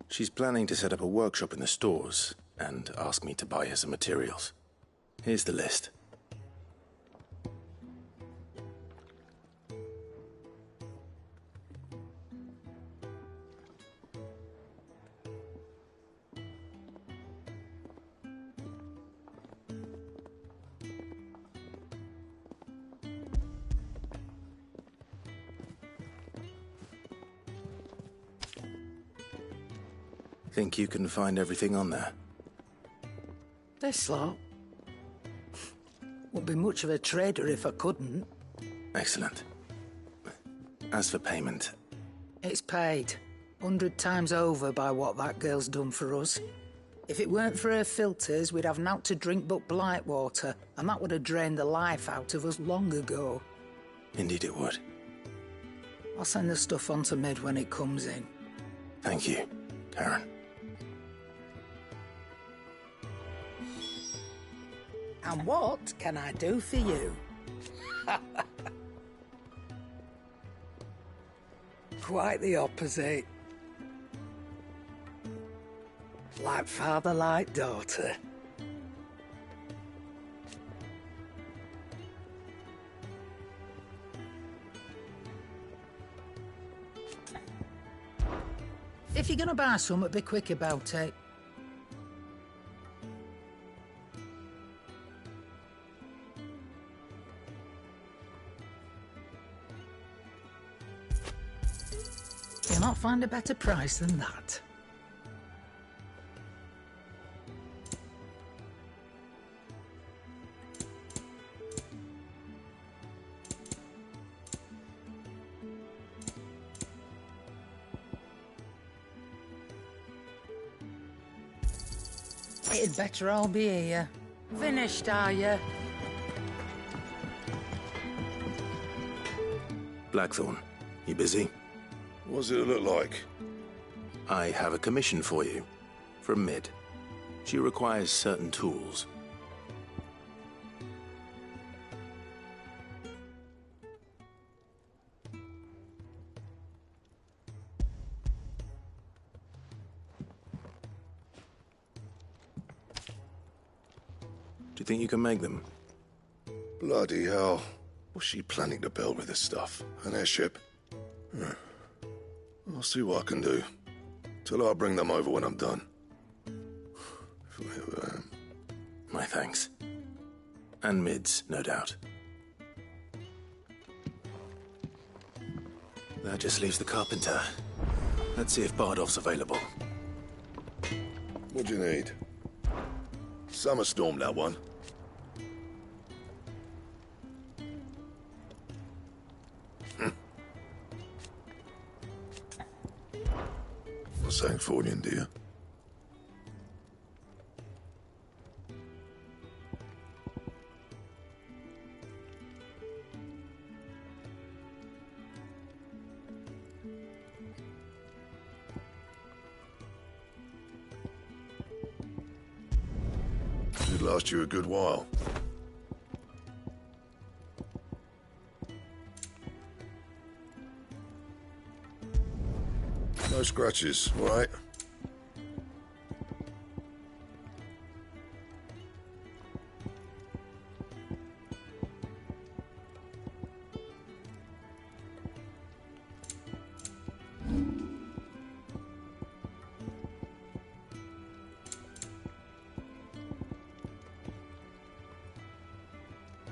She's planning to set up a workshop in the stores and ask me to buy her some materials. Here's the list. Think you can find everything on there? This lot. Wouldn't be much of a trader if I couldn't. Excellent. As for payment... It's paid. 100 times over by what that girl's done for us. If it weren't for her filters, we'd have naught to drink but blight water, and that would have drained the life out of us long ago. Indeed it would. I'll send the stuff on to Mid when it comes in. Thank you, Karen. And what can I do for you? Quite the opposite. Like father, like daughter. If you're gonna buy something, be quick about it. You'll not find a better price than that. It'd better all be here. Finished, are you? Blackthorn, you busy? What's it look like? I have a commission for you. From Mid. She requires certain tools. Do you think you can make them? Bloody hell. What's she planning to build with this stuff? An airship? I'll see what I can do. Till I bring them over when I'm done. If I ever am. My thanks. And Mid's, no doubt. That just leaves the carpenter. Let's see if Bardolph's available. What do you need? Summer storm, that one. What's that for you, dear? Should last you a good while. No scratches, all right?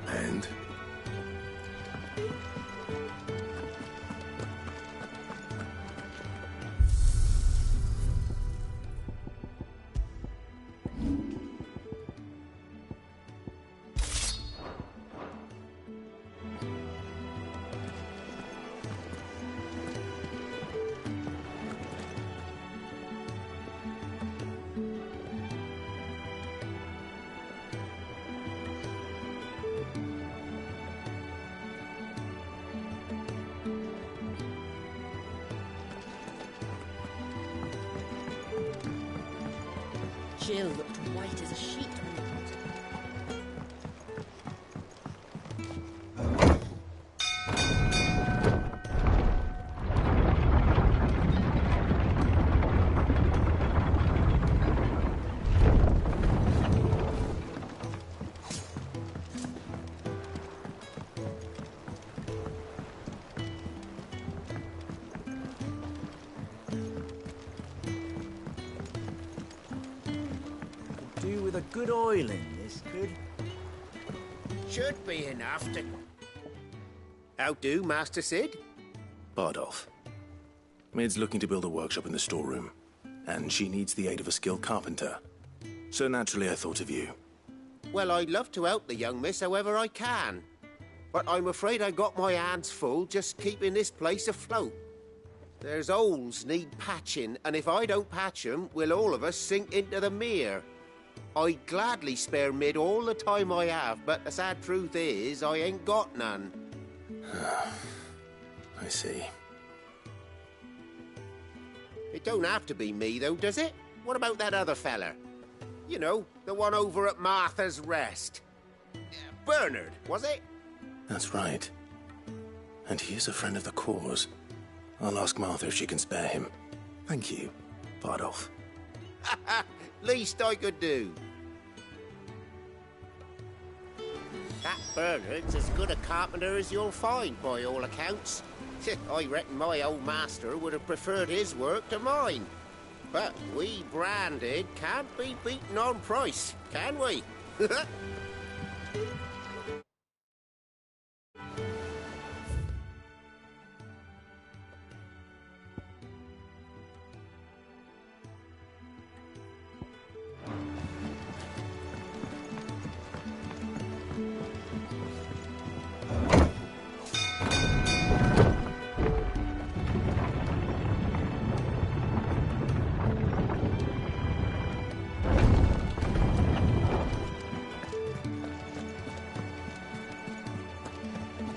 And? Jill looked white as a sheet when they got Do with a good oiling, this could. Should be enough to... How do, Master Sid? Bardolph. Mid's looking to build a workshop in the storeroom, and she needs the aid of a skilled carpenter. So naturally I thought of you. Well, I'd love to help the young miss however I can. But I'm afraid I got my hands full just keeping this place afloat. There's holes need patching, and if I don't patch them, we'll all of us sink into the mere. I'd gladly spare Mid all the time I have, but the sad truth is, I ain't got none. I see. It don't have to be me, though, does it? What about that other fella? You know, the one over at Martha's Rest. Bernard, was it? That's right. And he is a friend of the cause. I'll ask Martha if she can spare him. Thank you, Bardolph. Least I could do. That Bernard's as good a carpenter as you'll find, by all accounts. I reckon my old master would have preferred his work to mine. But we branded can't be beaten on price, can we?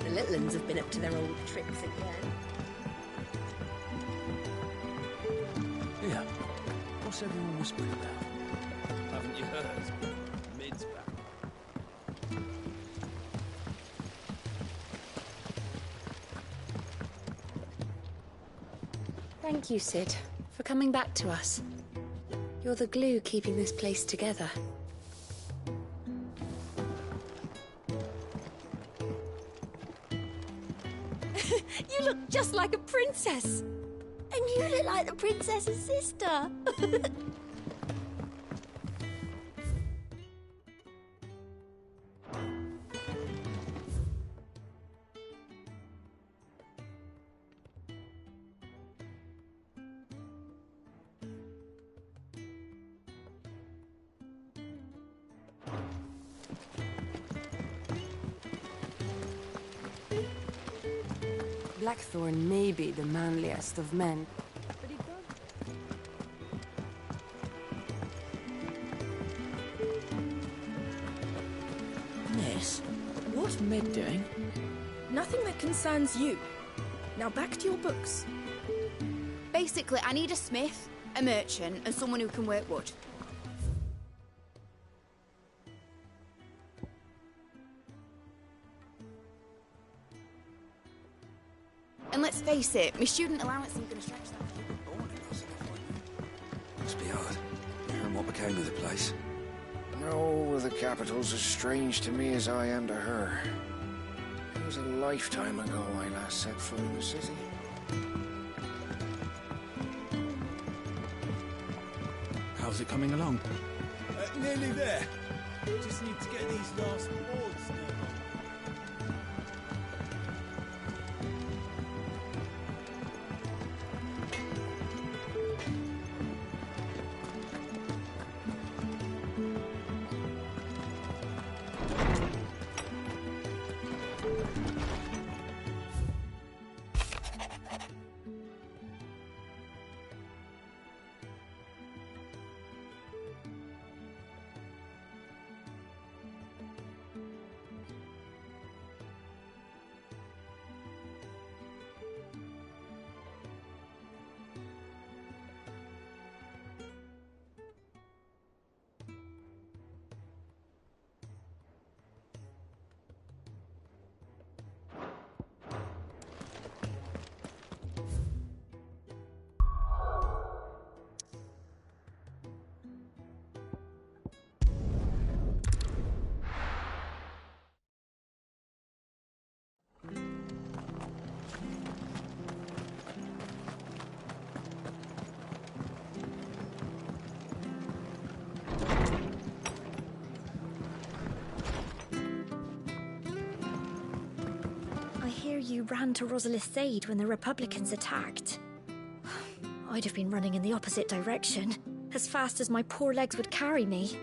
The little uns have been up to their old tricks again. Yeah. What's everyone whispering about? Haven't you heard? Mid's back. Thank you, Sid, for coming back to us. You're the glue keeping this place together. You look just like a princess. And you look like the princess's sister. Blackthorn may be the manliest of men, but he does... Miss, what's Med doing? Nothing that concerns you. Now back to your books. Basically, I need a smith, a merchant, and someone who can work wood. And let's face it, my student allowance isn't going to stretch that far. Must be hard. Hearing what became of the place. No, the capital's as strange to me as I am to her. It was a lifetime ago I last set foot in the city. How's it coming along? Nearly there. Just need to get these last boards nailed on. I hear you ran to Rosalith's aid when the Republicans attacked. I'd have been running in the opposite direction, as fast as my poor legs would carry me.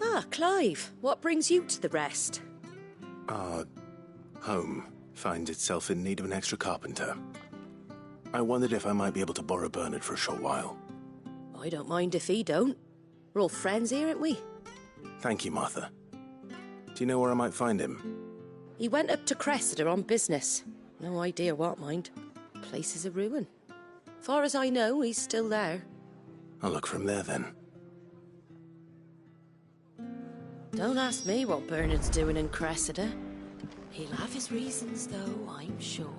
Ah, Clive, what brings you to the rest? Our home finds itself in need of an extra carpenter. I wondered if I might be able to borrow Bernard for a short while. I don't mind if he don't. We're all friends here, aren't we? Thank you, Martha. Do you know where I might find him? He went up to Cressida on business. No idea what, mind. Place is a ruin. Far as I know, he's still there. I'll look from there, then. Don't ask me what Bernard's doing in Cressida. He'll have his reasons, though, I'm sure.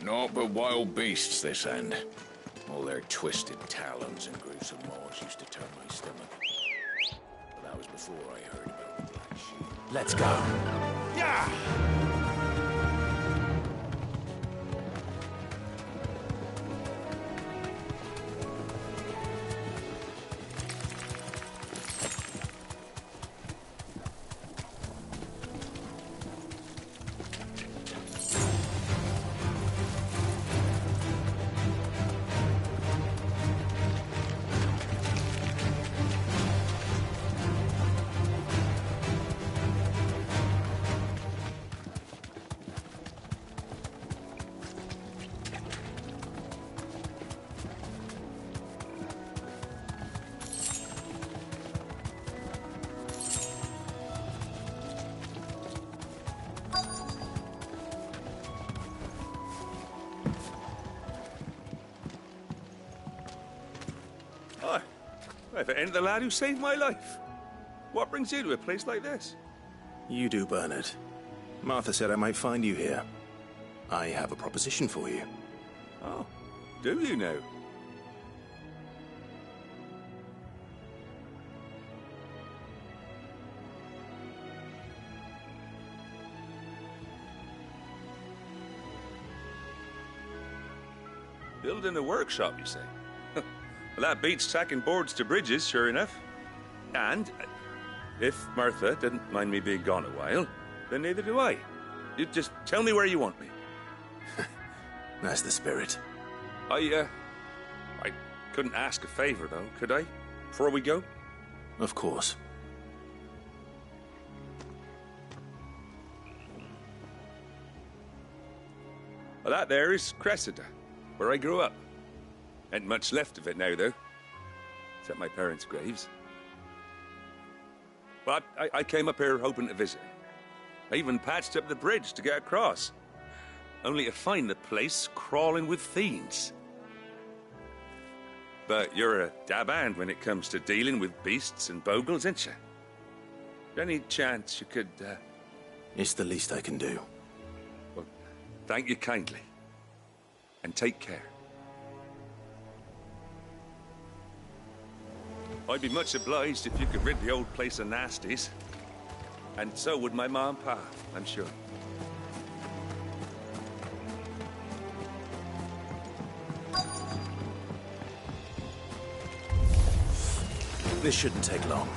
Naught but wild beasts this end. All their twisted talons and gruesome maws used to turn my stomach. But that was before I heard about the Black Shield. Let's go. Yeah! Hi. If it ain't the lad who saved my life. What brings you to a place like this? You do, Bernard. Martha said I might find you here. I have a proposition for you. Oh, do you now? Building a workshop, you say? Well, that beats tacking boards to bridges, sure enough. And if Martha didn't mind me being gone a while, then neither do I. You just tell me where you want me. That's the spirit. I couldn't ask a favor, though, could I? Before we go? Of course. Well, that there is Cressida, where I grew up. Ain't much left of it now, though. Except my parents' graves. But I came up here hoping to visit. I even patched up the bridge to get across. Only to find the place crawling with fiends. But you're a dab hand when it comes to dealing with beasts and bogles, ain't you? Any chance you could, It's the least I can do. Well, thank you kindly. And take care. I'd be much obliged if you could rid the old place of nasties. And so would my ma and pa, I'm sure. This shouldn't take long.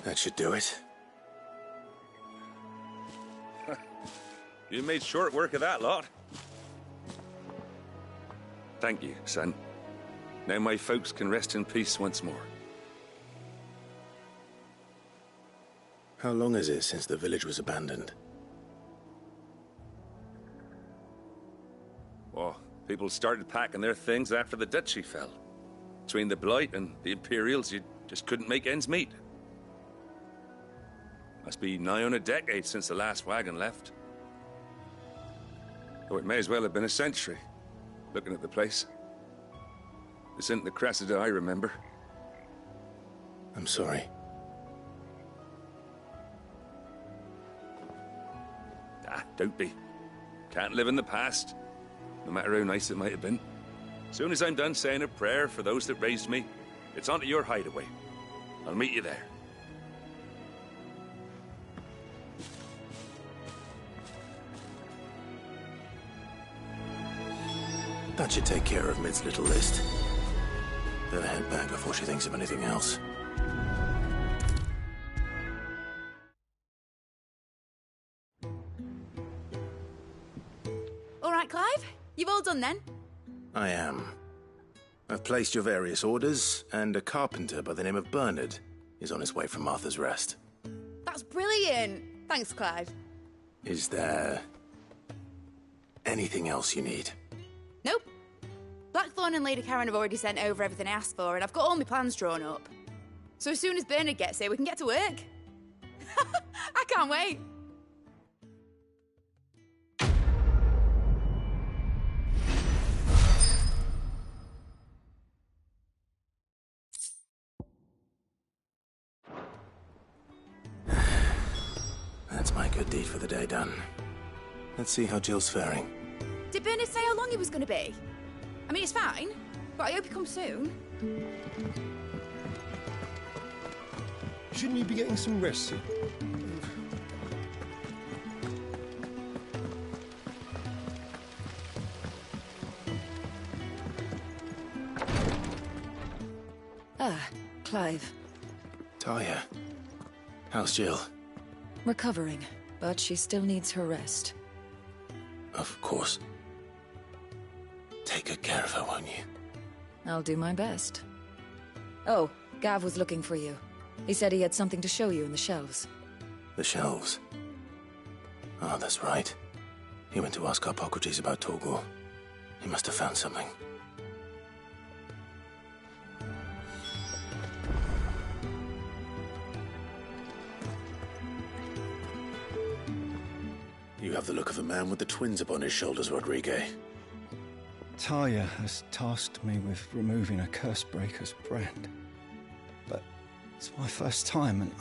That should do it. You made short work of that lot. Thank you, son. Now my folks can rest in peace once more. How long is it since the village was abandoned? Well, people started packing their things after the duchy fell. Between the Blight and the Imperials, you just couldn't make ends meet. Must be nigh on a decade since the last wagon left. Oh, it may as well have been a century, looking at the place. This isn't the Cressida I remember. I'm sorry. Don't be. Can't live in the past, no matter how nice it might have been. As soon as I'm done saying a prayer for those that raised me, it's onto your hideaway. I'll meet you there. That should take care of Mid's little list. Better head back before she thinks of anything else. All right, Clive. You've all done then? I am. I've placed your various orders, and a carpenter by the name of Bernard is on his way from Martha's Rest. That's brilliant. Thanks, Clive. Is there anything else you need? Nope. Blackthorn and Lady Karen have already sent over everything I asked for, and I've got all my plans drawn up. So as soon as Bernard gets here, we can get to work. I can't wait. That's my good deed for the day done. Let's see how Jill's faring. Did Bernard say how long he was going to be? I mean, it's fine, but I hope he comes soon. Shouldn't you be getting some rest soon? Ah, Clive. Talia, how's Jill? Recovering, but she still needs her rest. Of course. Take good care of her, won't you? I'll do my best. Oh, Gav was looking for you. He said he had something to show you in the shelves. The shelves? Oh, that's right. He went to ask Hippocrates about Torgor. He must have found something. You have the look of a man with the twins upon his shoulders, Rodrigue. Talia has tasked me with removing a Cursebreaker's brand. But it's my first time, and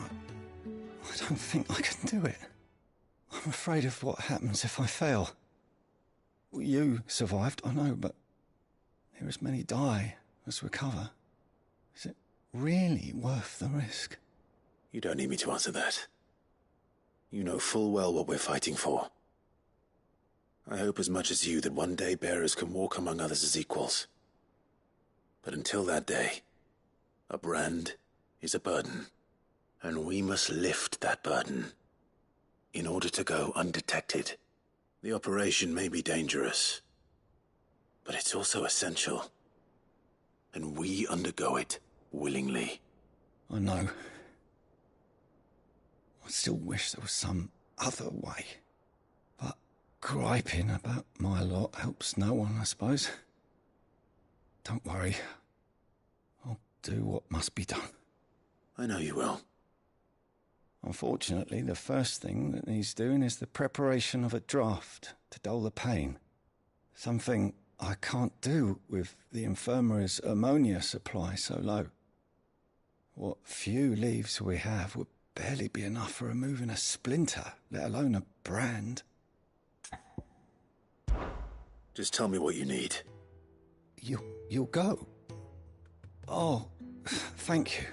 I don't think I can do it. I'm afraid of what happens if I fail. You survived, I know, but there as many die as recover. Is it really worth the risk? You don't need me to answer that. You know full well what we're fighting for. I hope as much as you that one day bearers can walk among others as equals. But until that day, a brand is a burden, and we must lift that burden in order to go undetected. The operation may be dangerous, but it's also essential, and we undergo it willingly. I know. I still wish there was some other way. But griping about my lot helps no one, I suppose. Don't worry. I'll do what must be done. I know you will. Unfortunately, the first thing that needs doing is the preparation of a draft to dull the pain. Something I can't do with the infirmary's ammonia supply so low. What few leaves we have would barely be enough for removing a splinter, let alone a brand. Just tell me what you need. You'll go? Oh, thank you.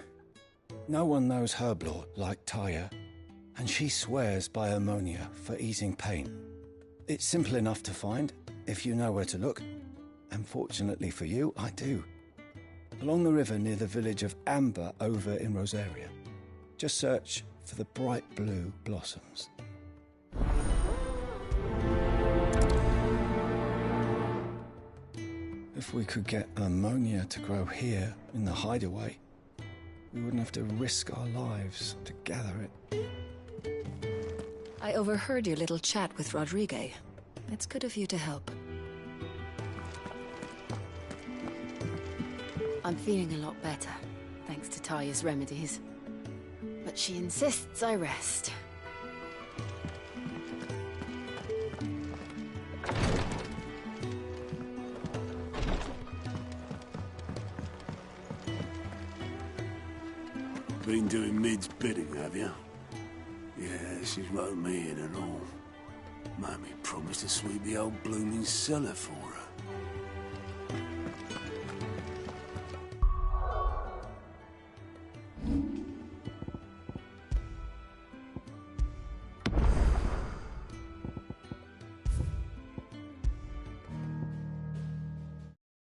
No one knows Herblord like Talia, and she swears by ammonia for easing pain. It's simple enough to find, if you know where to look. And fortunately for you, I do. Along the river near the village of Amber over in Rosaria. Just search for the bright blue blossoms. If we could get ammonia to grow here in the hideaway, we wouldn't have to risk our lives to gather it. I overheard your little chat with Rodrigue. It's good of you to help. I'm feeling a lot better, thanks to Talia's remedies. But she insists I rest. Been doing Mid's bidding, have you? Yeah, she's wrote me in and all. Made me promise to sweep the old blooming cellar for her.